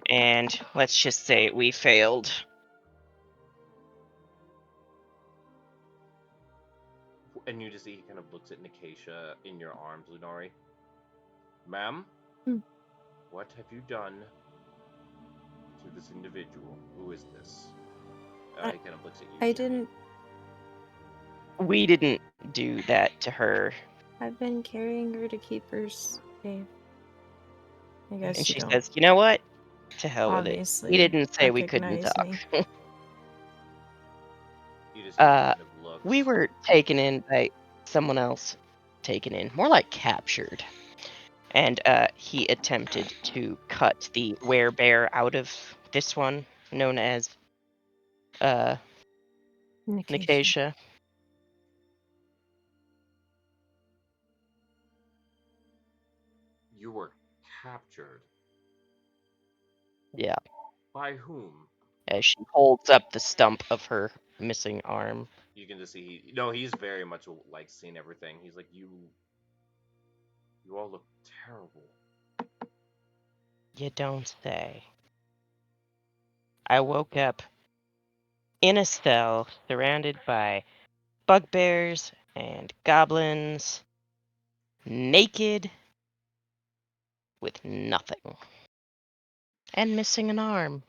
And let's just say we failed. And you just see he kind of looks at Nikasha in your arms, Lunari. Ma'am, Hmm. what have you done to this individual? Who is this? I- He kind of looks at you. I Jenny. didn't. We didn't do that to her. I've been carrying her to keep her safe. I guess And you she don't says, you know what? To hell with it. obviously He didn't say we couldn't recognize talk. me. You just see he kind of looks. We were taken in by someone else. Taken in. More like captured. And he attempted to cut the werebear out of this one, known as Nicatia. You were captured. Yeah. By whom? As she holds up the stump of her missing arm. You can just see he's very much like seeing everything. He's like, you all look terrible. You don't say. I woke up in a cell surrounded by bugbears and goblins, naked, with nothing, and missing an arm.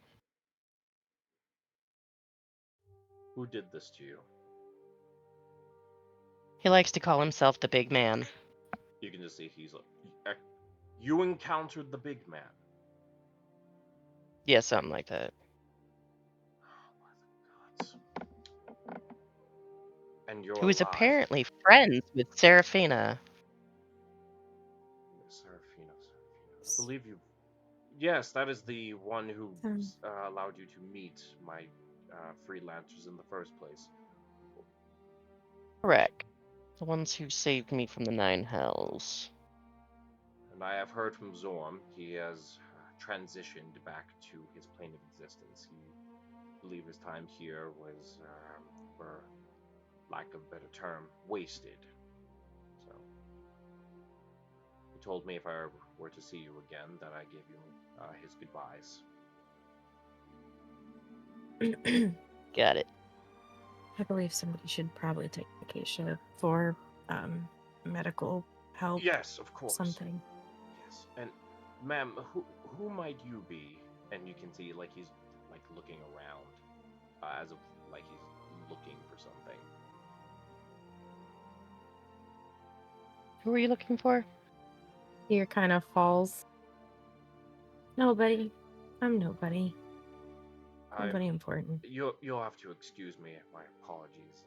Who did this to you? He likes to call himself the big man. You can just see he's like, you encountered the big man. Yeah, something like that. And you're Who is alive. apparently friends with Seraphina. Seraphina. I believe you. Yes, that is the one who allowed you to meet my freelancers in the first place. Correct. The ones who saved me from the Nine Hells. And I have heard from Zorm. He has transitioned back to his plane of existence. I believe his time here was, for lack of a better term, wasted. So he told me if I were to see you again, that I give you his goodbyes. Got it. I believe somebody should probably take Nicatia for medical help. Yes, of course. Something. Yes, and ma'am, who might you be? And you can see like he's like looking around, as if like he's looking for something. Who are you looking for? Ear kind of falls. Nobody. I'm nobody. Nobody important. You'll have to excuse me. My apologies.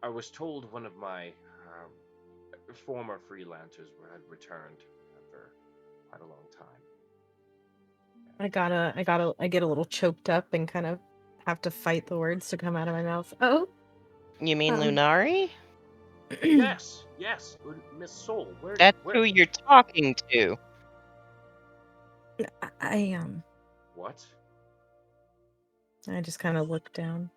I was told one of my former freelancers had returned after quite a long time. I get a little choked up and kind of have to fight the words to come out of my mouth. Oh. You mean Lunari? Yes, Miss Soul. That's who you're talking to. I What? I just kind of look down.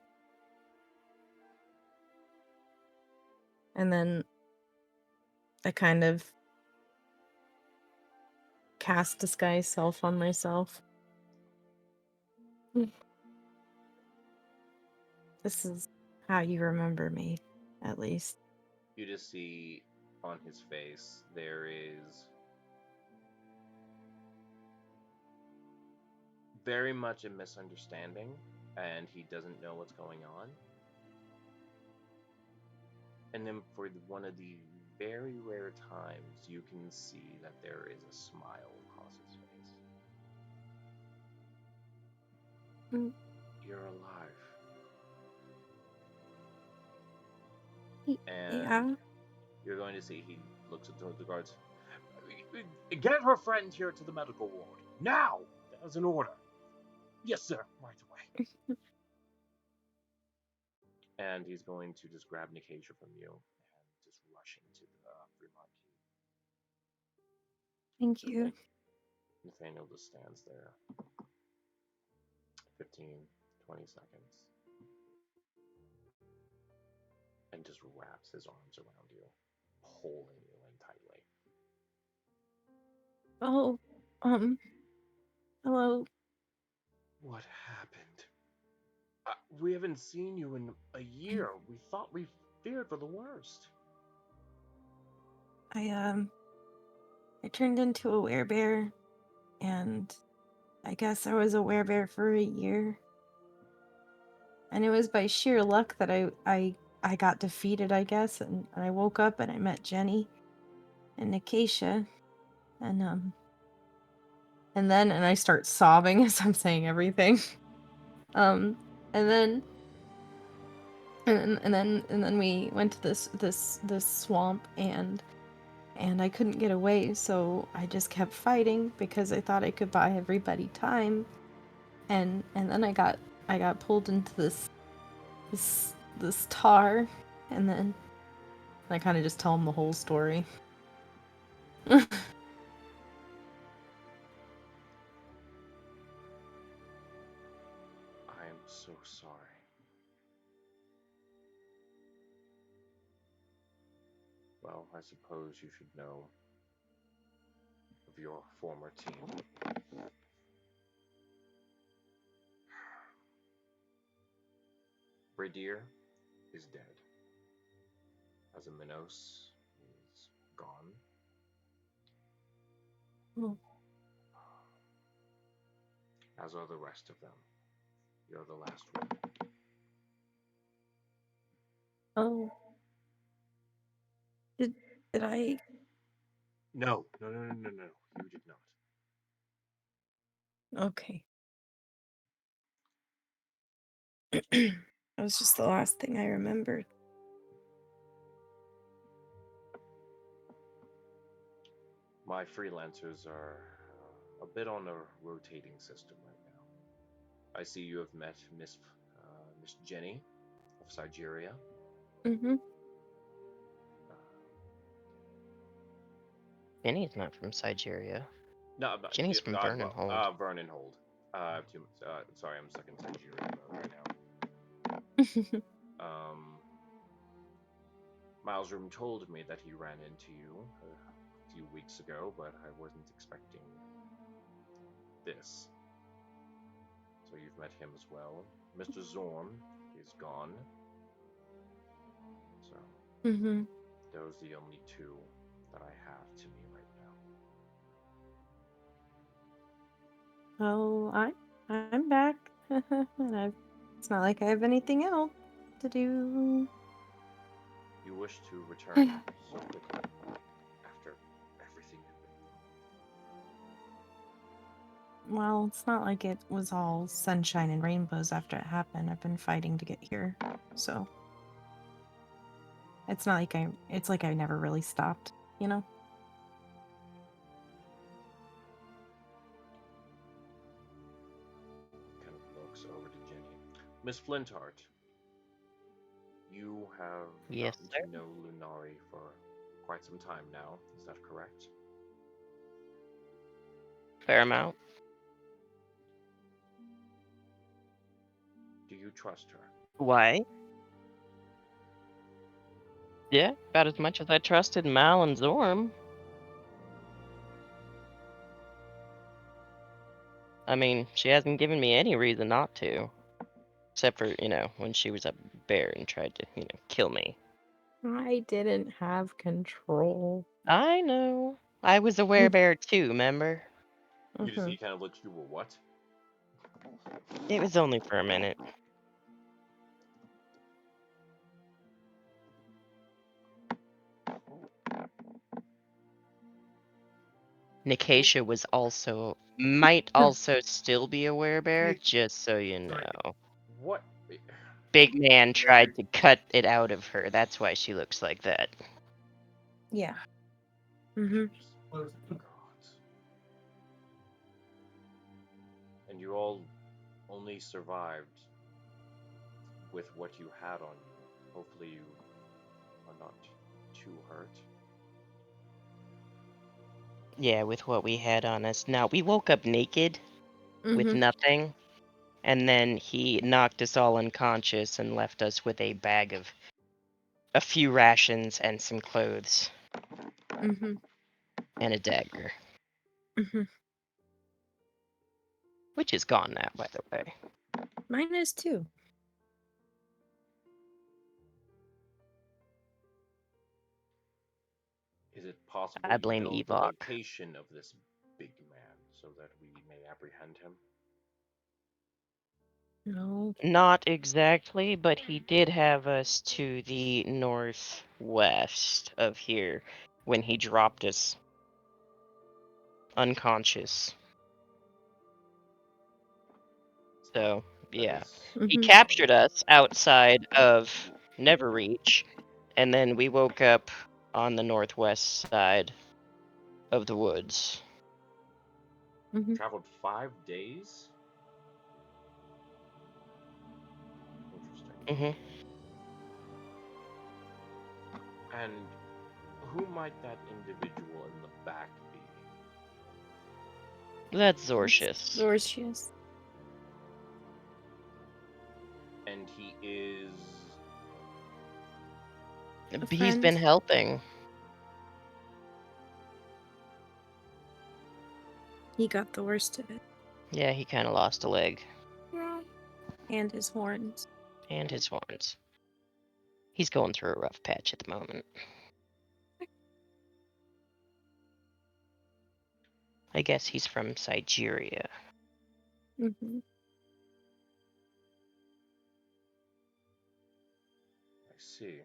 And then I kind of cast disguise self on myself. This is how you remember me, at least. You just see on his face there is very much a misunderstanding, and he doesn't know what's going on. And then for one of the very rare times, you can see that there is a smile across his face. You're alive. And Yeah. you're going to see he looks at the guards. Get her friend here to the medical ward. Now! That was an order. Yes, sir. Right away. And he's going to just grab Nicatia from you and just rush into the Fremont Key. Thank you. Nathaniel just stands there. 15, 20 seconds. And just wraps his arms around you, pulling you in tightly. Oh, hello. What happened? We haven't seen you in a year. We thought we feared for the worst. I turned into a werebear, and I guess I was a werebear for a year. And it was by sheer luck that I got defeated, I guess, and I woke up and I met Jenny and Nicatia, and I start sobbing as I'm saying everything. And then we went to this swamp, and and I couldn't get away, so I just kept fighting because I thought I could buy everybody time. And then I got pulled into this tar, and then I kind of just tell him the whole story. I am so sorry. Well, I suppose you should know of your former team. Bradier is dead. Azaminos is gone. Oh. As are the rest of them. You're the last one. Oh. Did I? No. You did not. Okay. That was just the last thing I remembered. My freelancers are a bit on a rotating system right now. I see you have met Miss Jenny of Sigeria. Mm-hmm. Jenny's not from Sigeria. No, Jenny's from Vernonhold. Vernonhold. Sorry, I'm stuck in Sigeria mode right now. Miles Room told me that he ran into you a few weeks ago, but I wasn't expecting this. So you've met him as well. Mr. Zorn is gone. So those are the only two that I have to me right now. Well, I'm back. And it's not like I have anything else to do. You wish to return so quickly after everything you've been through. Well, it's not like it was all sunshine and rainbows after it happened. I've been fighting to get here, so it's not like it's like I never really stopped, you know? Kind of looks over to Jenny. Miss Flintheart, you have gotten to know Lunari for quite some time now. Is that correct? Fair amount. Do you trust her? Why? Yeah, about as much as I trusted Mal and Zorm. I mean, she hasn't given me any reason not to. Except for, when she was a bear and tried to, kill me. I didn't have control. I know. I was a werebear too, remember? You just he kind of looks at you, well, what? It was only for a minute. Nicatia might also still be a werebear, just so you know. What? Big man tried to cut it out of her. That's why she looks like that. Yeah. God. And you all only survived with what you had on you. Hopefully you are not too hurt. Yeah, with what we had on us. Now, we woke up naked with nothing, and then he knocked us all unconscious and left us with a bag of a few rations and some clothes. And a dagger. Which is gone now, by the way. Mine is too. Is it possible I blame you know the Evok. location of this big man so that we may apprehend him? No. Not exactly, but he did have us to the northwest of here when he dropped us unconscious. So, yeah. He captured us outside of Neverreach, and then we woke up on the northwest side of the woods. Mhm. Traveled 5 days? Interesting. Mm-hmm. And who might that individual in the back be? That's Zorcius. Zorcius. And he is... He's been friend. helping. He got the worst of it. Yeah, he kind of lost a leg. And his horns. And his horns. He's going through a rough patch at the moment. I guess he's from Sigeria. Mm-hmm. I see.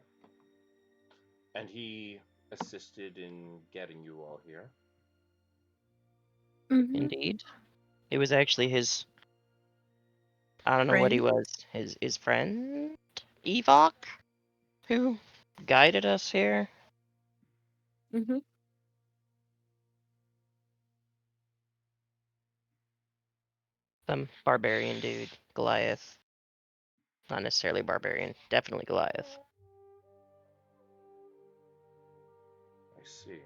And he assisted in getting you all here. Mm-hmm. Indeed. It was actually his... I don't know what he Friend? was. His friend? Evok? Who guided us here? Mm-hmm. Some barbarian dude. Goliath. Not necessarily barbarian. Definitely Goliath. I see.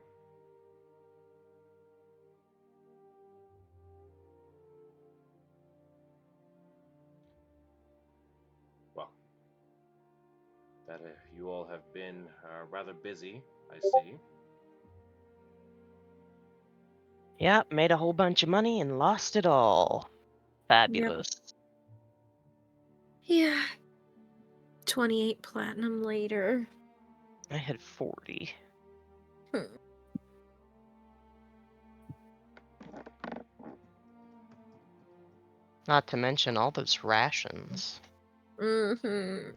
Well, that you all have been rather busy, I see. Yeah, made a whole bunch of money and lost it all. Fabulous. Yeah. 28 platinum later. I had 40. Hmm. Not to mention all those rations. Mm-hmm.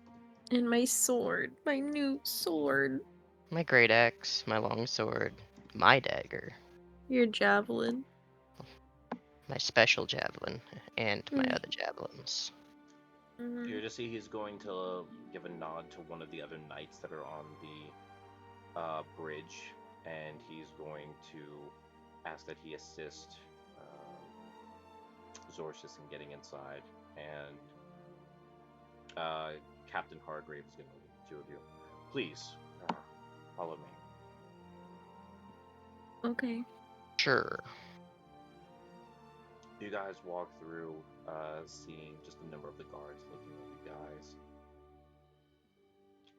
And my sword. My new sword. My great axe, my long sword, my dagger, Your javelin. my special javelin, and my Mm. other javelins. Mm-hmm. You just see he's going to give a nod to one of the other knights that are on the bridge, and he's going to ask that he assist Zorcius in getting inside, and Captain Hargrave is going to lead the two of you. Please, follow me. Okay. Sure. You guys walk through, seeing just a number of the guards looking at you guys.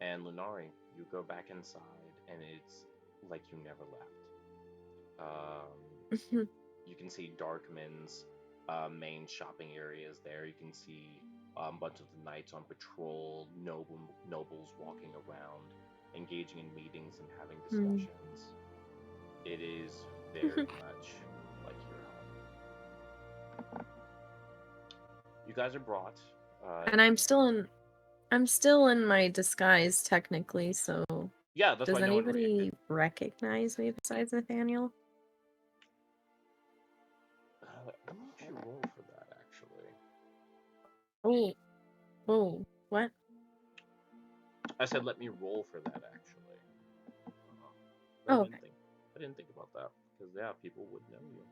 And Lunari, you go back inside, and it's like you never left. You can see Darkman's main shopping areas there. You can see a bunch of the knights on patrol, nobles walking around, engaging in meetings and having discussions. It is very much like your home. You guys are brought. And I'm still in my disguise technically, so Yeah, that's does why no one anybody reacted. recognize me besides Nathaniel? Let me actually roll for that, actually. Oh. Oh. What? I said let me roll for that, actually. Oh, I didn't think about that, because, yeah, people would know you.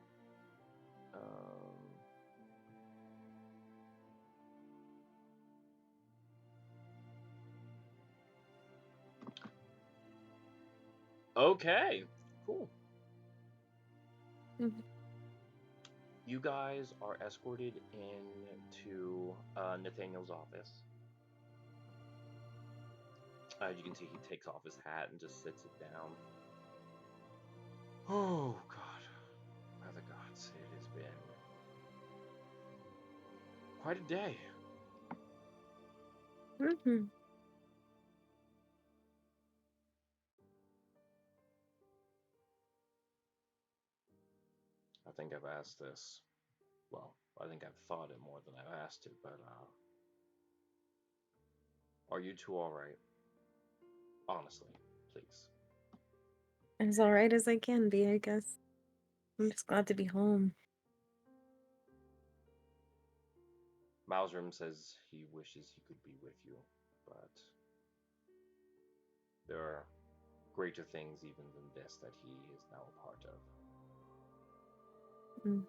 Okay, cool. Mhm. You guys are escorted into Nathaniel's office. As you can see, he takes off his hat and just sits it down. Oh, God. By the gods, it has been quite a day. Mhm. I think I've asked this. Well, I think I've thought it more than I've asked it, but are you two alright? Honestly, please. As alright as I can be, I guess. I'm just glad to be home. Mausram says he wishes he could be with you, but there are greater things even than this that he is now a part of. Mm.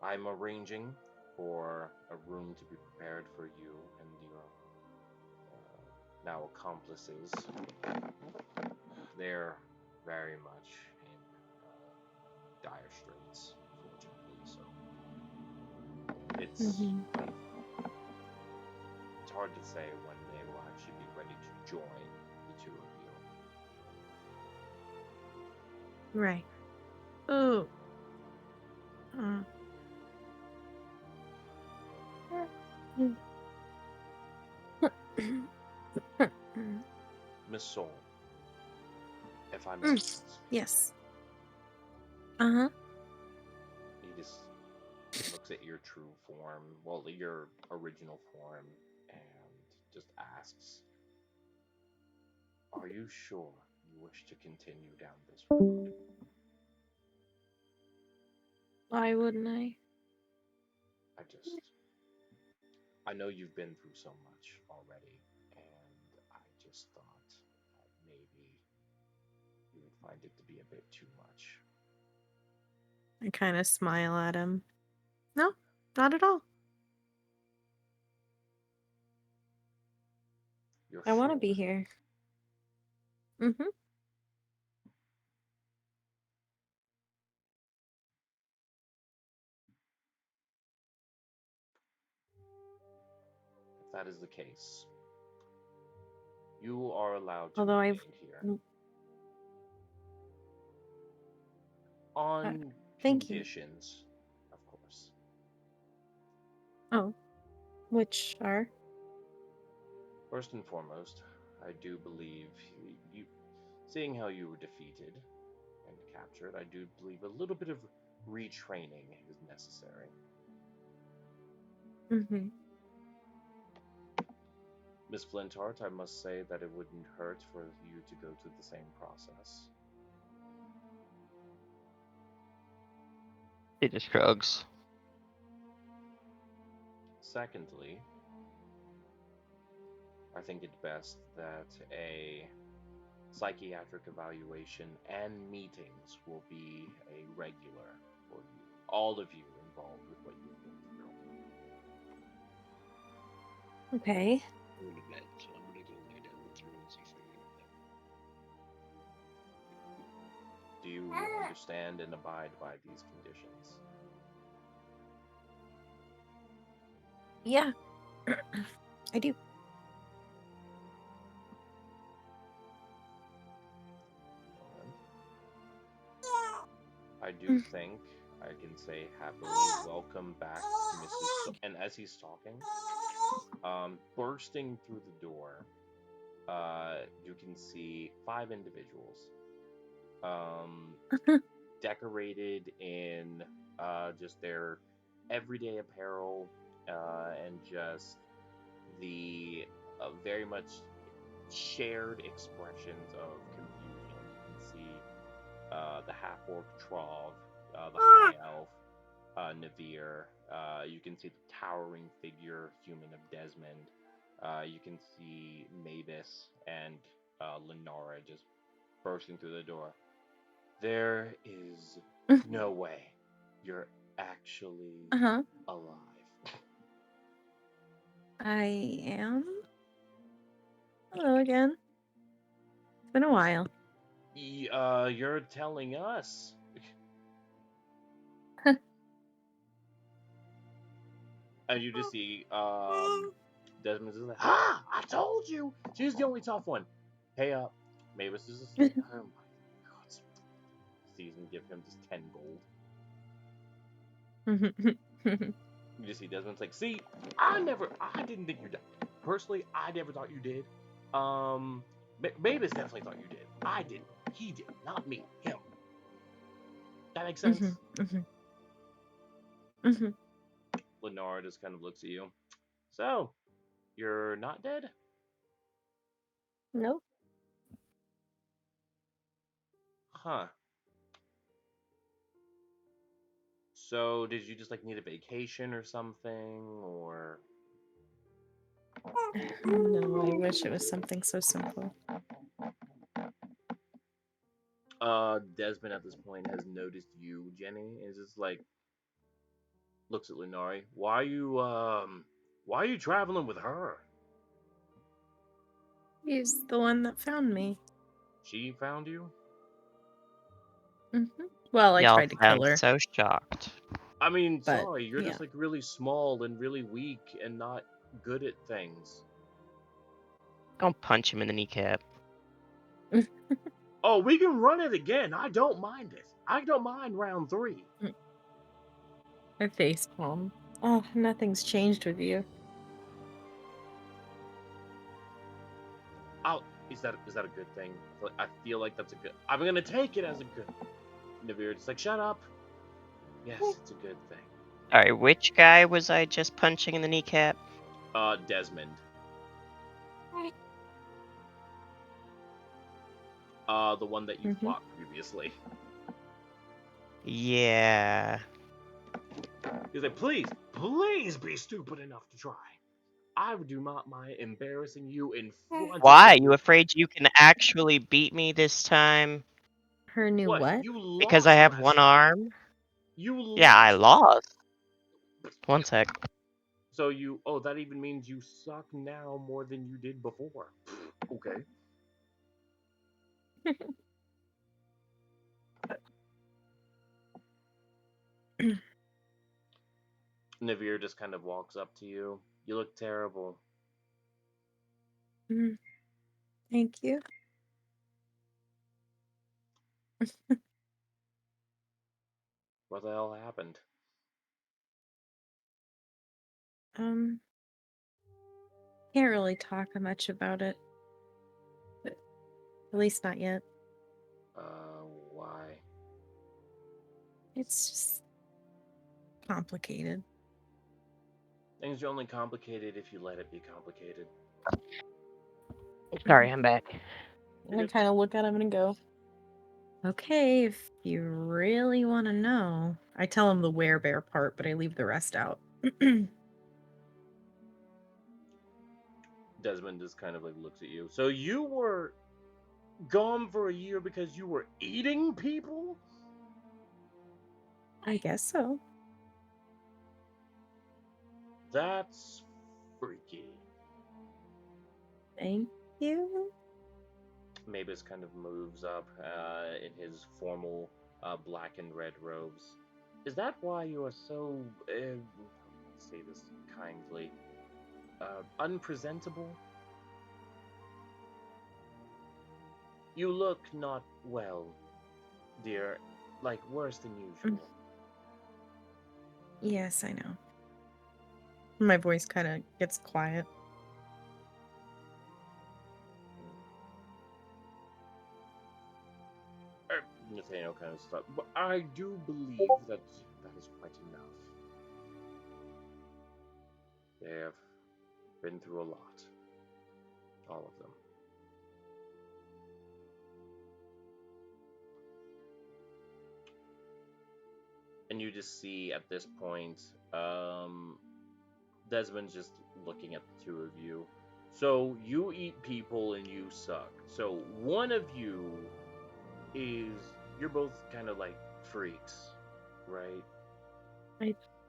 I'm arranging for a room to be prepared for you and your now accomplices. They're very much in dire straits, fortunately. So it's Mhm. it's hard to say when they will actually be ready to join the two of you. Right. Oh. Miss Soul, if I may ask, Yes. Uh-huh. he just looks at your true form, well, your original form, and just asks, "Are you sure you wish to continue down this road?" Why wouldn't I? I know you've been through so much already, and I just thought that maybe you would find it to be a bit too much. I kind of smile at him. No, not at all. You're I want to sure? be here. Mm-hmm. If that is the case, you are allowed to Although remain here Mm, on thank you. conditions, of course. Oh, which are? First and foremost, I do believe you, seeing how you were defeated and captured, I do believe a little bit of retraining is necessary. Mm-hmm. Miss Flintheart, I must say that it wouldn't hurt for you to go through the same process. He just shrugs. Secondly, I think it's best that a psychiatric evaluation and meetings will be a regular for you, all of you involved with what you've been through. Okay. I'm going to bed, so I'm going to go lay down with Rosie for a little bit. Do you understand and abide by these conditions? Yeah, I do. I do think I can say happily welcome back Mrs. And as he's talking, bursting through the door, you can see 5 individuals, um, decorated in just their everyday apparel, and just the very much shared expressions of confusion. You can see the half orc Trov, the high elf Navir. You can see the towering figure human of Desmond. You can see Mavis and Lenora just bursting through the door. There is no way you're actually Uh-huh. alive. I am. Hello again. It's been a while. You're telling us. And you just see Desmond is like, "Ah, I told you, she's the only tough one." Hey, Mavis is just like, "Oh my god!" Sees him give him just 10 gold. You just see Desmond's like, "See, I didn't think you died. Personally, I never thought you did. Mavis definitely thought you did. I didn't. He did, not me. Him. That makes sense." Lenora just kind of looks at you. So, you're not dead? Nope. Huh. So, did you just like need a vacation or something, or? No, I wish it was something so simple. Desmond at this point has noticed you, Jenny, and is just like looks at Lunari. Why are you traveling with her? He's the one that found me. She found you? hmm Well, I Y'all tried to kill sound her, so shocked. I mean, but sorry, you're yeah. just like really small and really weak and not good at things. Don't punch him in the kneecap. Oh, we can run it again. I don't mind it. I don't mind round 3. I face palm. Oh, nothing's changed with you. Is that a good thing? I feel like that's a good. I'm gonna take it as a good. Navir just like shut up. Yes, it's a good thing. Alright, which guy was I just punching in the kneecap? Desmond. The one that you fought previously. Yeah. He's like, please be stupid enough to try. I do not mind embarrassing you in front Why? of You afraid you can actually beat me this time? Her new What? what? You Because I lost have last one time. arm? You Yeah, I lost. lost. One sec. So that even means you suck now more than you did before. Okay. Navir just kind of walks up to you. You look terrible. Thank you. What the hell happened? Can't really talk much about it. But at least not yet. Why? It's just complicated. Things are only complicated if you let it be complicated. Sorry, I'm back. I kind of look at him and go, okay, if you really want to know. I tell him the werebear part, but I leave the rest out. Desmond just kind of like looks at you. So you were gone for a year because you were eating people? I guess so. That's freaky. Thank you. Mavis kind of moves up in his formal black and red robes. Is that why you are so, say this kindly, unpresentable? You look not well, dear, like worse than usual. Yes, I know. My voice kind of gets quiet. Nathaniel kind of stopped. But I do believe that is quite enough. They have been through a lot. All of them. And you just see at this point, Desmond's just looking at the two of you. So you eat people and you suck. So one of you you're both kind of like freaks, right?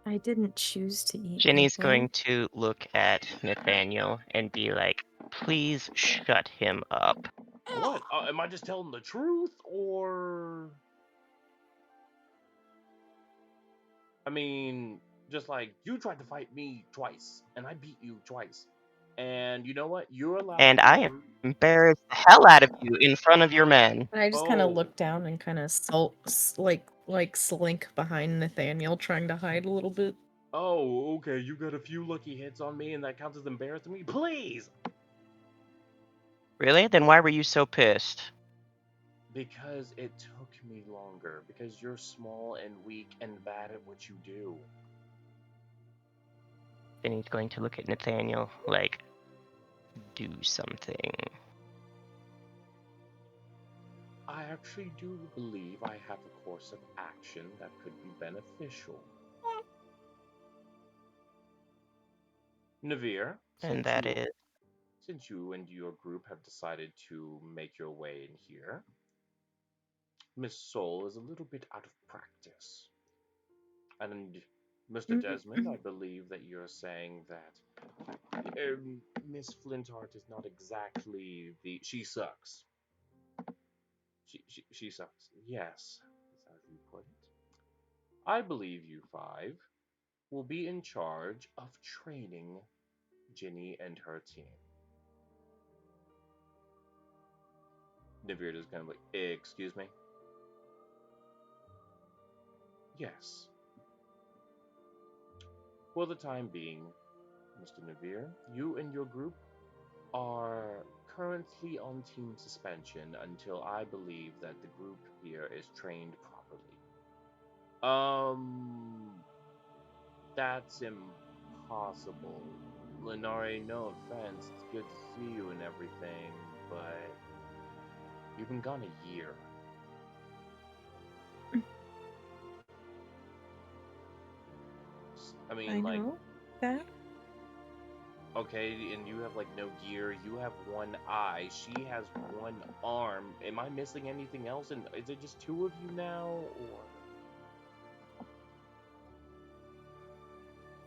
I didn't choose to eat Jenny's people. going to look at Nathaniel and be like, please shut him up. What? Am I just telling the truth, or? I mean, just like you tried to fight me twice, and I beat you twice. And you know what? You're allowed And to I embarrass the hell out of you in front of your men. And I just kind of Oh. look down and kind of like slink behind Nathaniel, trying to hide a little bit. Oh, okay. You got a few lucky hits on me, and that counts as embarrassing me. Please. Really? Then why were you so pissed? Because it took me longer. Because you're small and weak and bad at what you do. Jenny's going to look at Nathaniel like, do something. I actually do believe I have a course of action that could be beneficial. Navir, And Since that you is since you and your group have decided to make your way in here, Miss Soul is a little bit out of practice. And Mr. Desmond, I believe that you're saying that Miss Flintheart is not exactly the. She sucks. She sucks. Yes, that's how you put it. I believe you five will be in charge of training Ginny and her team. Navir is kind of like, excuse me? Yes. For the time being, Mr. Navir, you and your group are currently on team suspension until I believe that the group here is trained properly. That's impossible. Lenari, no offense, it's good to see you and everything, but you've been gone a year. I I mean, like, know that. okay, and you have like no gear, you have one eye, she has one arm. Am I missing anything else? And is it just two of you now, or?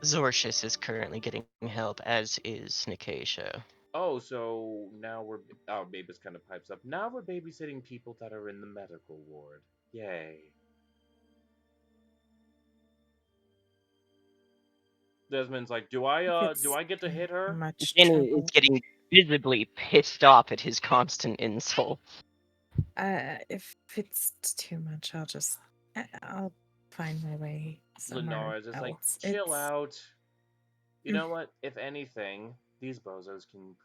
Zorcius is currently getting help, as is Nicatia. Oh, so now we're. Oh, Mavis kind of pipes up. Now we're babysitting people that are in the medical ward. Yay. Desmond's like, do If do it's I get to hit her? much Ginny is trouble. getting visibly pissed off at his constant insult. If it's too much, I'll find my way somewhere Lenara's just like, else. chill It's out. You know what? If anything, these bozos can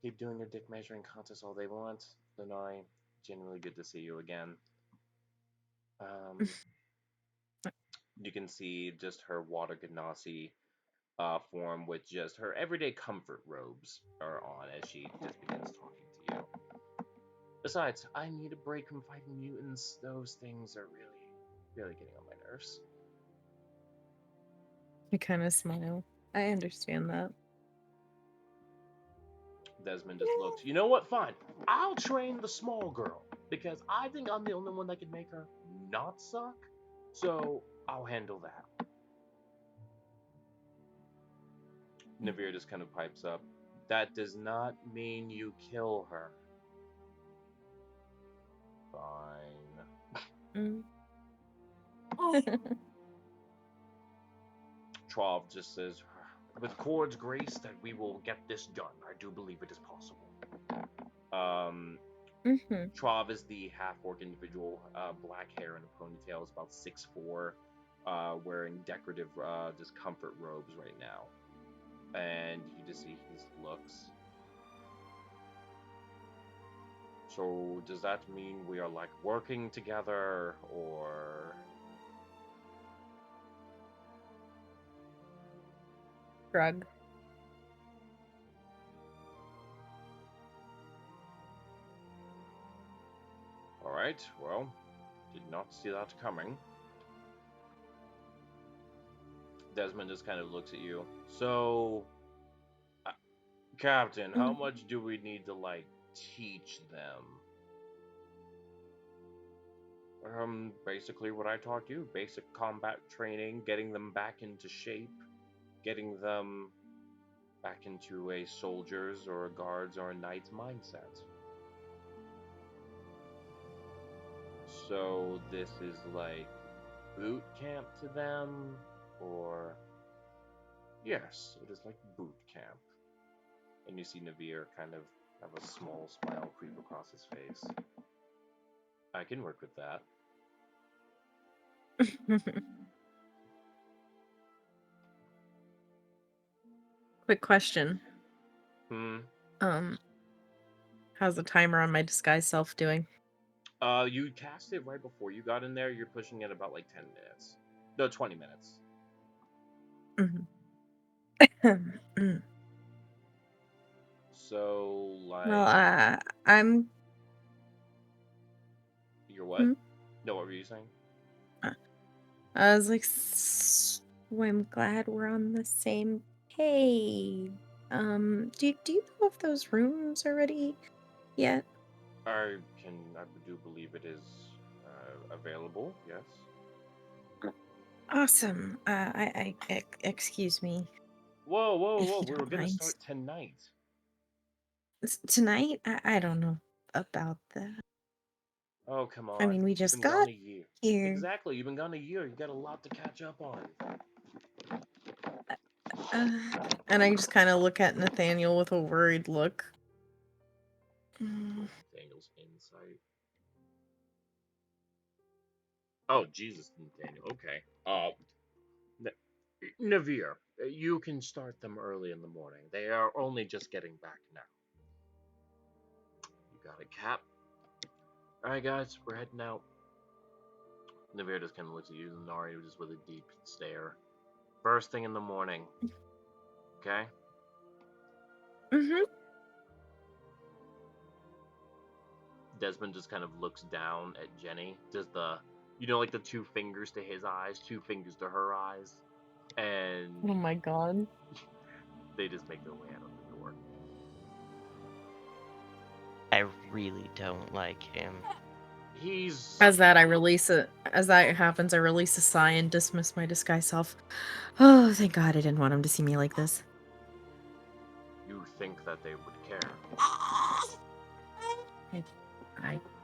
keep doing their dick measuring contests all they want. Lenari, genuinely good to see you again. You can see just her water ganassi form with just her everyday comfort robes are on as she just begins talking to you. Besides, I need a break from fighting mutants. Those things are really getting on my nerves. I kind of smile. I understand that. Desmond just looks, you know what? Fine. I'll train the small girl because I think I'm the only one that can make her not suck. So I'll handle that. Navir just kind of pipes up. That does not mean you kill her. Fine. Trov just says, with Cord's grace, that we will get this done. I do believe it is possible. Trov is the half-orc individual, black hair and a ponytail, is about 6'4", wearing decorative, just comfort robes right now. And you just see his looks. So does that mean we are like working together, or? Shrug. Alright, well, did not see that coming. Desmond just kind of looks at you. So, Captain, how much do we need to, like, teach them? Basically what I taught you. Basic combat training, getting them back into shape, getting them back into a soldier's or a guard's or a knight's mindset. So this is like boot camp to them, or? Yes, it is like boot camp. And you see Navir kind of have a small smile creep across his face. I can work with that. Quick question. How's the timer on my disguise self doing? You cast it right before you got in there. You're pushing it about like 10 minutes. No, 20 minutes. So, like... Well, I'm... You're what? No, what were you saying? I was like, so I'm glad we're on the same page. Do you know if those rooms are ready yet? I do believe it is available. Yes. Awesome. Excuse me Whoa, whoa, if whoa! you We were don't gonna mind. start tonight. Tonight? I don't know about that. Oh, come I on! mean, we You've just been gone got a year. here. Exactly. You've been gone a year. You got a lot to catch up on. And I just kind of look at Nathaniel with a worried look. Daniel's insight. Oh, Jesus, Nathaniel. Okay. Navir, you can start them early in the morning. They are only just getting back now. You got a cap? Alright, guys, we're heading out. Navir just kind of looks at you, and Nari just with a deep stare. First thing in the morning. Okay? Mm-hmm. Desmond just kind of looks down at Jenny. Does like the two fingers to his eyes, two fingers to her eyes. And Oh my god. they just make their way out of the door. I really don't like him. He's As that happens, I release a sigh and dismiss my disguise self. Oh, thank God I didn't want him to see me like this. You think that they would care?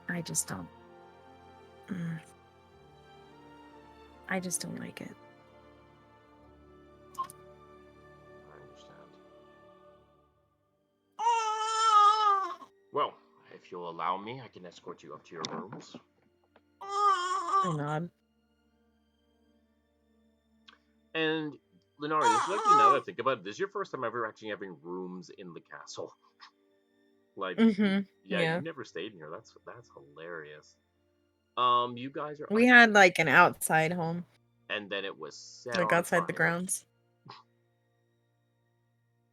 I just don't. I just don't like it. I understand. Well, if you'll allow me, I can escort you up to your rooms. I nod. And Lenari, this is actually, now that I think about it, this is your first time ever actually having rooms in the castle. Like, Mm-hmm. yeah, Yeah. you never stayed in here. That's hilarious. You guys are, We had like an outside home, and then it was set like on outside the fire. grounds.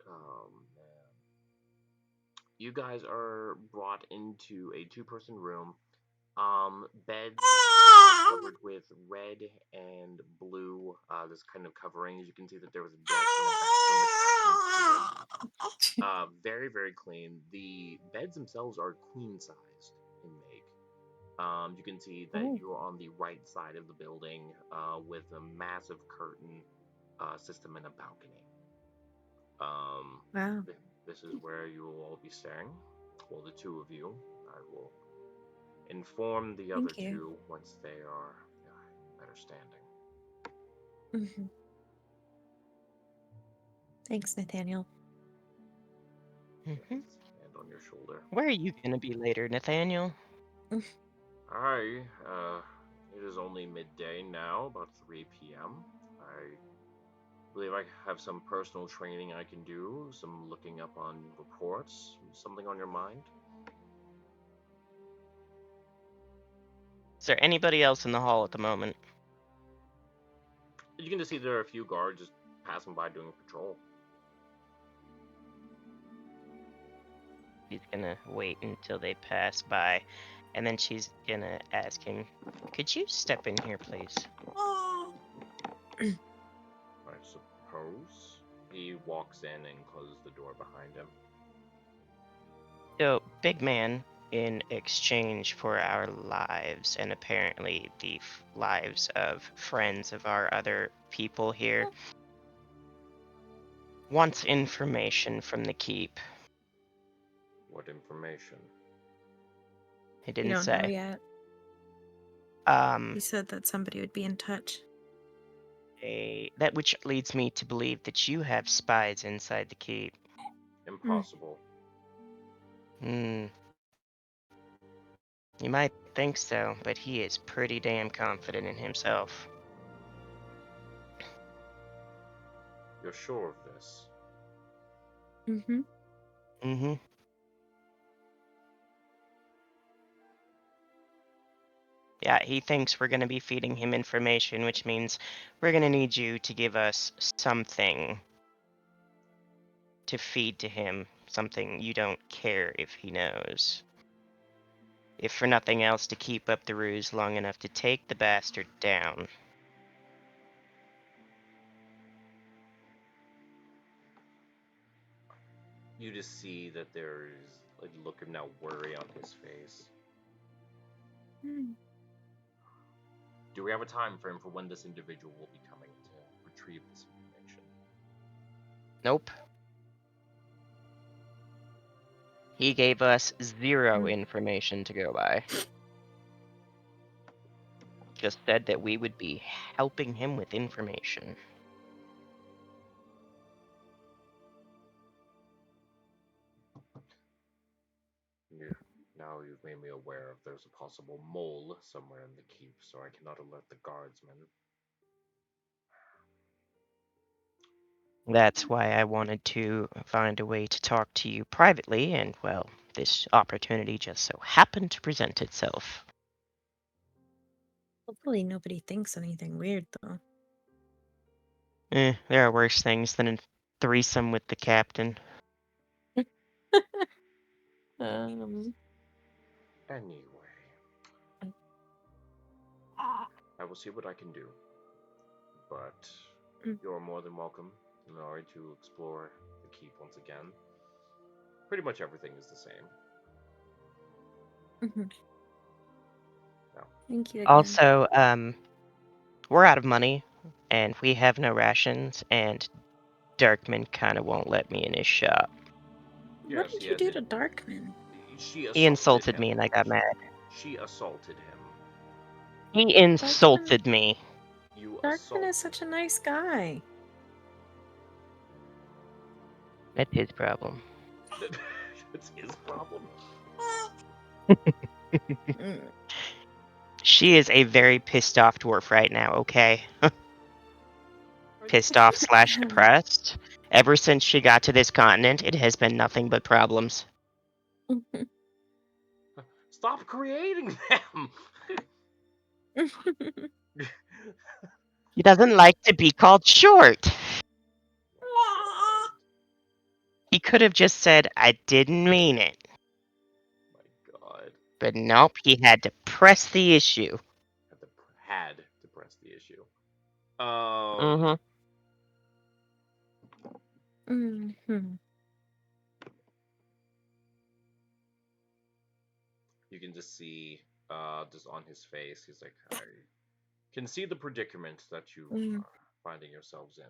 Oh man. You guys are brought into a two-person room. Beds covered with red and blue, this kind of covering. As you can see that there was a desk and a bathroom attached to it. Very, very clean. The beds themselves are queen-sized in make. You can see that Oh. you're on the right side of the building with a massive curtain system and a balcony. Wow. This is where you will all be staying. Well, the two of you. I will inform the other Thank you. two once they are better standing. Mm-hmm. Thanks, Nathaniel. Mm-hmm. Hand on your shoulder. Where are you gonna be later, Nathaniel? Hi, it is only midday now, about 3 p.m. I believe I have some personal training I can do, some looking up on reports, something on your mind? Is there anybody else in the hall at the moment? You can just see there are a few guards just passing by doing a patrol. She's gonna wait until they pass by, and then she's gonna ask him, "Could you step in here, please?" I suppose. He walks in and closes the door behind him. So, big man, in exchange for our lives and apparently the lives of friends of our other people here, wants information from the keep. What information? He We didn't don't know say. yet. He said that somebody would be in touch. That which leads me to believe that you have spies inside the keep. Impossible. Hmm. You might think so, but he is pretty damn confident in himself. You're sure of this? Mm-hmm. Mm-hmm. Yeah, he thinks we're going to be feeding him information, which means we're going to need you to give us something to feed to him, something you don't care if he knows. If for nothing else, to keep up the ruse long enough to take the bastard down. You just see that there's a look of now worry on his face. Do we have a time frame for when this individual will be coming to retrieve this information? Nope. He gave us zero information to go by. Just said that we would be helping him with information. Now you've made me aware of there's a possible mole somewhere in the keep, so I cannot alert the guardsmen. That's why I wanted to find a way to talk to you privately, and, well, this opportunity just so happened to present itself. Hopefully nobody thinks anything weird though. There are worse things than a threesome with the captain. Anyway, I will see what I can do. But you're more than welcome, Minari, to explore the keep once again. Pretty much everything is the same. Thank you again. Also, we're out of money, and we have no rations, and Darkman kind of won't let me in his shop. What did you do to Darkman? He insulted me, and I got mad. She assaulted him. He insulted me. You Darkman is such a nice guy. That's his problem. It's his problem. She is a very pissed off dwarf right now, okay? Pissed off / depressed. Ever since she got to this continent, it has been nothing but problems. Stop creating them! He doesn't like to be called short. He could have just said, I didn't mean it. My god. But nope, he had to press the issue. Had to press the issue. You can just see, just on his face, he's like, I can see the predicament that you are finding yourselves in.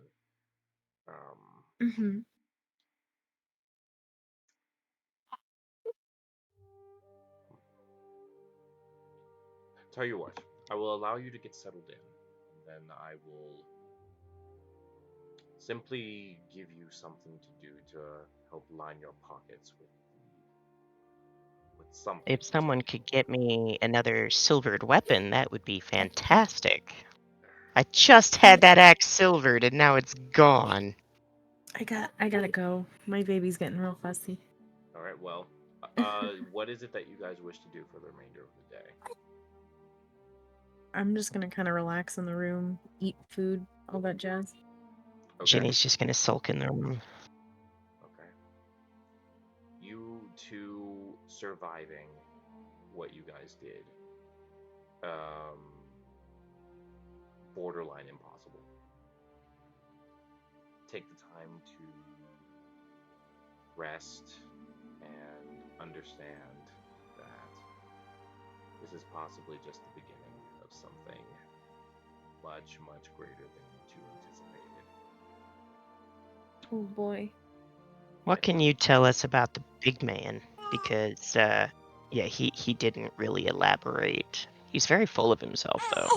Tell you what, I will allow you to get settled in, and then I will simply give you something to do to help line your pockets with something. If someone could get me another silvered weapon, that would be fantastic. I just had that axe silvered, and now it's gone. I gotta go. My baby's getting real fussy. Alright, well, what is it that you guys wish to do for the remainder of the day? I'm just gonna kind of relax in the room, eat food, all that jazz. Okay. Ginny's just gonna sulk in the room. Okay. You two surviving what you guys did. Borderline impossible. Take the time to rest and understand that this is possibly just the beginning of something much, much greater than you two anticipated. Oh boy. What can you tell us about the big man? Because, yeah, he didn't really elaborate. He's very full of himself, though.